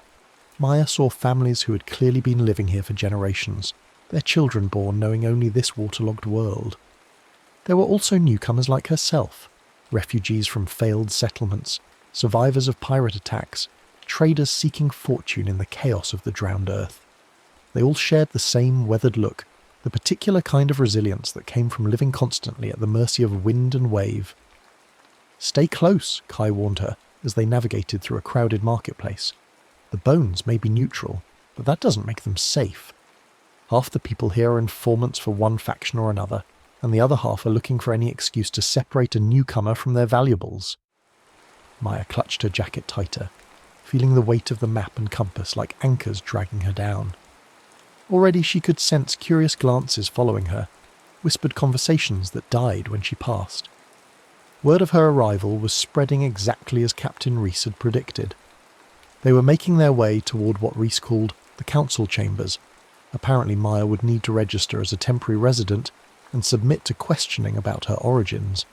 Maya saw families who had clearly been living here for generations, their children born knowing only this waterlogged world. There were also newcomers like herself, refugees from failed settlements, survivors of pirate attacks, traders seeking fortune in the chaos of the drowned earth. They all shared the same weathered look, the particular kind of resilience that came from living constantly at the mercy of wind and wave. "Stay close," Kai warned her as they navigated through a crowded marketplace. "The Bones may be neutral, but that doesn't make them safe. Half the people here are informants for one faction or another, and the other half are looking for any excuse to separate a newcomer from their valuables." Maya clutched her jacket tighter, feeling the weight of the map and compass like anchors dragging her down. Already she could sense curious glances following her, whispered conversations that died when she passed. Word of her arrival was spreading exactly as Captain Reese had predicted. They were making their way toward what Reese called the council chambers. Apparently Maya would need to register as a temporary resident and submit to questioning about her origins.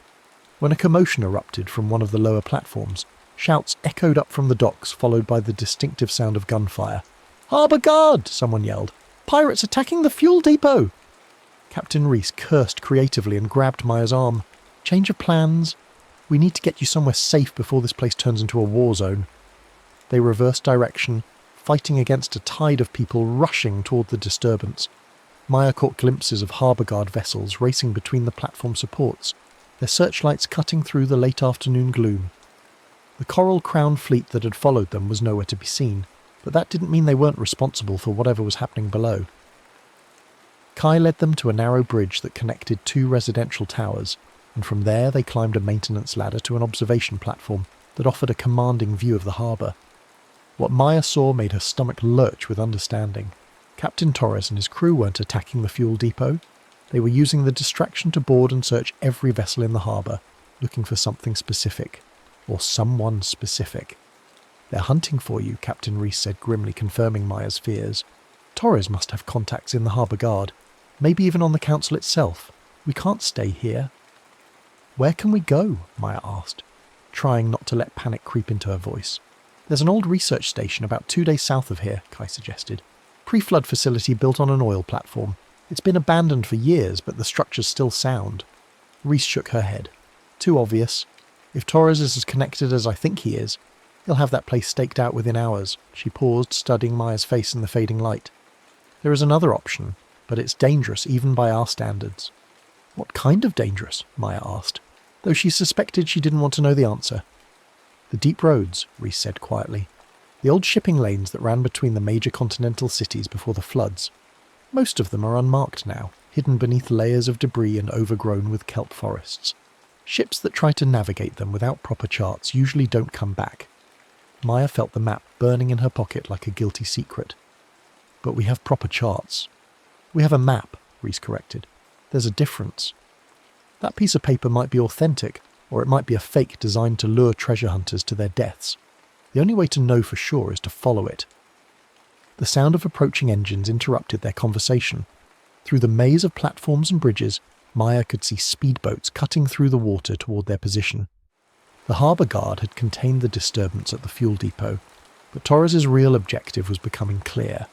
When a commotion erupted from one of the lower platforms, shouts echoed up from the docks, followed by the distinctive sound of gunfire. "Harbour Guard!" someone yelled. "Pirates attacking the fuel depot!" Captain Reese cursed creatively and grabbed Maya's arm. "Change of plans. We need to get you somewhere safe before this place turns into a war zone." They reversed direction, fighting against a tide of people rushing toward the disturbance. Maya caught glimpses of Harbour Guard vessels racing between the platform supports, their searchlights cutting through the late afternoon gloom. The Coral Crown fleet that had followed them was nowhere to be seen, but that didn't mean they weren't responsible for whatever was happening below. Kai led them to a narrow bridge that connected two residential towers, and from there they climbed a maintenance ladder to an observation platform that offered a commanding view of the harbour. What Maya saw made her stomach lurch with understanding. Captain Torres and his crew weren't attacking the fuel depot. They were using the distraction to board and search every vessel in the harbour, looking for something specific, or someone specific. "They're hunting for you," Captain Reese said grimly, confirming Maya's fears. "Torres must have contacts in the Harbour Guard, maybe even on the council itself. We can't stay here." "Where can we go?" Maya asked, trying not to let panic creep into her voice. "There's an old research station about 2 days south of here," Kai suggested. "Pre-flood facility built on an oil platform. It's been abandoned for years, but the structure's still sound." Reese shook her head. "Too obvious. If Torres is as connected as I think he is, he'll have that place staked out within hours." She paused, studying Maya's face in the fading light. "There is another option, but it's dangerous even by our standards." "What kind of dangerous?" Maya asked, though she suspected she didn't want to know the answer. "The deep roads," Reese said quietly. "The old shipping lanes that ran between the major continental cities before the floods. Most of them are unmarked now, hidden beneath layers of debris and overgrown with kelp forests. Ships that try to navigate them without proper charts usually don't come back." Maya felt the map burning in her pocket like a guilty secret. "But we have proper charts." "We have a map," Reese corrected. "There's a difference. That piece of paper might be authentic, or it might be a fake designed to lure treasure hunters to their deaths. The only way to know for sure is to follow it." The sound of approaching engines interrupted their conversation. Through the maze of platforms and bridges, Maya could see speedboats cutting through the water toward their position. The Harbour Guard had contained the disturbance at the fuel depot, but Torres's real objective was becoming clear.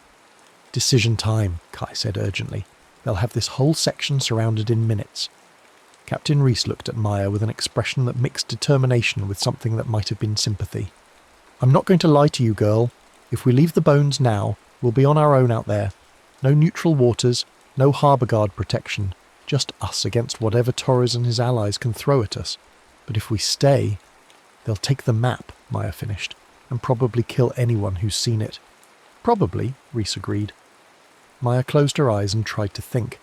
"Decision time," Kai said urgently. "They'll have this whole section surrounded in minutes." Captain Reese looked at Maya with an expression that mixed determination with something that might have been sympathy. "I'm not going to lie to you, girl. If we leave the Bones now, we'll be on our own out there. No neutral waters, no Harbour Guard protection. Just us against whatever Torres and his allies can throw at us. But if we stay, they'll take the map," Maya finished, "and probably kill anyone who's seen it." "Probably," Reese agreed. Maya closed her eyes and tried to think.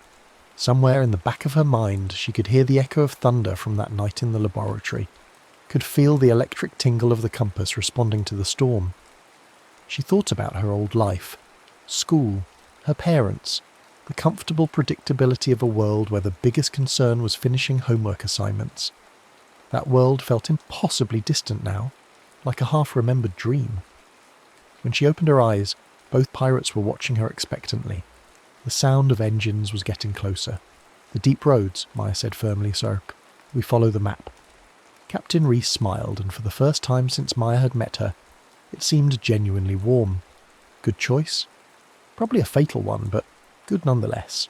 Somewhere in the back of her mind, she could hear the echo of thunder from that night in the laboratory, could feel the electric tingle of the compass responding to the storm. She thought about her old life, school, her parents, the comfortable predictability of a world where the biggest concern was finishing homework assignments. That world felt impossibly distant now, like a half-remembered dream. When she opened her eyes, both pirates were watching her expectantly. The sound of engines was getting closer. "The deep roads," Maya said firmly, "sir. We follow the map." Captain Reese smiled, and for the first time since Maya had met her, it seemed genuinely warm. Good choice? Probably a fatal one, but good nonetheless.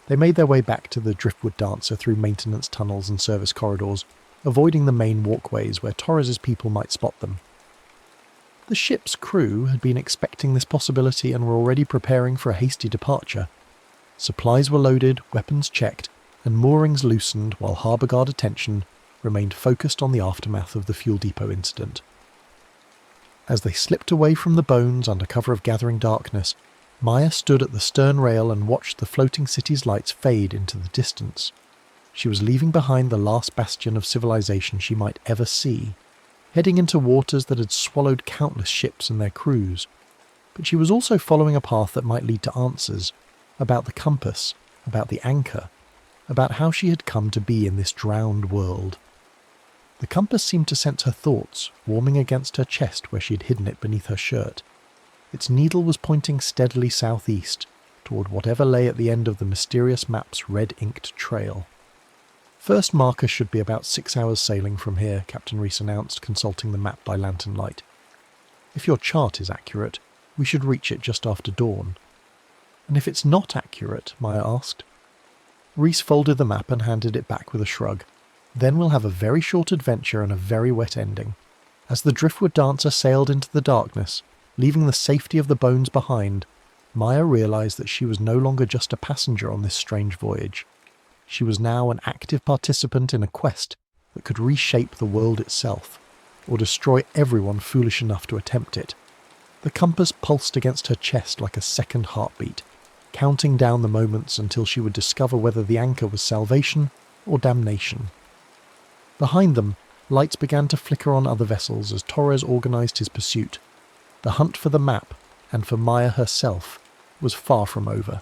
They made their way back to the Driftwood Dancer through maintenance tunnels and service corridors, avoiding the main walkways where Torres's people might spot them. The ship's crew had been expecting this possibility and were already preparing for a hasty departure. Supplies were loaded, weapons checked, and moorings loosened while harbour guard attention remained focused on the aftermath of the fuel depot incident. As they slipped away from the bones under cover of gathering darkness, Maya stood at the stern rail and watched the floating city's lights fade into the distance. She was leaving behind the last bastion of civilization she might ever see, heading into waters that had swallowed countless ships and their crews. But she was also following a path that might lead to answers, about the compass, about the anchor, about how she had come to be in this drowned world. The compass seemed to sense her thoughts, warming against her chest where she had hidden it beneath her shirt. Its needle was pointing steadily southeast, toward whatever lay at the end of the mysterious map's red-inked trail. First marker should be about 6 hours sailing from here, Captain Reese announced, consulting the map by lantern light. If your chart is accurate, we should reach it just after dawn. And if it's not accurate, Maya asked. Reese folded the map and handed it back with a shrug. Then we'll have a very short adventure and a very wet ending. As the Driftwood Dancer sailed into the darkness, leaving the safety of the bones behind, Maya realised that she was no longer just a passenger on this strange voyage. She was now an active participant in a quest that could reshape the world itself, or destroy everyone foolish enough to attempt it. The compass pulsed against her chest like a second heartbeat, counting down the moments until she would discover whether the anchor was salvation or damnation. Behind them, lights began to flicker on other vessels as Torres organised his pursuit. The hunt for the map, and for Maya herself, was far from over,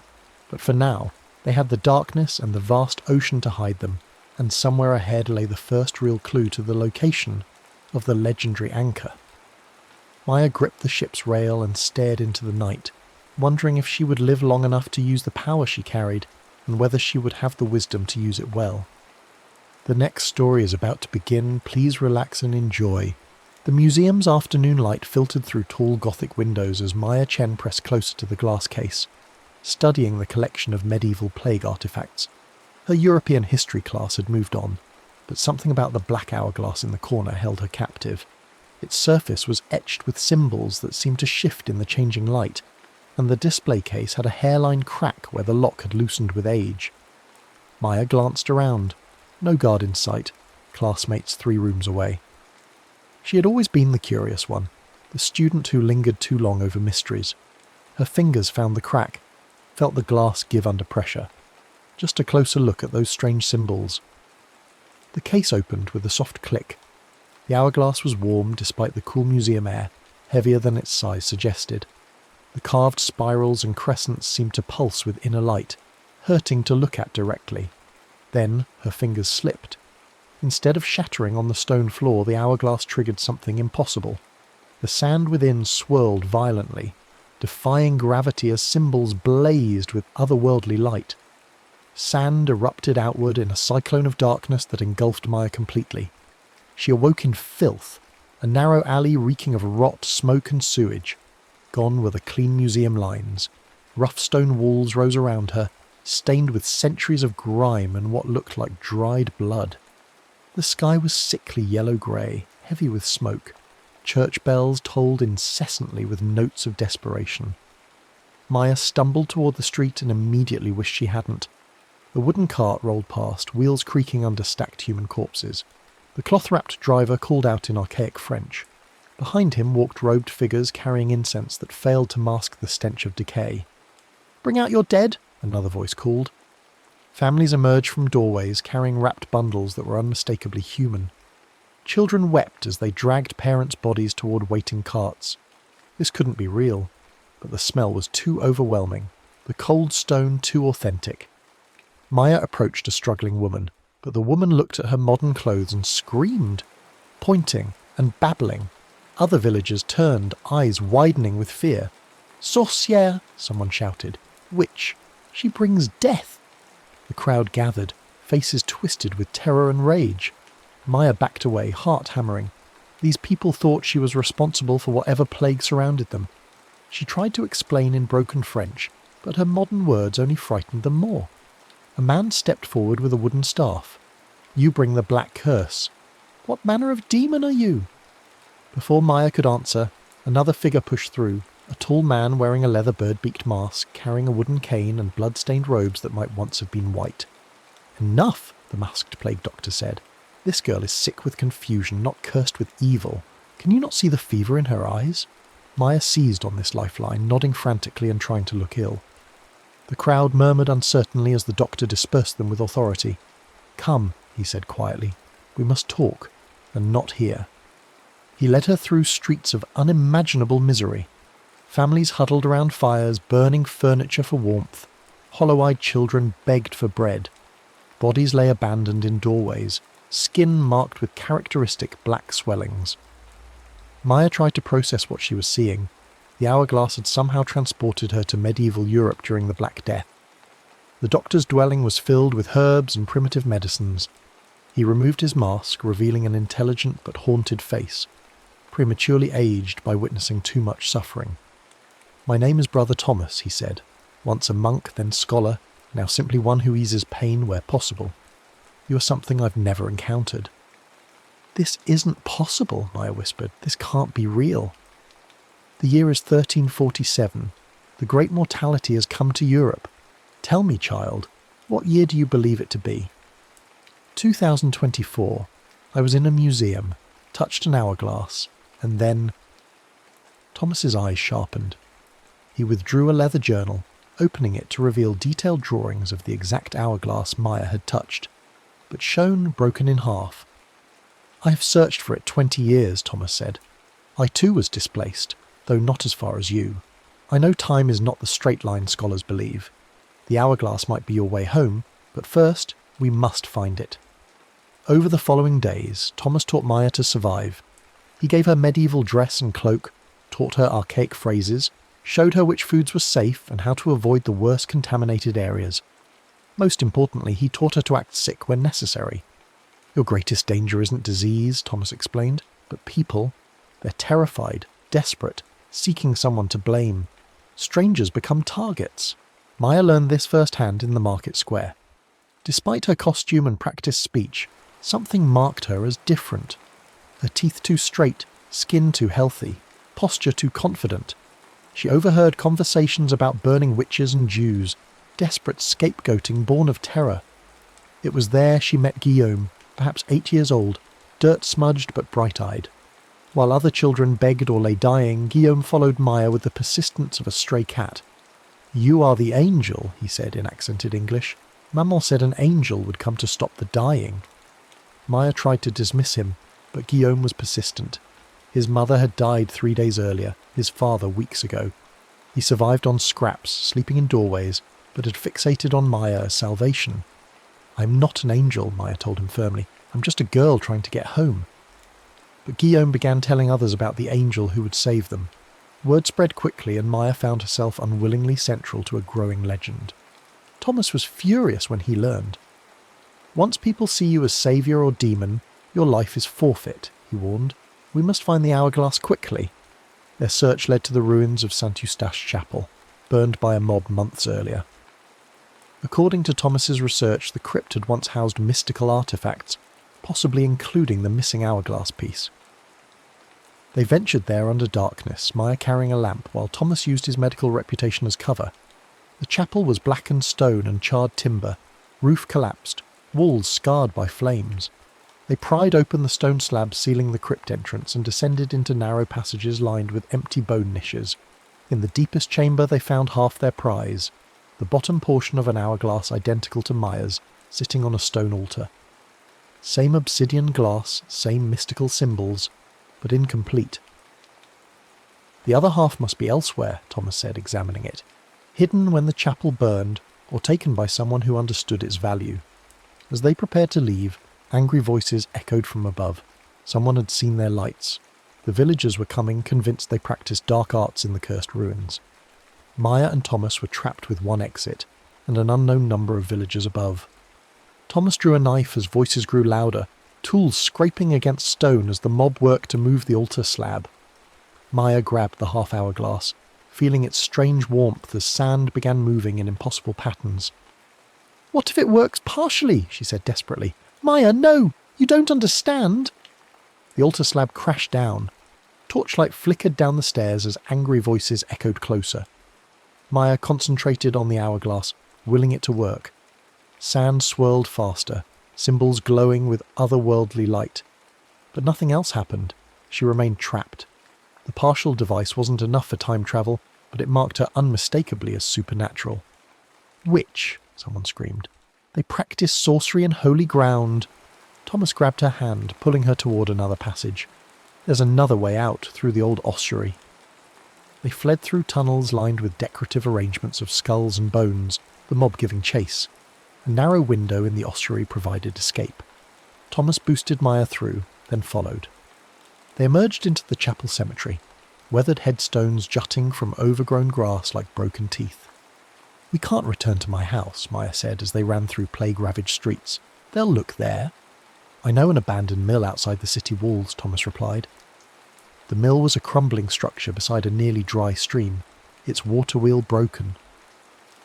but for now, they had the darkness and the vast ocean to hide them, and somewhere ahead lay the first real clue to the location of the legendary anchor. Maya gripped the ship's rail and stared into the night, wondering if she would live long enough to use the power she carried, and whether she would have the wisdom to use it well. The next story is about to begin. Please relax and enjoy. The museum's afternoon light filtered through tall Gothic windows as Maya Chen pressed closer to the glass case, studying the collection of medieval plague artifacts. Her European history class had moved on, but something about the black hourglass in the corner held her captive. Its surface was etched with symbols that seemed to shift in the changing light, and the display case had a hairline crack where the lock had loosened with age. Maya glanced around. No guard in sight, classmates 3 rooms away. She had always been the curious one, the student who lingered too long over mysteries. Her fingers found the crack, felt the glass give under pressure. Just a closer look at those strange symbols. The case opened with a soft click. The hourglass was warm despite the cool museum air, heavier than its size suggested. The carved spirals and crescents seemed to pulse with inner light, hurting to look at directly. Then her fingers slipped. Instead of shattering on the stone floor, the hourglass triggered something impossible. The sand within swirled violently, defying gravity as symbols blazed with otherworldly light. Sand erupted outward in a cyclone of darkness that engulfed Maya completely. She awoke in filth, a narrow alley reeking of rot, smoke and sewage. Gone were the clean museum lines. Rough stone walls rose around her, stained with centuries of grime and what looked like dried blood. The sky was sickly yellow-grey, heavy with smoke. Church bells tolled incessantly with notes of desperation. Maya stumbled toward the street and immediately wished she hadn't. The wooden cart rolled past, wheels creaking under stacked human corpses. The cloth-wrapped driver called out in archaic French. Behind him walked robed figures carrying incense that failed to mask the stench of decay. "Bring out your dead," another voice called. Families emerged from doorways carrying wrapped bundles that were unmistakably human. Children wept as they dragged parents' bodies toward waiting carts. This couldn't be real, but the smell was too overwhelming, the cold stone too authentic. Maya approached a struggling woman, but the woman looked at her modern clothes and screamed, pointing and babbling. Other villagers turned, eyes widening with fear. "Sorcière!" someone shouted. "Witch! She brings death!" The crowd gathered, faces twisted with terror and rage. Maya backed away, heart hammering. These people thought she was responsible for whatever plague surrounded them. She tried to explain in broken French, but her modern words only frightened them more. A man stepped forward with a wooden staff. "You bring the black curse." "What manner of demon are you?" Before Maya could answer, another figure pushed through, a tall man wearing a leather bird-beaked mask, carrying a wooden cane and blood-stained robes that might once have been white. "Enough," the masked plague doctor said. "This girl is sick with confusion, not cursed with evil. Can you not see the fever in her eyes?" Maya seized on this lifeline, nodding frantically and trying to look ill. The crowd murmured uncertainly as the doctor dispersed them with authority. "Come," he said quietly. "We must talk, and not here." He led her through streets of unimaginable misery. Families huddled around fires, burning furniture for warmth. Hollow-eyed children begged for bread. Bodies lay abandoned in doorways, skin marked with characteristic black swellings. Maya tried to process what she was seeing. The hourglass had somehow transported her to medieval Europe during the Black Death. The doctor's dwelling was filled with herbs and primitive medicines. He removed his mask, revealing an intelligent but haunted face, prematurely aged by witnessing too much suffering. "My name is Brother Thomas," he said, "once a monk, then scholar, now simply one who eases pain where possible. You are something I've never encountered." "This isn't possible," Maya whispered. "This can't be real." "The year is 1347. The great mortality has come to Europe. Tell me, child, what year do you believe it to be?" 2024. I was in a museum, touched an hourglass, and then... Thomas's eyes sharpened. He withdrew a leather journal, opening it to reveal detailed drawings of the exact hourglass Maya had touched, but shown broken in half. "I have searched for it 20 years, Thomas said. "I too was displaced, though not as far as you. I know time is not the straight line scholars believe. The hourglass might be your way home, but first, we must find it." Over the following days, Thomas taught Maya to survive. He gave her medieval dress and cloak, taught her archaic phrases, showed her which foods were safe and how to avoid the worst contaminated areas. Most importantly, he taught her to act sick when necessary. "Your greatest danger isn't disease," Thomas explained, "but people. They're terrified, desperate, seeking someone to blame. Strangers become targets." Maya learned this firsthand in the market square. Despite her costume and practiced speech, something marked her as different. Her teeth too straight, skin too healthy, posture too confident. She overheard conversations about burning witches and Jews, desperate scapegoating born of terror. It was there she met Guillaume, perhaps 8 years old, dirt-smudged but bright-eyed. While other children begged or lay dying, Guillaume followed Maya with the persistence of a stray cat. "You are the angel," he said in accented English. "Maman said an angel would come to stop the dying." Maya tried to dismiss him, but Guillaume was persistent. His mother had died 3 days earlier, his father weeks ago. He survived on scraps, sleeping in doorways, but had fixated on Maya as salvation. "I'm not an angel," Maya told him firmly. "I'm just a girl trying to get home." But Guillaume began telling others about the angel who would save them. Word spread quickly, and Maya found herself unwillingly central to a growing legend. Thomas was furious when he learned. "Once people see you as saviour or demon, your life is forfeit," he warned. "We must find the hourglass quickly." Their search led to the ruins of St. Eustache Chapel, burned by a mob months earlier. According to Thomas's research, the crypt had once housed mystical artefacts, possibly including the missing hourglass piece. They ventured there under darkness, Maya carrying a lamp, while Thomas used his medical reputation as cover. The chapel was blackened stone and charred timber, roof collapsed, walls scarred by flames. They pried open the stone slabs sealing the crypt entrance and descended into narrow passages lined with empty bone niches. In the deepest chamber they found half their prize, the bottom portion of an hourglass identical to Maya's, sitting on a stone altar. Same obsidian glass, same mystical symbols, but incomplete. "The other half must be elsewhere," Thomas said, examining it. "Hidden when the chapel burned, or taken by someone who understood its value." As they prepared to leave, angry voices echoed from above. Someone had seen their lights. The villagers were coming, convinced they practiced dark arts in the cursed ruins. Maya and Thomas were trapped with one exit, and an unknown number of villagers above. Thomas drew a knife as voices grew louder, tools scraping against stone as the mob worked to move the altar slab. Maya grabbed the half-hourglass, feeling its strange warmth as sand began moving in impossible patterns. "What if it works partially?" she said desperately. "Maya, no! You don't understand!" The altar slab crashed down. Torchlight flickered down the stairs as angry voices echoed closer. Maya concentrated on the hourglass, willing it to work. Sand swirled faster, symbols glowing with otherworldly light. But nothing else happened. She remained trapped. The partial device wasn't enough for time travel, but it marked her unmistakably as supernatural. "Witch!" someone screamed. "They practice sorcery in holy ground." Thomas grabbed her hand, pulling her toward another passage. "There's another way out, through the old ossuary." They fled through tunnels lined with decorative arrangements of skulls and bones, the mob giving chase. A narrow window in the ossuary provided escape. Thomas boosted Maya through, then followed. They emerged into the chapel cemetery, weathered headstones jutting from overgrown grass like broken teeth. "We can't return to my house," Maya said as they ran through plague-ravaged streets. "They'll look there." "I know an abandoned mill outside the city walls," Thomas replied. The mill was a crumbling structure beside a nearly dry stream, its water wheel broken.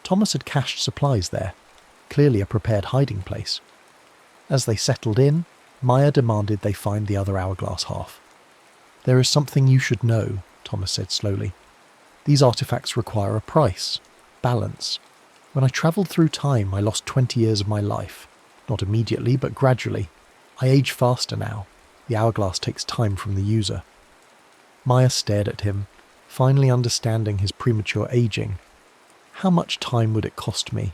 Thomas had cached supplies there, clearly a prepared hiding place. As they settled in, Maya demanded they find the other hourglass half. "There is something you should know," Thomas said slowly. "These artifacts require a price, balance. When I travelled through time, I lost 20 years of my life. Not immediately, but gradually. I age faster now. The hourglass takes time from the user." Maya stared at him, finally understanding his premature aging. How much time would it cost me?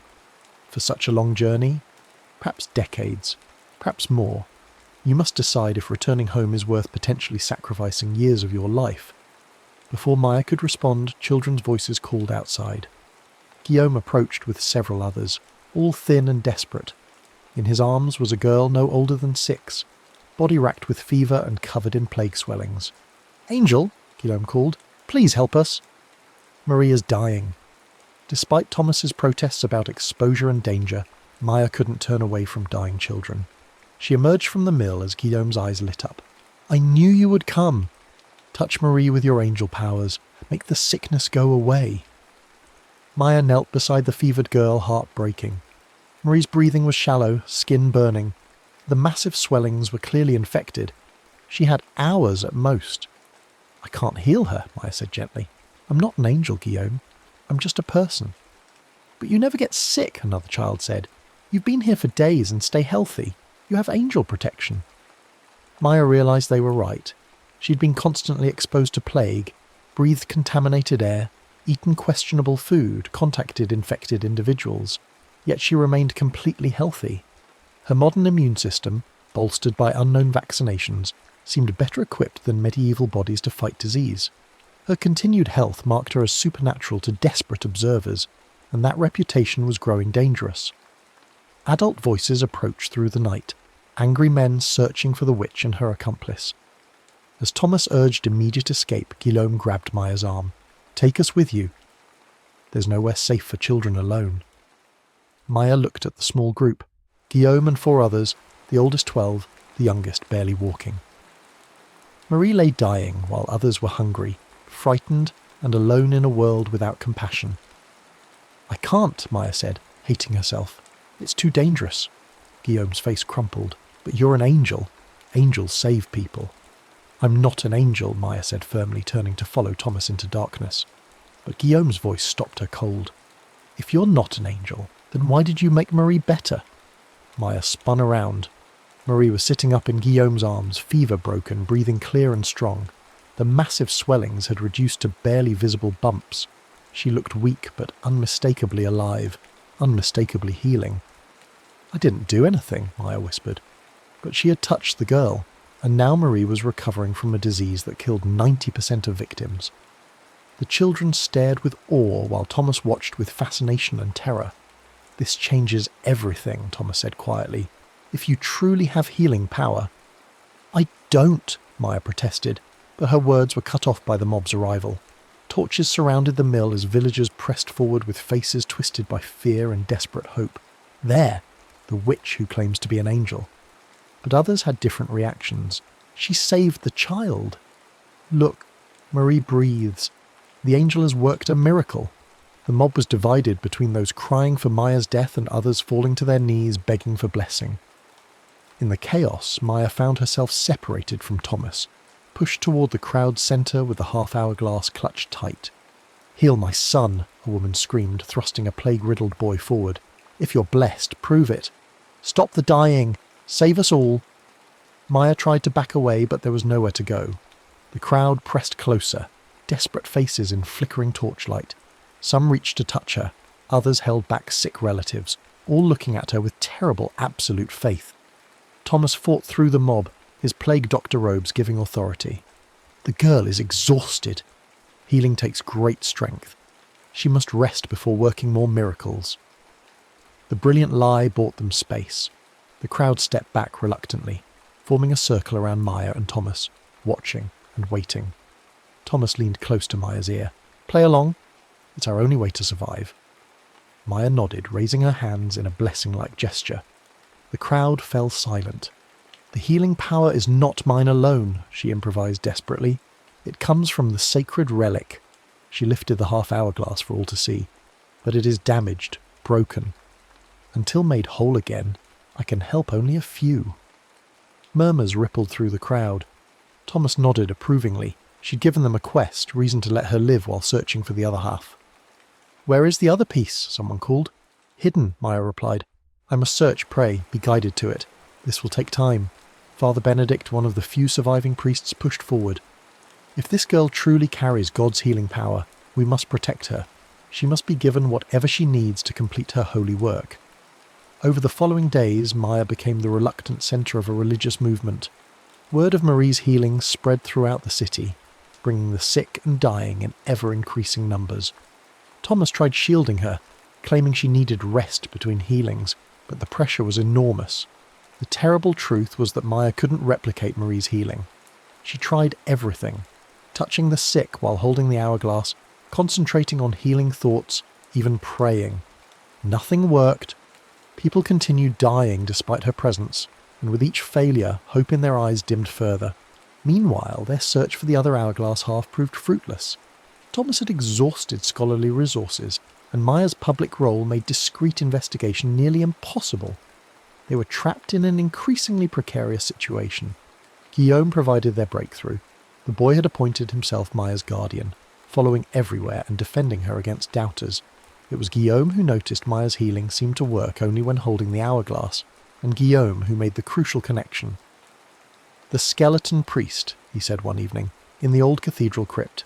For such a long journey? Perhaps decades. Perhaps more. You must decide if returning home is worth potentially sacrificing years of your life. Before Maya could respond, children's voices called outside. Guillaume approached with several others, all thin and desperate. In his arms was a girl no older than 6, body racked with fever and covered in plague swellings. "Angel," Guillaume called, "please help us." "Maria's dying." Despite Thomas's protests about exposure and danger, Maya couldn't turn away from dying children. She emerged from the mill as Guillaume's eyes lit up. "I knew you would come. Touch Marie with your angel powers. Make the sickness go away." Maya knelt beside the fevered girl, heart breaking. Marie's breathing was shallow, skin burning. The massive swellings were clearly infected. She had hours at most. "I can't heal her," Maya said gently. "I'm not an angel, Guillaume. I'm just a person." "But you never get sick," another child said. "You've been here for days and stay healthy. You have angel protection." Maya realised they were right. She'd been constantly exposed to plague, breathed contaminated air, eaten questionable food, contacted infected individuals. Yet she remained completely healthy. Her modern immune system, bolstered by unknown vaccinations, seemed better equipped than medieval bodies to fight disease. Her continued health marked her as supernatural to desperate observers, and that reputation was growing dangerous. Adult voices approached through the night, angry men searching for the witch and her accomplice. As Thomas urged immediate escape, Guillaume grabbed Maya's arm. "Take us with you. There's nowhere safe for children alone." Maya looked at the small group. Guillaume and 4 others, the oldest 12, the youngest barely walking. Marie lay dying while others were hungry, frightened, and alone in a world without compassion. "I can't," Maya said, hating herself. "It's too dangerous." Guillaume's face crumpled. "But you're an angel. Angels save people." "I'm not an angel," Maya said firmly, turning to follow Thomas into darkness. But Guillaume's voice stopped her cold. "If you're not an angel, then why did you make Marie better?" Maya spun around. Marie was sitting up in Guillaume's arms, fever-broken, breathing clear and strong. The massive swellings had reduced to barely visible bumps. She looked weak but unmistakably alive, unmistakably healing. "I didn't do anything," Maya whispered. But she had touched the girl, and now Marie was recovering from a disease that killed 90% of victims. The children stared with awe while Thomas watched with fascination and terror. "This changes everything," Thomas said quietly. "If you truly have healing power—" "I don't," Maya protested, but her words were cut off by the mob's arrival. Torches surrounded the mill as villagers pressed forward with faces twisted by fear and desperate hope. There, the witch who claims to be an angel. but others had different reactions. She saved the child. Look, Marie breathes. The angel has worked a miracle. The mob was divided between those crying for Maya's death and others falling to their knees begging for blessing. In the chaos, Maya found herself separated from Thomas, pushed toward the crowd's centre with the half-hourglass clutched tight. "Heal my son," a woman screamed, thrusting a plague-riddled boy forward. "If you're blessed, prove it. Stop the dying. Save us all." Maya tried to back away, but there was nowhere to go. The crowd pressed closer, desperate faces in flickering torchlight. Some reached to touch her, others held back sick relatives, all looking at her with terrible absolute faith. Thomas fought through the mob, his plague doctor robes giving authority. "The girl is exhausted. Healing takes great strength. She must rest before working more miracles." The brilliant lie bought them space. The crowd stepped back reluctantly, forming a circle around Maya and Thomas, watching and waiting. Thomas leaned close to Maya's ear. "Play along. It's our only way to survive." Maya nodded, raising her hands in a blessing-like gesture. The crowd fell silent. "The healing power is not mine alone," she improvised desperately. "It comes from the sacred relic." She lifted the half-hourglass for all to see. "But it is damaged, broken. Until made whole again, I can help only a few." Murmurs rippled through the crowd. Thomas nodded approvingly. She'd given them a quest, reason to let her live while searching for the other half. "Where is the other piece?" someone called. "Hidden," Maya replied. "I must search, pray, be guided to it. This will take time." Father Benedict, one of the few surviving priests, pushed forward. "If this girl truly carries God's healing power, we must protect her. She must be given whatever she needs to complete her holy work." Over the following days, Maya became the reluctant centre of a religious movement. Word of Marie's healing spread throughout the city, bringing the sick and dying in ever-increasing numbers. Thomas tried shielding her, claiming she needed rest between healings, but the pressure was enormous. The terrible truth was that Maya couldn't replicate Marie's healing. She tried everything, touching the sick while holding the hourglass, concentrating on healing thoughts, even praying. Nothing worked. People continued dying despite her presence, and with each failure, hope in their eyes dimmed further. Meanwhile, their search for the other hourglass half proved fruitless. Thomas had exhausted scholarly resources, and Maya's public role made discreet investigation nearly impossible. They were trapped in an increasingly precarious situation. Guillaume provided their breakthrough. The boy had appointed himself Maya's guardian, following everywhere and defending her against doubters. It was Guillaume who noticed Maya's healing seemed to work only when holding the hourglass, and Guillaume who made the crucial connection. "The skeleton priest," he said one evening, "in the old cathedral crypt.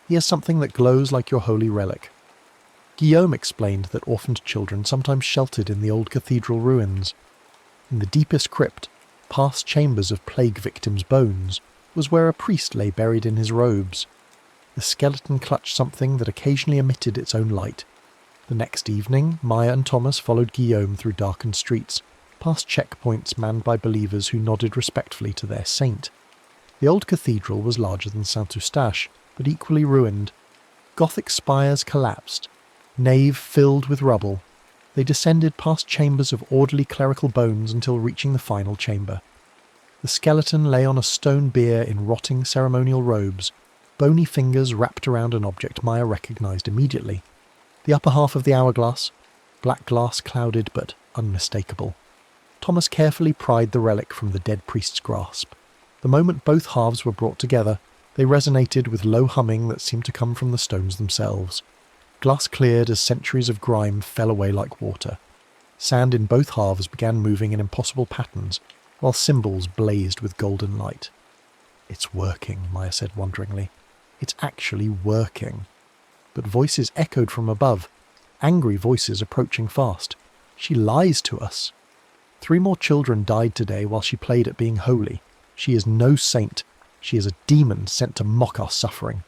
He has something that glows like your holy relic." Guillaume explained that orphaned children sometimes sheltered in the old cathedral ruins. In the deepest crypt, past chambers of plague victims' bones, was where a priest lay buried in his robes. The skeleton clutched something that occasionally emitted its own light. The next evening, Maya and Thomas followed Guillaume through darkened streets, past checkpoints manned by believers who nodded respectfully to their saint. The old cathedral was larger than Saint-Eustache, but equally ruined. Gothic spires collapsed, nave filled with rubble. They descended past chambers of orderly clerical bones until reaching the final chamber. The skeleton lay on a stone bier in rotting ceremonial robes, bony fingers wrapped around an object Maya recognised immediately. The upper half of the hourglass, black glass clouded but unmistakable. Thomas carefully pried the relic from the dead priest's grasp. The moment both halves were brought together, they resonated with low humming that seemed to come from the stones themselves. Glass cleared as centuries of grime fell away like water. Sand in both halves began moving in impossible patterns, while symbols blazed with golden light. "It's working," Maya said wonderingly. "It's actually working." But voices echoed from above, angry voices approaching fast. "She lies to us. 3 more children died today while she played at being holy. She is no saint. She is a demon sent to mock our suffering."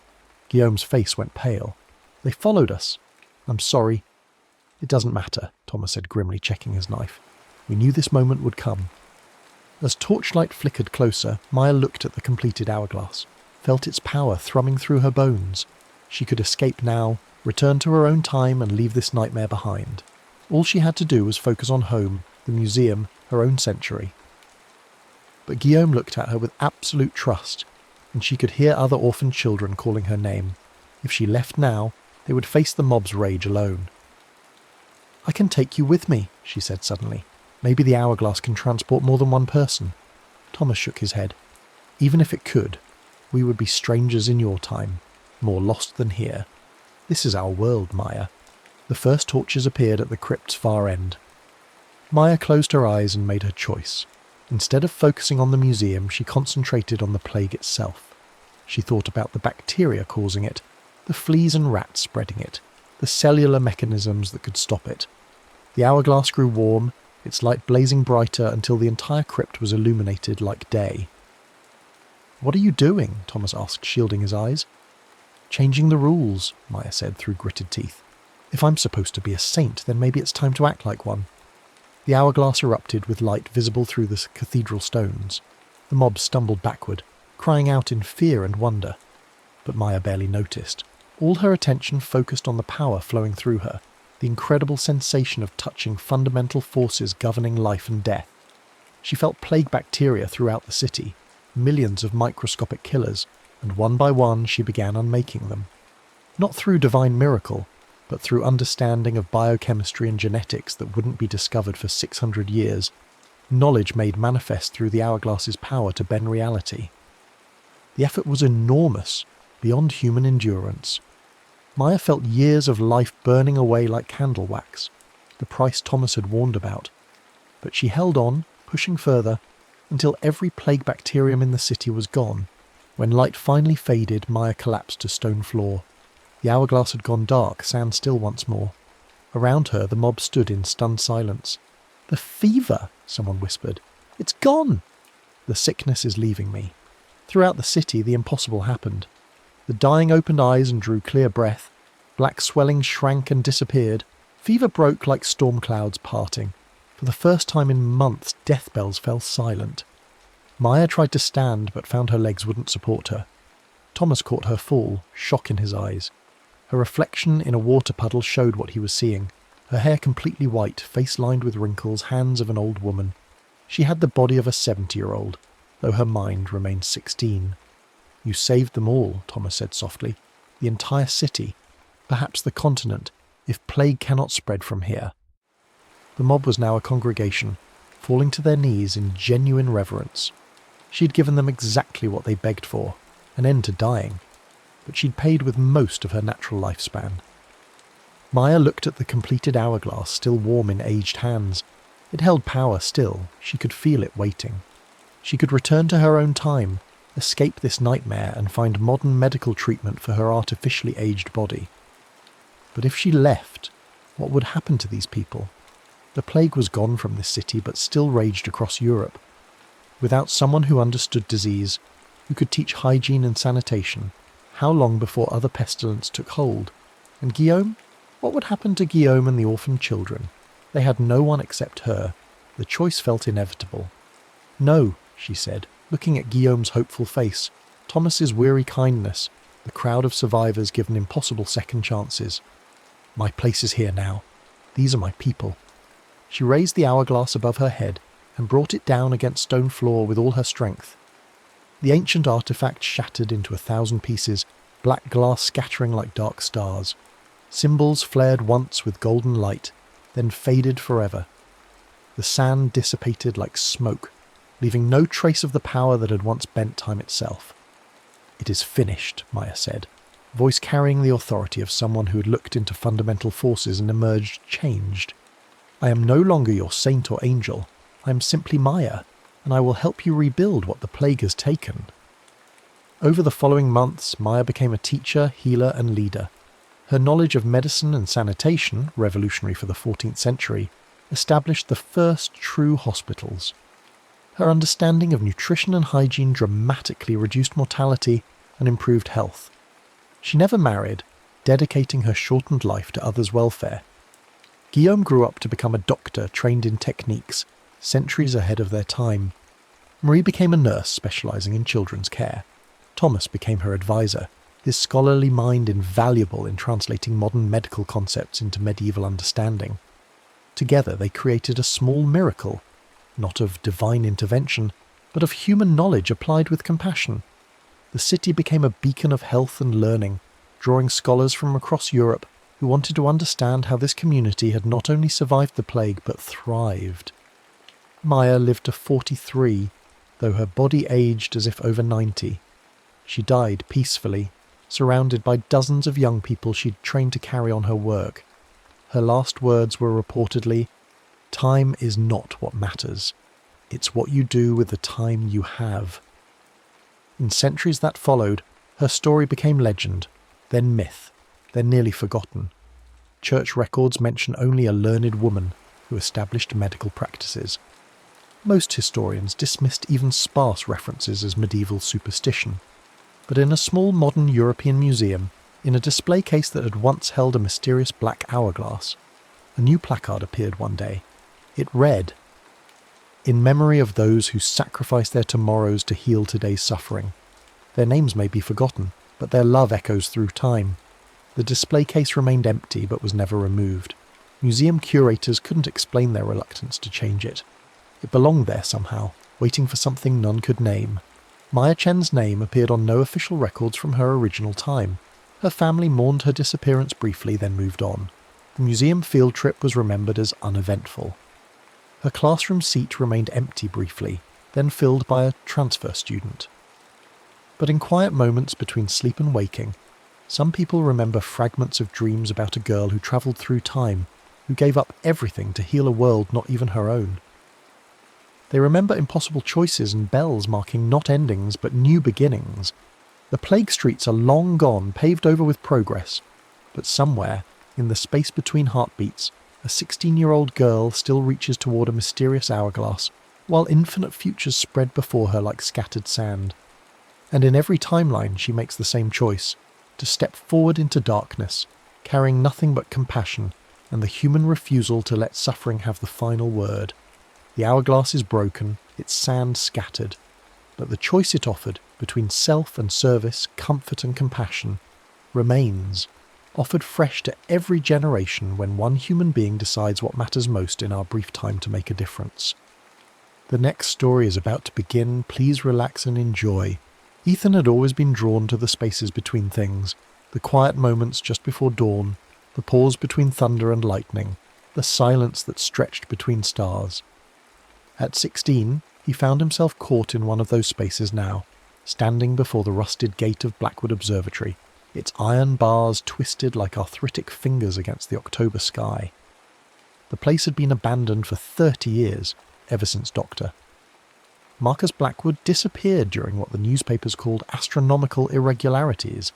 Guillaume's face went pale. "They followed us. I'm sorry." "It doesn't matter," Thomas said grimly, checking his knife. "We knew this moment would come." As torchlight flickered closer, Maya looked at the completed hourglass, felt its power thrumming through her bones. She could escape now, return to her own time and leave this nightmare behind. All she had to do was focus on home, the museum, her own century. But Guillaume looked at her with absolute trust, and she could hear other orphaned children calling her name. If she left now, they would face the mob's rage alone. "I can take you with me," she said suddenly. "Maybe the hourglass can transport more than one person." Thomas shook his head. "Even if it could, we would be strangers in your time, more lost than here. This is our world, Maya." The first torches appeared at the crypt's far end. Maya closed her eyes and made her choice. Instead of focusing on the museum, she concentrated on the plague itself. She thought about the bacteria causing it, the fleas and rats spreading it, the cellular mechanisms that could stop it. The hourglass grew warm, its light blazing brighter until the entire crypt was illuminated like day. "What are you doing?" Thomas asked, shielding his eyes. "Changing the rules," Maya said through gritted teeth. "If I'm supposed to be a saint, then maybe it's time to act like one." The hourglass erupted with light visible through the cathedral stones. The mob stumbled backward, crying out in fear and wonder. But Maya barely noticed. All her attention focused on the power flowing through her, the incredible sensation of touching fundamental forces governing life and death. She felt plague bacteria throughout the city, millions of microscopic killers, and one by one she began unmaking them. Not through divine miracle, but through understanding of biochemistry and genetics that wouldn't be discovered for 600 years, knowledge made manifest through the hourglass's power to bend reality. The effort was enormous, beyond human endurance. Maya felt years of life burning away like candle wax, the price Thomas had warned about. But she held on, pushing further, until every plague bacterium in the city was gone. When light finally faded, Maya collapsed to stone floor. The hourglass had gone dark, sand still once more. Around her, the mob stood in stunned silence. "The fever," someone whispered. "It's gone!" "The sickness is leaving me." Throughout the city, the impossible happened. The dying opened eyes and drew clear breath. Black swellings shrank and disappeared. Fever broke like storm clouds parting. For the first time in months, death bells fell silent. Maya tried to stand, but found her legs wouldn't support her. Thomas caught her fall, shock in his eyes. Her reflection in a water puddle showed what he was seeing. Her hair completely white, face lined with wrinkles, hands of an old woman. She had the body of a 70-year-old, though her mind remained 16. "You saved them all," Thomas said softly. "The entire city, perhaps the continent, if plague cannot spread from here." The mob was now a congregation, falling to their knees in genuine reverence. She had given them exactly what they begged for, an end to dying, but she'd paid with most of her natural lifespan. Maya looked at the completed hourglass, still warm in aged hands. It held power still, she could feel it waiting. She could return to her own time, escape this nightmare and find modern medical treatment for her artificially aged body. But if she left, what would happen to these people? The plague was gone from this city, but still raged across Europe. Without someone who understood disease, who could teach hygiene and sanitation, how long before other pestilence took hold? And Guillaume? What would happen to Guillaume and the orphaned children? They had no one except her. The choice felt inevitable. "No," she said, looking at Guillaume's hopeful face, Thomas's weary kindness, the crowd of survivors given impossible second chances. "My place is here now. These are my people." She raised the hourglass above her head and brought it down against stone floor with all her strength. The ancient artifact shattered into 1,000 pieces, black glass scattering like dark stars. Symbols flared once with golden light, then faded forever. The sand dissipated like smoke, leaving no trace of the power that had once bent time itself. "It is finished," Maya said, voice carrying the authority of someone who had looked into fundamental forces and emerged changed. "I am no longer your saint or angel. I am simply Maya, and I will help you rebuild what the plague has taken." Over the following months, Maya became a teacher, healer, and leader. Her knowledge of medicine and sanitation, revolutionary for the 14th century, established the first true hospitals. Her understanding of nutrition and hygiene dramatically reduced mortality and improved health. She never married, dedicating her shortened life to others' welfare. Guillaume grew up to become a doctor trained in techniques, centuries ahead of their time. Marie became a nurse specialising in children's care. Thomas became her advisor, his scholarly mind invaluable in translating modern medical concepts into medieval understanding. Together they created a small miracle, not of divine intervention, but of human knowledge applied with compassion. The city became a beacon of health and learning, drawing scholars from across Europe who wanted to understand how this community had not only survived the plague but thrived. Maya lived to 43, though her body aged as if over 90. She died peacefully, surrounded by dozens of young people she'd trained to carry on her work. Her last words were reportedly, "Time is not what matters. It's what you do with the time you have." In centuries that followed, her story became legend, then myth, then nearly forgotten. Church records mention only a learned woman who established medical practices. Most historians dismissed even sparse references as medieval superstition. But in a small modern European museum, in a display case that had once held a mysterious black hourglass, a new placard appeared one day. It read, "In memory of those who sacrificed their tomorrows to heal today's suffering. Their names may be forgotten, but their love echoes through time." The display case remained empty but was never removed. Museum curators couldn't explain their reluctance to change it. It belonged there somehow, waiting for something none could name. Maya Chen's name appeared on no official records from her original time. Her family mourned her disappearance briefly, then moved on. The museum field trip was remembered as uneventful. Her classroom seat remained empty briefly, then filled by a transfer student. But in quiet moments between sleep and waking, some people remember fragments of dreams about a girl who travelled through time, who gave up everything to heal a world not even her own. They remember impossible choices and bells marking not endings but new beginnings. The plague streets are long gone, paved over with progress, but somewhere, in the space between heartbeats, a 16-year-old girl still reaches toward a mysterious hourglass, while infinite futures spread before her like scattered sand. And in every timeline she makes the same choice, to step forward into darkness, carrying nothing but compassion and the human refusal to let suffering have the final word. The hourglass is broken, its sand scattered, but the choice it offered between self and service, comfort and compassion, remains, offered fresh to every generation when one human being decides what matters most in our brief time to make a difference. The next story is about to begin. Please relax and enjoy. Ethan had always been drawn to the spaces between things, the quiet moments just before dawn, the pause between thunder and lightning, the silence that stretched between stars. At 16, he found himself caught in one of those spaces now, standing before the rusted gate of Blackwood Observatory, its iron bars twisted like arthritic fingers against the October sky. The place had been abandoned for 30 years, ever since Doctor. Marcus Blackwood disappeared during what the newspapers called astronomical irregularities.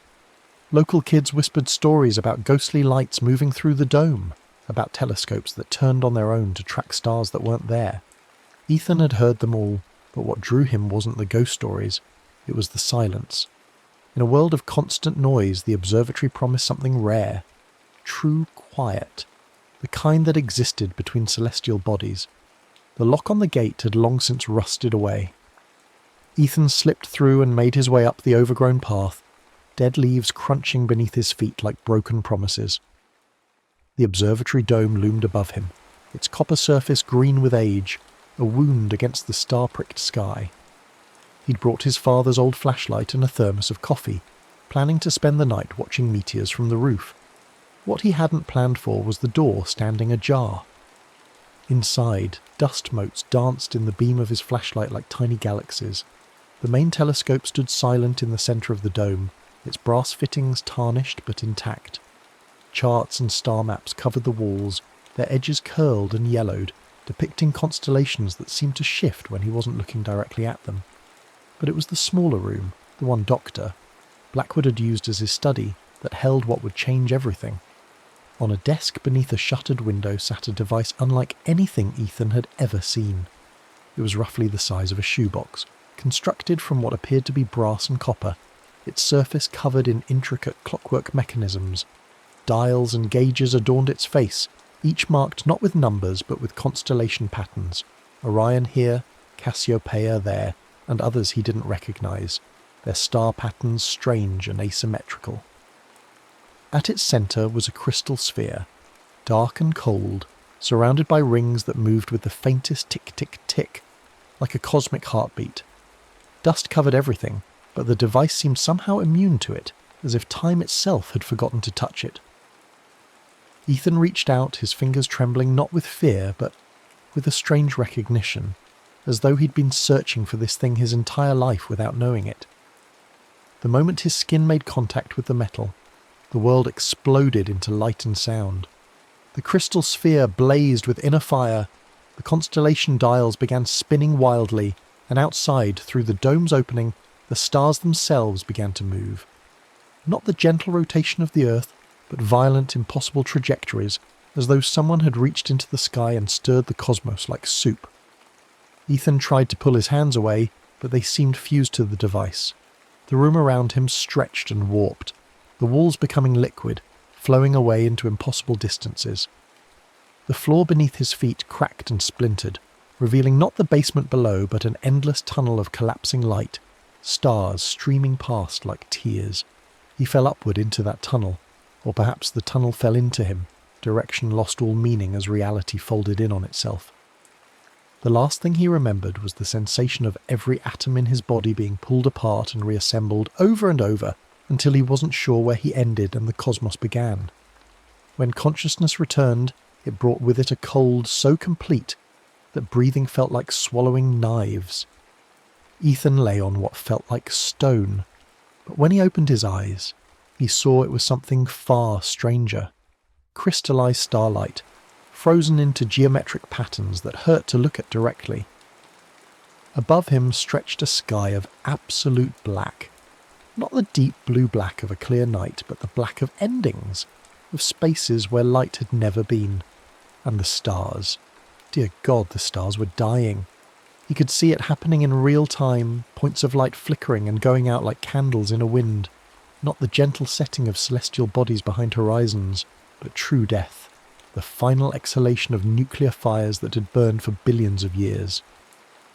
Local kids whispered stories about ghostly lights moving through the dome, about telescopes that turned on their own to track stars that weren't there. Ethan had heard them all, but what drew him wasn't the ghost stories, it was the silence. In a world of constant noise, the observatory promised something rare, true quiet, the kind that existed between celestial bodies. The lock on the gate had long since rusted away. Ethan slipped through and made his way up the overgrown path, dead leaves crunching beneath his feet like broken promises. The observatory dome loomed above him, its copper surface green with age, a wound against the star-pricked sky. He'd brought his father's old flashlight and a thermos of coffee, planning to spend the night watching meteors from the roof. What he hadn't planned for was the door standing ajar. Inside, dust motes danced in the beam of his flashlight like tiny galaxies. The main telescope stood silent in the centre of the dome, its brass fittings tarnished but intact. Charts and star maps covered the walls, their edges curled and yellowed, depicting constellations that seemed to shift when he wasn't looking directly at them. But it was the smaller room, the one Doctor Blackwood had used as his study, that held what would change everything. On a desk beneath a shuttered window sat a device unlike anything Ethan had ever seen. It was roughly the size of a shoebox, constructed from what appeared to be brass and copper, its surface covered in intricate clockwork mechanisms. Dials and gauges adorned its face, each marked not with numbers but with constellation patterns. Orion here, Cassiopeia there, and others he didn't recognise, their star patterns strange and asymmetrical. At its centre was a crystal sphere, dark and cold, surrounded by rings that moved with the faintest tick-tick-tick, like a cosmic heartbeat, Dust covered everything, but the device seemed somehow immune to it, as if time itself had forgotten to touch it. Ethan reached out, his fingers trembling not with fear, but with a strange recognition, as though he'd been searching for this thing his entire life without knowing it. The moment his skin made contact with the metal, the world exploded into light and sound. The crystal sphere blazed with inner fire, the constellation dials began spinning wildly, and outside, through the dome's opening, the stars themselves began to move. Not the gentle rotation of the Earth, but violent, impossible trajectories, as though someone had reached into the sky and stirred the cosmos like soup. Ethan tried to pull his hands away, but they seemed fused to the device. The room around him stretched and warped, the walls becoming liquid, flowing away into impossible distances. The floor beneath his feet cracked and splintered, revealing not the basement below, but an endless tunnel of collapsing light, stars streaming past like tears. He fell upward into that tunnel, or perhaps the tunnel fell into him, direction lost all meaning as reality folded in on itself. The last thing he remembered was the sensation of every atom in his body being pulled apart and reassembled over and over until he wasn't sure where he ended and the cosmos began. When consciousness returned, it brought with it a cold so complete that breathing felt like swallowing knives. Ethan lay on what felt like stone, but when he opened his eyes, he saw it was something far stranger. Crystallized starlight, frozen into geometric patterns that hurt to look at directly. Above him stretched a sky of absolute black. Not the deep blue black of a clear night, but the black of endings, of spaces where light had never been. And the stars. Dear God, the stars were dying. He could see it happening in real time, points of light flickering and going out like candles in a wind. Not the gentle setting of celestial bodies behind horizons, but true death. The final exhalation of nuclear fires that had burned for billions of years.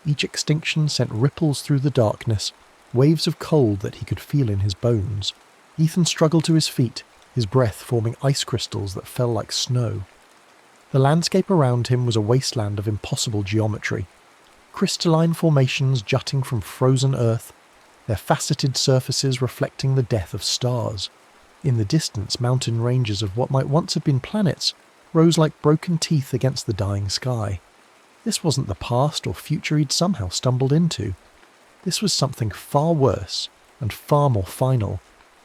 Each extinction sent ripples through the darkness, waves of cold that he could feel in his bones. Ethan struggled to his feet, his breath forming ice crystals that fell like snow. The landscape around him was a wasteland of impossible geometry. Crystalline formations jutting from frozen earth, their faceted surfaces reflecting the death of stars. In the distance, mountain ranges of what might once have been planets rose like broken teeth against the dying sky. This wasn't the past or future he'd somehow stumbled into. This was something far worse and far more final.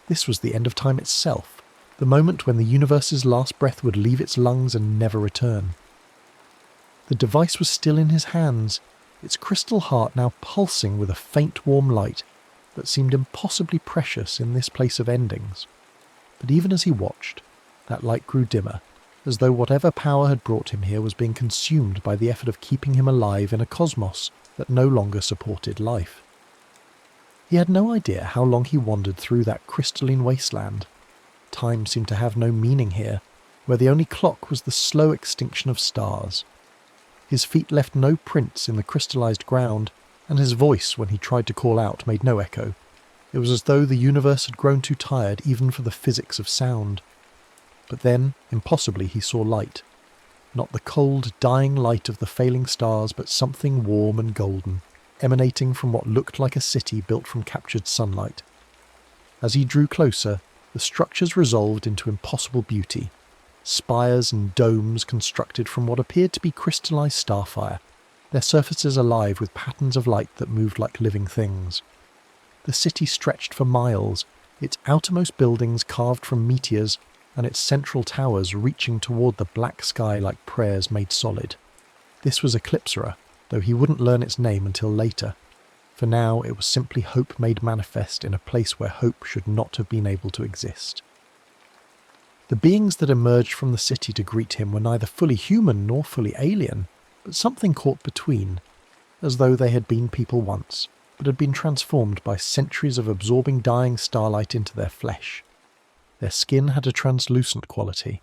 This was the end of time itself, the moment when the universe's last breath would leave its lungs and never return. The device was still in his hands, its crystal heart now pulsing with a faint warm light that seemed impossibly precious in this place of endings. But even as he watched, that light grew dimmer, as though whatever power had brought him here was being consumed by the effort of keeping him alive in a cosmos that no longer supported life. He had no idea how long he wandered through that crystalline wasteland. Time seemed to have no meaning here, where the only clock was the slow extinction of stars. His feet left no prints in the crystallized ground, and his voice, when he tried to call out, made no echo. It was as though the universe had grown too tired even for the physics of sound. But then, impossibly, he saw light. Not the cold, dying light of the failing stars, but something warm and golden, emanating from what looked like a city built from captured sunlight. As he drew closer, the structures resolved into impossible beauty. Spires and domes constructed from what appeared to be crystallized starfire, their surfaces alive with patterns of light that moved like living things. The city stretched for miles, its outermost buildings carved from meteors, and its central towers reaching toward the black sky like prayers made solid. This was Eclipsera, though he wouldn't learn its name until later. For now it was simply hope made manifest in a place where hope should not have been able to exist. The beings that emerged from the city to greet him were neither fully human nor fully alien, but something caught between, as though they had been people once, but had been transformed by centuries of absorbing dying starlight into their flesh. Their skin had a translucent quality,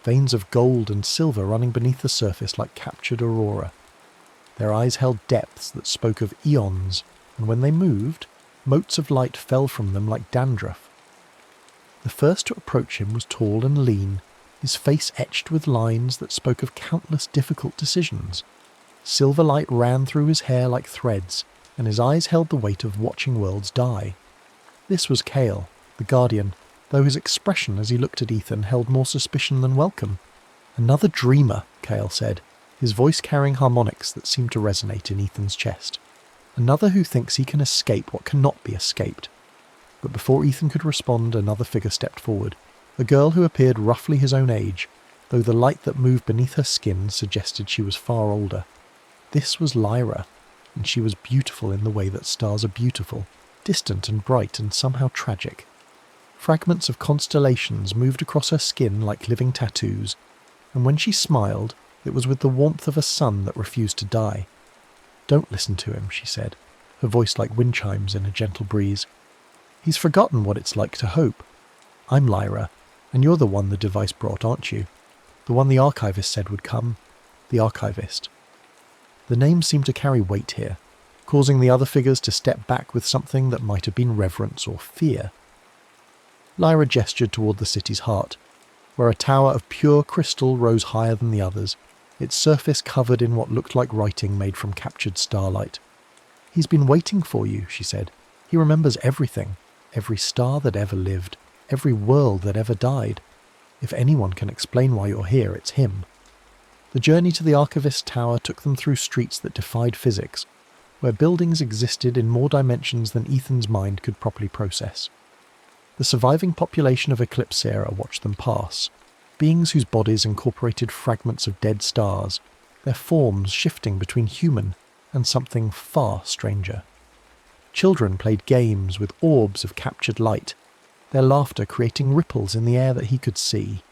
veins of gold and silver running beneath the surface like captured aurora. Their eyes held depths that spoke of eons, and when they moved, motes of light fell from them like dandruff. The first to approach him was tall and lean, his face etched with lines that spoke of countless difficult decisions. Silver light ran through his hair like threads, and his eyes held the weight of watching worlds die. This was Kale, the Guardian, though his expression as he looked at Ethan held more suspicion than welcome. "Another dreamer," Kale said, his voice carrying harmonics that seemed to resonate in Ethan's chest. "Another who thinks he can escape what cannot be escaped." But before Ethan could respond, another figure stepped forward, a girl who appeared roughly his own age, though the light that moved beneath her skin suggested she was far older. This was Lyra, and she was beautiful in the way that stars are beautiful, distant and bright and somehow tragic. Fragments of constellations moved across her skin like living tattoos, and when she smiled, it was with the warmth of a sun that refused to die. "Don't listen to him," she said, her voice like wind chimes in a gentle breeze. "He's forgotten what it's like to hope. I'm Lyra, and you're the one the device brought, aren't you? The one the archivist said would come. The archivist." The name seemed to carry weight here, causing the other figures to step back with something that might have been reverence or fear. Lyra gestured toward the city's heart, where a tower of pure crystal rose higher than the others, its surface covered in what looked like writing made from captured starlight. "He's been waiting for you," she said. "He remembers everything, every star that ever lived, every world that ever died. If anyone can explain why you're here, it's him." The journey to the Archivist's tower took them through streets that defied physics, where buildings existed in more dimensions than Ethan's mind could properly process. The surviving population of Eclipsera watched them pass, beings whose bodies incorporated fragments of dead stars, their forms shifting between human and something far stranger. Children played games with orbs of captured light, their laughter creating ripples in the air that he could see.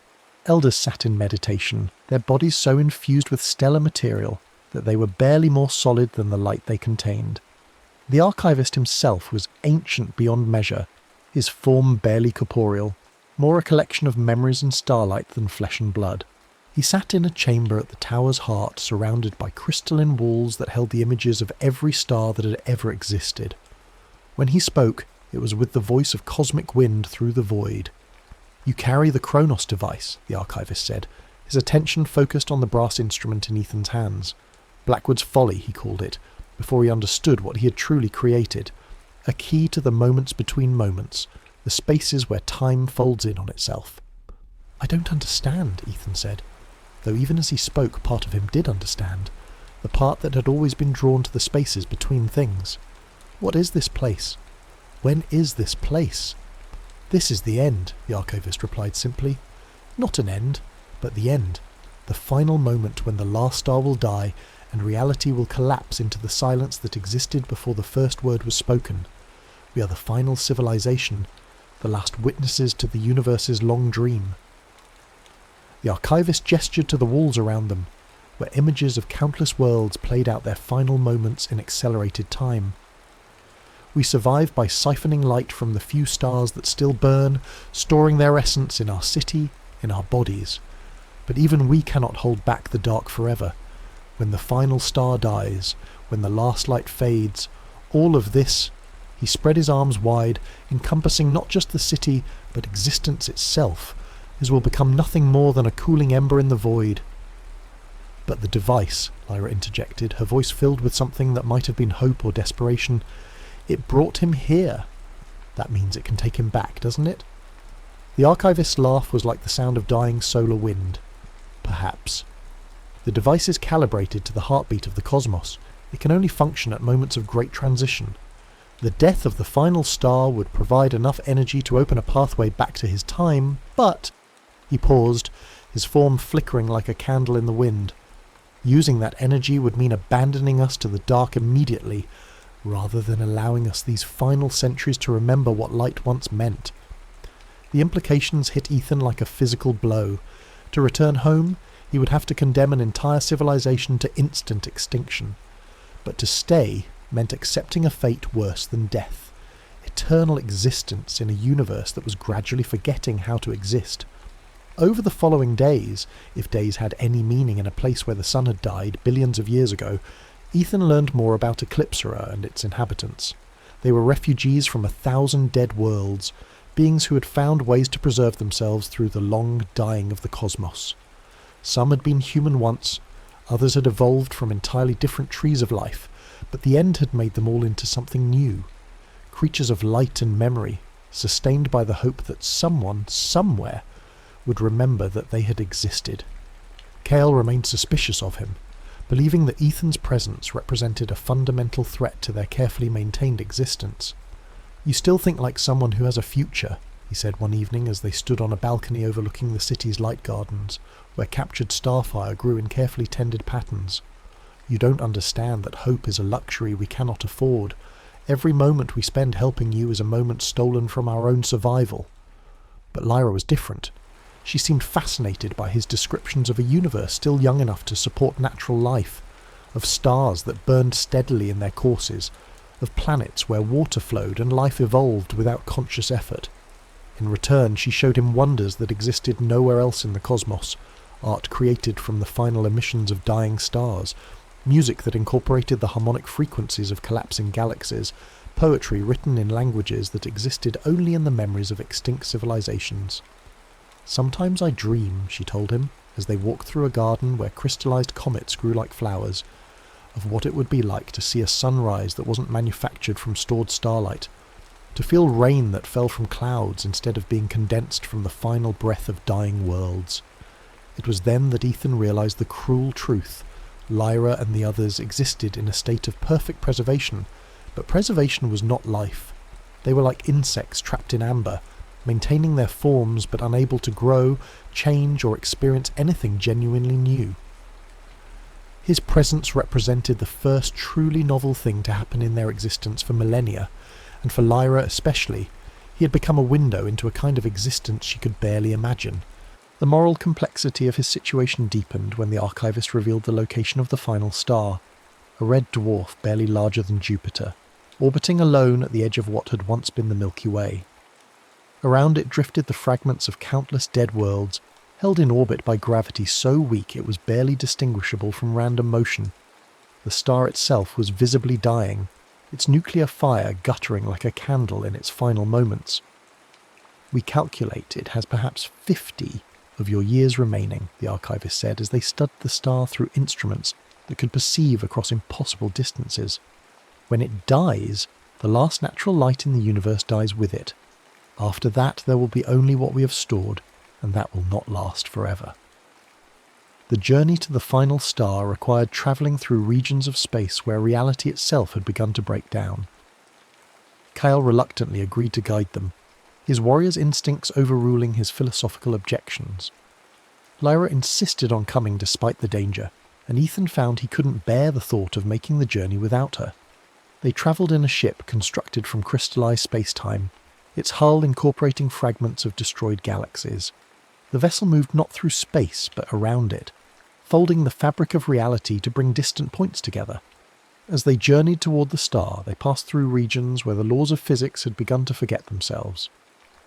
Elders sat in meditation, their bodies so infused with stellar material that they were barely more solid than the light they contained. The archivist himself was ancient beyond measure, his form barely corporeal, more a collection of memories and starlight than flesh and blood. He sat in a chamber at the tower's heart, surrounded by crystalline walls that held the images of every star that had ever existed. When he spoke, it was with the voice of cosmic wind through the void. "You carry the Kronos device," the archivist said, his attention focused on the brass instrument in Ethan's hands. Blackwood's Folly, he called it, before he understood what he had truly created. A key to the moments between moments, the spaces where time folds in on itself. "I don't understand," Ethan said, though even as he spoke, part of him did understand, the part that had always been drawn to the spaces between things. "What is this place? When is this place?" "This is the end," the archivist replied simply. "Not an end, but the end. The final moment when the last star will die and reality will collapse into the silence that existed before the first word was spoken. We are the final civilization, the last witnesses to the universe's long dream." The archivist gestured to the walls around them, where images of countless worlds played out their final moments in accelerated time. "We survive by siphoning light from the few stars that still burn, storing their essence in our city, in our bodies. But even we cannot hold back the dark forever. When the final star dies, when the last light fades, all of this..." He spread his arms wide, encompassing not just the city, but existence itself. "This will become nothing more than a cooling ember in the void." "But the device," Lyra interjected, her voice filled with something that might have been hope or desperation. "It brought him here. That means it can take him back, doesn't it?" The archivist's laugh was like the sound of dying solar wind. "Perhaps. The device is calibrated to the heartbeat of the cosmos. It can only function at moments of great transition. The death of the final star would provide enough energy to open a pathway back to his time, but..." He paused, his form flickering like a candle in the wind. "Using that energy would mean abandoning us to the dark immediately, rather than allowing us these final centuries to remember what light once meant." The implications hit Ethan like a physical blow. To return home, he would have to condemn an entire civilization to instant extinction. But to stay meant accepting a fate worse than death. Eternal existence in a universe that was gradually forgetting how to exist. Over the following days, if days had any meaning in a place where the sun had died billions of years ago, Ethan learned more about Eclipsera and its inhabitants. They were refugees from 1,000 dead worlds, beings who had found ways to preserve themselves through the long dying of the cosmos. Some had been human once, others had evolved from entirely different trees of life, but the end had made them all into something new. Creatures of light and memory, sustained by the hope that someone, somewhere, would remember that they had existed. Cale remained suspicious of him, believing that Ethan's presence represented a fundamental threat to their carefully maintained existence. "You still think like someone who has a future," he said one evening as they stood on a balcony overlooking the city's light gardens, where captured starfire grew in carefully tended patterns. "You don't understand that hope is a luxury we cannot afford. Every moment we spend helping you is a moment stolen from our own survival." But Lyra was different. She seemed fascinated by his descriptions of a universe still young enough to support natural life, of stars that burned steadily in their courses, of planets where water flowed and life evolved without conscious effort. In return, she showed him wonders that existed nowhere else in the cosmos, art created from the final emissions of dying stars, music that incorporated the harmonic frequencies of collapsing galaxies, poetry written in languages that existed only in the memories of extinct civilizations. "Sometimes I dream," she told him, as they walked through a garden where crystallized comets grew like flowers, "of what it would be like to see a sunrise that wasn't manufactured from stored starlight, to feel rain that fell from clouds instead of being condensed from the final breath of dying worlds." It was then that Ethan realized the cruel truth. Lyra and the others existed in a state of perfect preservation, but preservation was not life. They were like insects trapped in amber, maintaining their forms but unable to grow, change, or experience anything genuinely new. His presence represented the first truly novel thing to happen in their existence for millennia, and for Lyra especially, he had become a window into a kind of existence she could barely imagine. The moral complexity of his situation deepened when the archivist revealed the location of the final star, a red dwarf barely larger than Jupiter, orbiting alone at the edge of what had once been the Milky Way. Around it drifted the fragments of countless dead worlds, held in orbit by gravity so weak it was barely distinguishable from random motion. The star itself was visibly dying, its nuclear fire guttering like a candle in its final moments. "We calculate it has perhaps 50 of your years remaining," the archivist said as they studied the star through instruments that could perceive across impossible distances. "When it dies, the last natural light in the universe dies with it. After that there will be only what we have stored, and that will not last forever." The journey to the final star required travelling through regions of space where reality itself had begun to break down. Cale reluctantly agreed to guide them, his warrior's instincts overruling his philosophical objections. Lyra insisted on coming despite the danger, and Ethan found he couldn't bear the thought of making the journey without her. They travelled in a ship constructed from crystallized space-time, its hull incorporating fragments of destroyed galaxies. The vessel moved not through space, but around it, folding the fabric of reality to bring distant points together. As they journeyed toward the star, they passed through regions where the laws of physics had begun to forget themselves.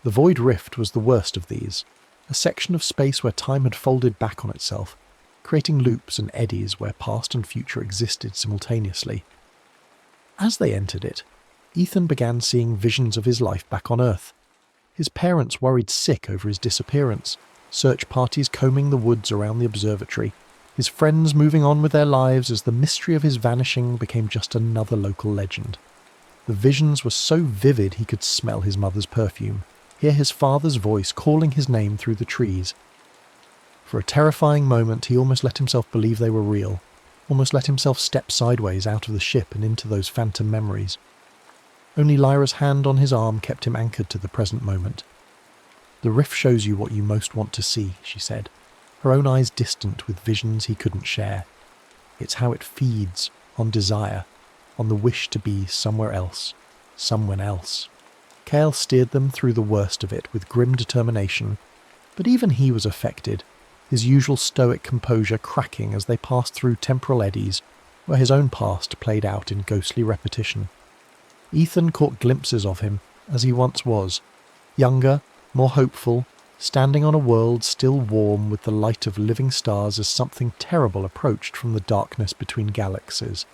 The Void Rift was the worst of these, a section of space where time had folded back on itself, creating loops and eddies where past and future existed simultaneously. As they entered it, Ethan began seeing visions of his life back on Earth. His parents worried sick over his disappearance, search parties combing the woods around the observatory, his friends moving on with their lives as the mystery of his vanishing became just another local legend. The visions were so vivid he could smell his mother's perfume, hear his father's voice calling his name through the trees. For a terrifying moment he almost let himself believe they were real, almost let himself step sideways out of the ship and into those phantom memories. Only Lyra's hand on his arm kept him anchored to the present moment. "The rift shows you what you most want to see," she said, her own eyes distant with visions he couldn't share. "It's how it feeds on desire, on the wish to be somewhere else, someone else." Cale steered them through the worst of it with grim determination, but even he was affected, his usual stoic composure cracking as they passed through temporal eddies, where his own past played out in ghostly repetition. Ethan caught glimpses of him, as he once was, younger, more hopeful, standing on a world still warm with the light of living stars as something terrible approached from the darkness between galaxies.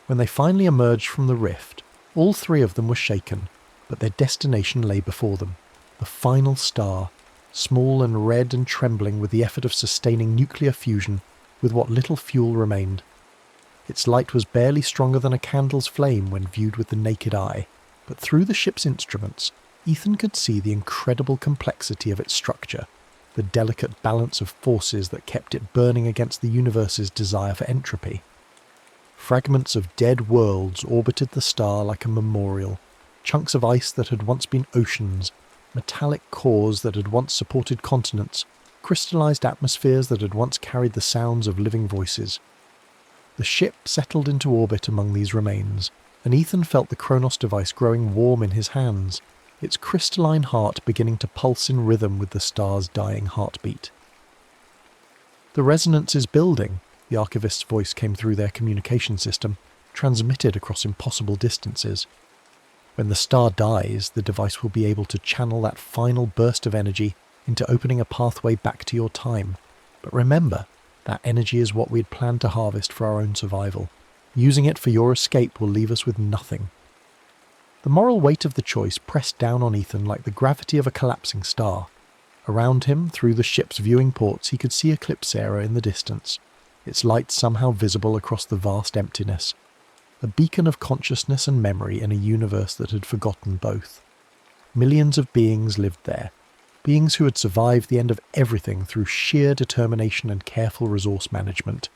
When they finally emerged from the rift, all three of them were shaken, but their destination lay before them, the final star, small and red and trembling with the effort of sustaining nuclear fusion with what little fuel remained. Its light was barely stronger than a candle's flame when viewed with the naked eye, but through the ship's instruments, Ethan could see the incredible complexity of its structure, the delicate balance of forces that kept it burning against the universe's desire for entropy. Fragments of dead worlds orbited the star like a memorial, chunks of ice that had once been oceans, metallic cores that had once supported continents, crystallized atmospheres that had once carried the sounds of living voices. The ship settled into orbit among these remains, and Ethan felt the Kronos device growing warm in his hands, its crystalline heart beginning to pulse in rhythm with the star's dying heartbeat. "The resonance is building," the archivist's voice came through their communication system, transmitted across impossible distances. "When the star dies, the device will be able to channel that final burst of energy into opening a pathway back to your time. But remember, that energy is what we'd planned to harvest for our own survival. Using it for your escape will leave us with nothing." The moral weight of the choice pressed down on Ethan like the gravity of a collapsing star. Around him, through the ship's viewing ports, he could see Eclipsera in the distance, its light somehow visible across the vast emptiness. A beacon of consciousness and memory in a universe that had forgotten both. Millions of beings lived there, beings who had survived the end of everything through sheer determination and careful resource management.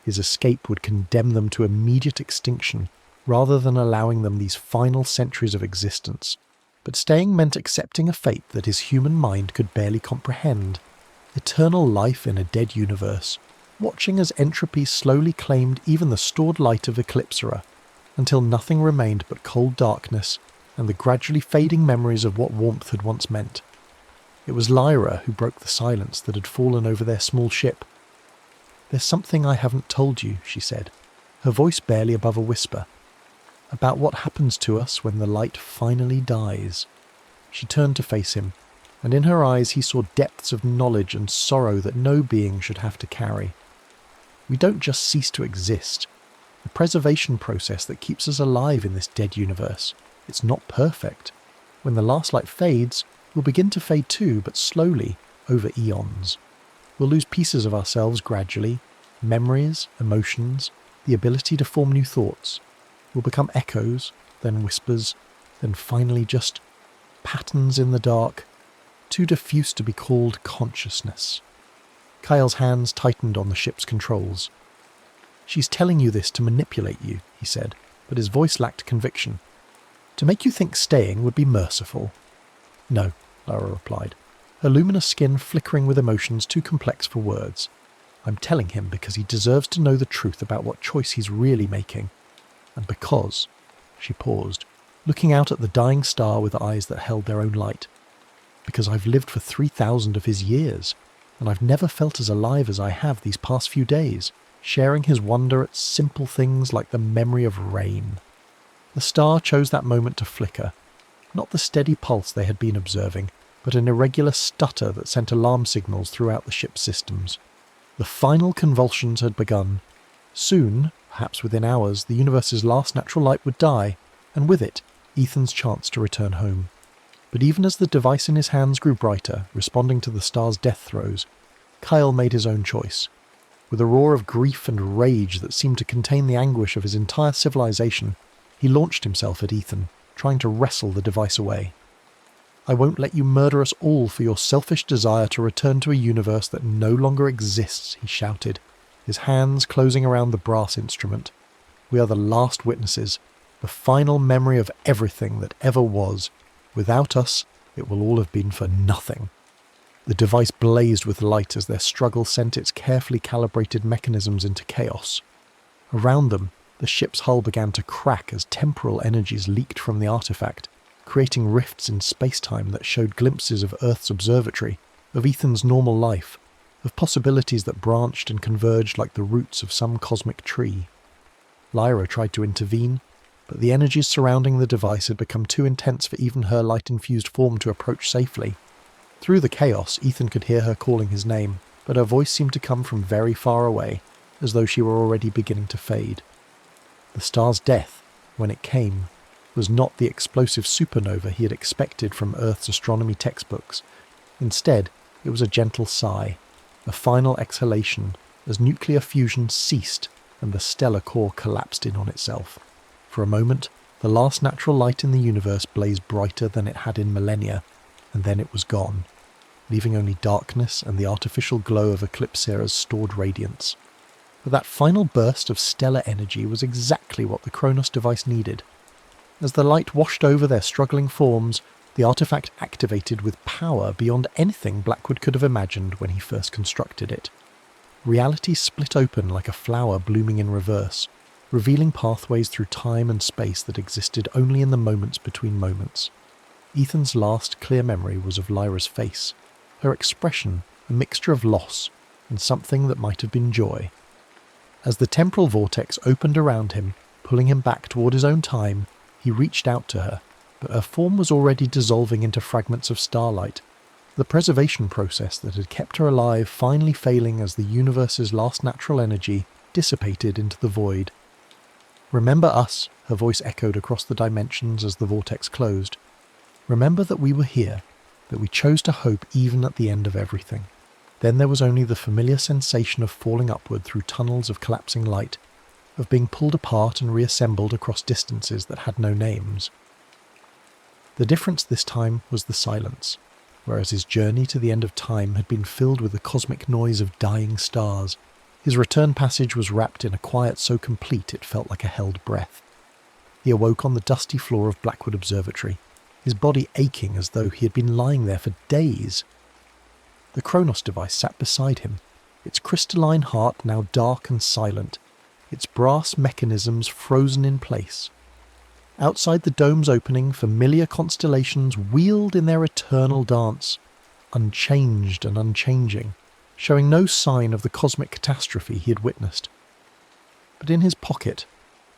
His escape would condemn them to immediate extinction, rather than allowing them these final centuries of existence. But staying meant accepting a fate that his human mind could barely comprehend. Eternal life in a dead universe, watching as entropy slowly claimed even the stored light of Eclipsera, until nothing remained but cold darkness and the gradually fading memories of what warmth had once meant. It was Lyra who broke the silence that had fallen over their small ship. "There's something I haven't told you," she said, her voice barely above a whisper, "about what happens to us when the light finally dies." She turned to face him, and in her eyes he saw depths of knowledge and sorrow that no being should have to carry. "We don't just cease to exist. The preservation process that keeps us alive in this dead universe, it's not perfect. When the last light fades, we'll begin to fade too, but slowly, over eons. We'll lose pieces of ourselves gradually, memories, emotions, the ability to form new thoughts. We'll become echoes, then whispers, then finally just patterns in the dark, too diffuse to be called consciousness." Kyle's hands tightened on the ship's controls. "She's telling you this to manipulate you," he said, but his voice lacked conviction. "To make you think staying would be merciful." "No," Lara replied, her luminous skin flickering with emotions too complex for words. "I'm telling him because he deserves to know the truth about what choice he's really making. And because," she paused, looking out at the dying star with eyes that held their own light, "because I've lived for 3,000 of his years, and I've never felt as alive as I have these past few days, sharing his wonder at simple things like the memory of rain." The star chose that moment to flicker, not the steady pulse they had been observing, but an irregular stutter that sent alarm signals throughout the ship's systems. The final convulsions had begun. Soon, perhaps within hours, the universe's last natural light would die, and with it, Ethan's chance to return home. But even as the device in his hands grew brighter, responding to the star's death throes, Kyle made his own choice. With a roar of grief and rage that seemed to contain the anguish of his entire civilization, he launched himself at Ethan, trying to wrestle the device away. "I won't let you murder us all for your selfish desire to return to a universe that no longer exists," he shouted, his hands closing around the brass instrument. "We are the last witnesses, the final memory of everything that ever was. Without us, it will all have been for nothing." The device blazed with light as their struggle sent its carefully calibrated mechanisms into chaos. Around them, the ship's hull began to crack as temporal energies leaked from the artifact, creating rifts in space-time that showed glimpses of Earth's observatory, of Ethan's normal life, of possibilities that branched and converged like the roots of some cosmic tree. Lyra tried to intervene, but the energies surrounding the device had become too intense for even her light-infused form to approach safely. Through the chaos, Ethan could hear her calling his name, but her voice seemed to come from very far away, as though she were already beginning to fade. The star's death, when it came, was not the explosive supernova he had expected from Earth's astronomy textbooks. Instead, it was a gentle sigh, a final exhalation, as nuclear fusion ceased and the stellar core collapsed in on itself. For a moment, the last natural light in the universe blazed brighter than it had in millennia, and then it was gone, leaving only darkness and the artificial glow of Eclipsera's stored radiance. But that final burst of stellar energy was exactly what the Kronos device needed. As the light washed over their struggling forms, the artifact activated with power beyond anything Blackwood could have imagined when he first constructed it. Reality split open like a flower blooming in reverse, revealing pathways through time and space that existed only in the moments between moments. Ethan's last clear memory was of Lyra's face, her expression a mixture of loss and something that might have been joy. As the temporal vortex opened around him, pulling him back toward his own time, he reached out to her, but her form was already dissolving into fragments of starlight, the preservation process that had kept her alive finally failing as the universe's last natural energy dissipated into the void. "Remember us," her voice echoed across the dimensions as the vortex closed. "Remember that we were here, that we chose to hope even at the end of everything." Then there was only the familiar sensation of falling upward through tunnels of collapsing light, of being pulled apart and reassembled across distances that had no names. The difference this time was the silence, whereas his journey to the end of time had been filled with the cosmic noise of dying stars. His return passage was wrapped in a quiet so complete it felt like a held breath. He awoke on the dusty floor of Blackwood Observatory, his body aching as though he had been lying there for days. The Kronos device sat beside him, its crystalline heart now dark and silent, its brass mechanisms frozen in place. Outside the dome's opening, familiar constellations wheeled in their eternal dance, unchanged and unchanging, showing no sign of the cosmic catastrophe he had witnessed. But in his pocket,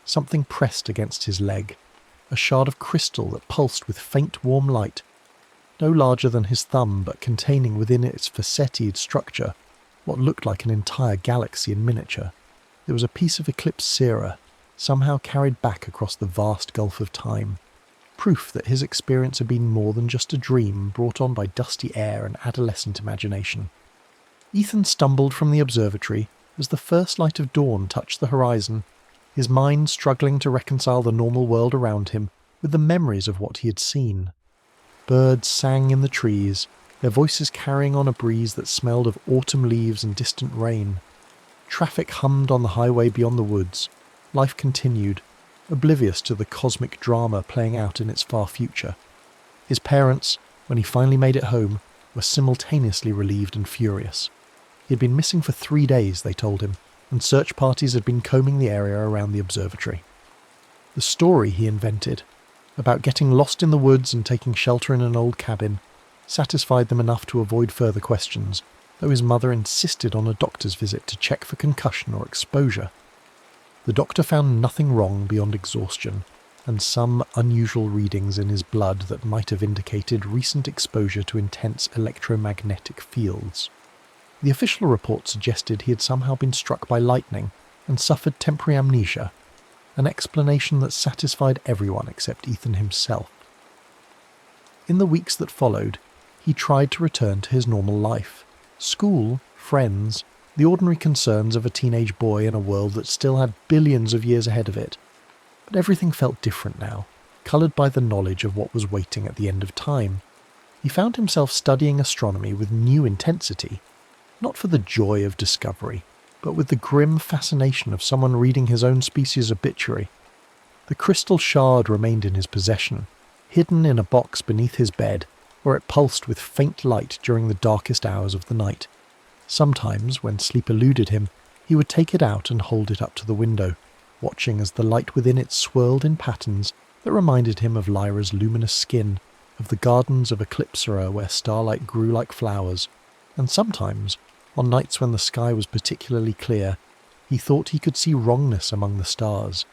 something pressed against his leg, a shard of crystal that pulsed with faint warm light, no larger than his thumb but containing within its facetted structure what looked like an entire galaxy in miniature. There was a piece of Eclipsera, somehow carried back across the vast gulf of time, proof that his experience had been more than just a dream brought on by dusty air and adolescent imagination. Ethan stumbled from the observatory as the first light of dawn touched the horizon, his mind struggling to reconcile the normal world around him with the memories of what he had seen. Birds sang in the trees, their voices carrying on a breeze that smelled of autumn leaves and distant rain. Traffic hummed on the highway beyond the woods. Life continued, oblivious to the cosmic drama playing out in its far future. His parents, when he finally made it home, were simultaneously relieved and furious. He had been missing for 3 days, they told him, and search parties had been combing the area around the observatory. The story he invented, about getting lost in the woods and taking shelter in an old cabin, satisfied them enough to avoid further questions, though his mother insisted on a doctor's visit to check for concussion or exposure. The doctor found nothing wrong beyond exhaustion, and some unusual readings in his blood that might have indicated recent exposure to intense electromagnetic fields. The official report suggested he had somehow been struck by lightning and suffered temporary amnesia, an explanation that satisfied everyone except Ethan himself. In the weeks that followed, he tried to return to his normal life. School, friends, the ordinary concerns of a teenage boy in a world that still had billions of years ahead of it. But everything felt different now, coloured by the knowledge of what was waiting at the end of time. He found himself studying astronomy with new intensity, not for the joy of discovery, but with the grim fascination of someone reading his own species' obituary. The crystal shard remained in his possession, hidden in a box beneath his bed, where it pulsed with faint light during the darkest hours of the night. Sometimes, when sleep eluded him, he would take it out and hold it up to the window, watching as the light within it swirled in patterns that reminded him of Lyra's luminous skin, of the gardens of Eclipsera where starlight grew like flowers, and sometimes, on nights when the sky was particularly clear, he thought he could see wrongness among the stars,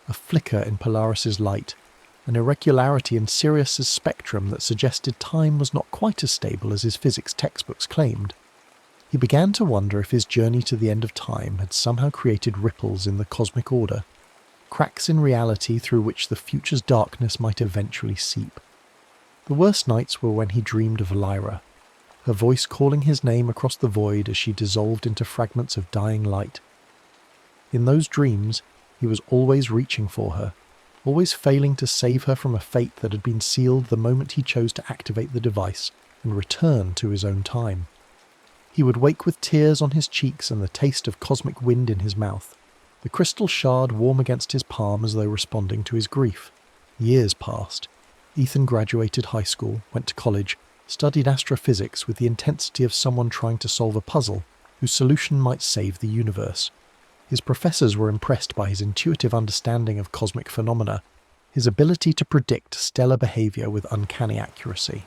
a flicker in Polaris's light, an irregularity in Sirius's spectrum that suggested time was not quite as stable as his physics textbooks claimed. He began to wonder if his journey to the end of time had somehow created ripples in the cosmic order, cracks in reality through which the future's darkness might eventually seep. The worst nights were when he dreamed of Lyra, her voice calling his name across the void as she dissolved into fragments of dying light. In those dreams, he was always reaching for her, always failing to save her from a fate that had been sealed the moment he chose to activate the device and return to his own time. He would wake with tears on his cheeks and the taste of cosmic wind in his mouth, the crystal shard warm against his palm as though responding to his grief. Years passed. Ethan graduated high school, went to college, studied astrophysics with the intensity of someone trying to solve a puzzle whose solution might save the universe. His professors were impressed by his intuitive understanding of cosmic phenomena, his ability to predict stellar behavior with uncanny accuracy.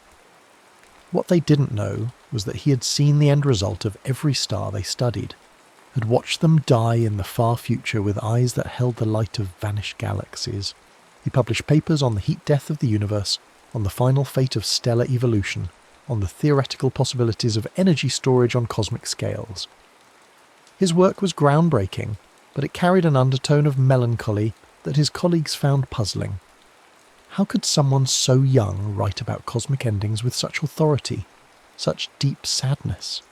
What they didn't know was that he had seen the end result of every star they studied, had watched them die in the far future with eyes that held the light of vanished galaxies. He published papers on the heat death of the universe, on the final fate of stellar evolution, on the theoretical possibilities of energy storage on cosmic scales. His work was groundbreaking, but it carried an undertone of melancholy that his colleagues found puzzling. How could someone so young write about cosmic endings with such authority, such deep sadness?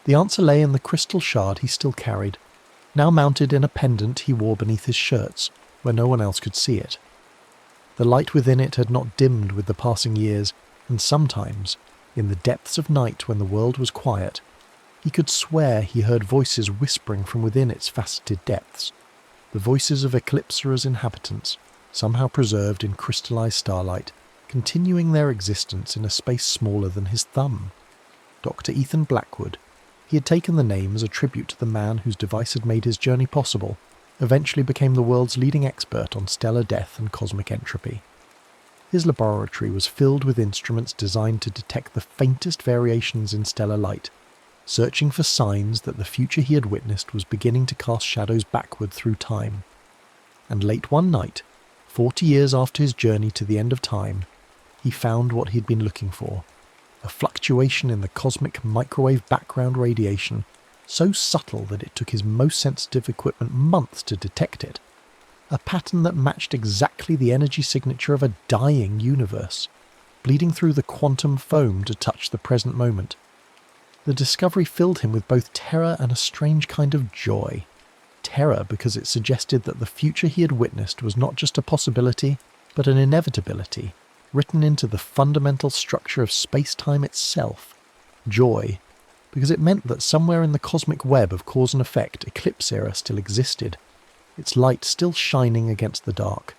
The answer lay in the crystal shard he still carried, now mounted in a pendant he wore beneath his shirts, where no one else could see it. The light within it had not dimmed with the passing years, and sometimes, in the depths of night when the world was quiet, he could swear he heard voices whispering from within its faceted depths, the voices of Eclipsera's inhabitants, somehow preserved in crystallized starlight, continuing their existence in a space smaller than his thumb. Dr. Ethan Blackwood. He had taken the name as a tribute to the man whose device had made his journey possible, eventually became the world's leading expert on stellar death and cosmic entropy. His laboratory was filled with instruments designed to detect the faintest variations in stellar light, searching for signs that the future he had witnessed was beginning to cast shadows backward through time. And late one night, 40 years after his journey to the end of time, he found what he had been looking for, a fluctuation in the cosmic microwave background radiation so subtle that it took his most sensitive equipment months to detect it, a pattern that matched exactly the energy signature of a dying universe, bleeding through the quantum foam to touch the present moment. The discovery filled him with both terror and a strange kind of joy. Terror because it suggested that the future he had witnessed was not just a possibility, but an inevitability, written into the fundamental structure of space-time itself. Joy because it meant that somewhere in the cosmic web of cause and effect, Eclipsera still existed, its light still shining against the dark.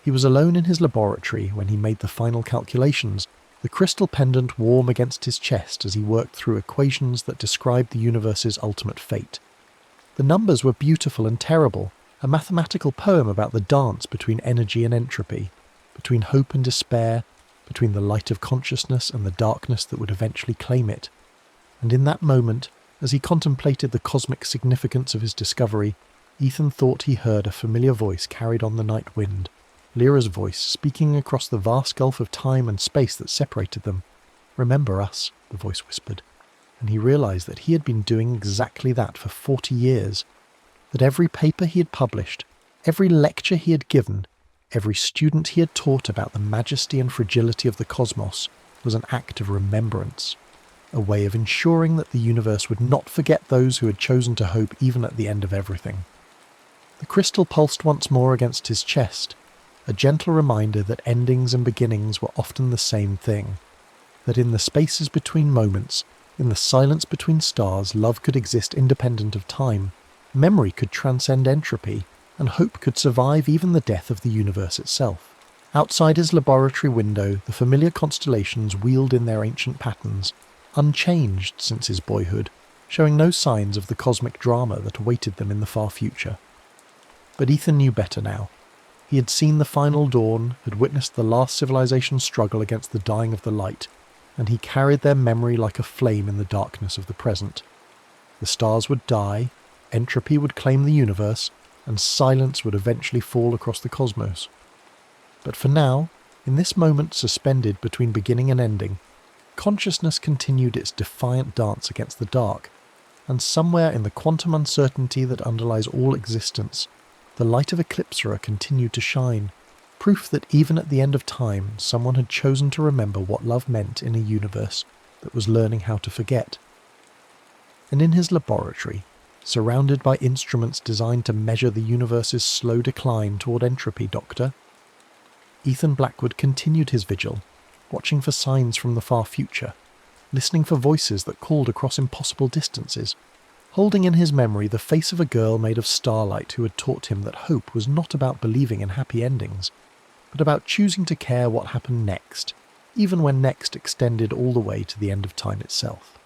He was alone in his laboratory when he made the final calculations, the crystal pendant warm against his chest as he worked through equations that described the universe's ultimate fate. The numbers were beautiful and terrible, a mathematical poem about the dance between energy and entropy, between hope and despair, between the light of consciousness and the darkness that would eventually claim it. And in that moment, as he contemplated the cosmic significance of his discovery, Ethan thought he heard a familiar voice carried on the night wind, Lyra's voice speaking across the vast gulf of time and space that separated them. "Remember us," the voice whispered, and he realized that he had been doing exactly that for 40 years, that every paper he had published, every lecture he had given, every student he had taught about the majesty and fragility of the cosmos was an act of remembrance, a way of ensuring that the universe would not forget those who had chosen to hope even at the end of everything. The crystal pulsed once more against his chest, a gentle reminder that endings and beginnings were often the same thing, that in the spaces between moments, in the silence between stars, love could exist independent of time, memory could transcend entropy, and hope could survive even the death of the universe itself. Outside his laboratory window, the familiar constellations wheeled in their ancient patterns, unchanged since his boyhood, showing no signs of the cosmic drama that awaited them in the far future. But Ethan knew better now. He had seen the final dawn, had witnessed the last civilization's struggle against the dying of the light, and he carried their memory like a flame in the darkness of the present. The stars would die, entropy would claim the universe, and silence would eventually fall across the cosmos. But for now, in this moment suspended between beginning and ending, consciousness continued its defiant dance against the dark, and somewhere in the quantum uncertainty that underlies all existence, the light of Eclipsera continued to shine, proof that even at the end of time someone had chosen to remember what love meant in a universe that was learning how to forget. And in his laboratory, surrounded by instruments designed to measure the universe's slow decline toward entropy, Doctor. Ethan Blackwood continued his vigil, watching for signs from the far future, listening for voices that called across impossible distances, holding in his memory the face of a girl made of starlight who had taught him that hope was not about believing in happy endings, but about choosing to care what happened next, even when next extended all the way to the end of time itself.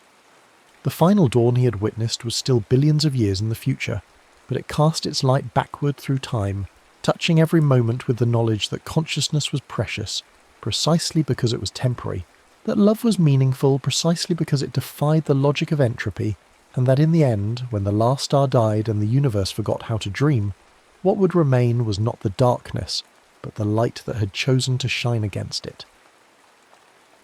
The final dawn he had witnessed was still billions of years in the future, but it cast its light backward through time, touching every moment with the knowledge that consciousness was precious, precisely because it was temporary, that love was meaningful precisely because it defied the logic of entropy, and that in the end, when the last star died and the universe forgot how to dream, what would remain was not the darkness, but the light that had chosen to shine against it.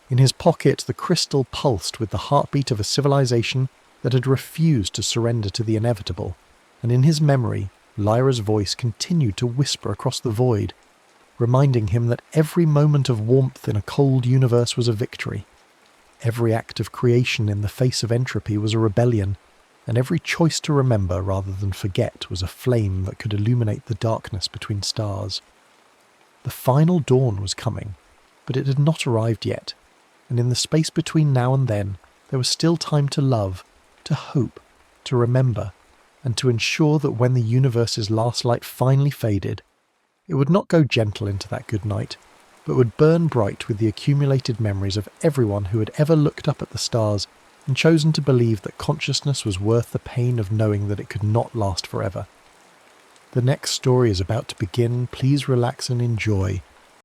In his pocket, the crystal pulsed with the heartbeat of a civilization that had refused to surrender to the inevitable, and in his memory, Lyra's voice continued to whisper across the void, reminding him that every moment of warmth in a cold universe was a victory. Every act of creation in the face of entropy was a rebellion, and every choice to remember rather than forget was a flame that could illuminate the darkness between stars. The final dawn was coming, but it had not arrived yet, and in the space between now and then, there was still time to love, to hope, to remember, and to ensure that when the universe's last light finally faded, it would not go gentle into that good night, but would burn bright with the accumulated memories of everyone who had ever looked up at the stars and chosen to believe that consciousness was worth the pain of knowing that it could not last forever. The next story is about to begin. Please relax and enjoy.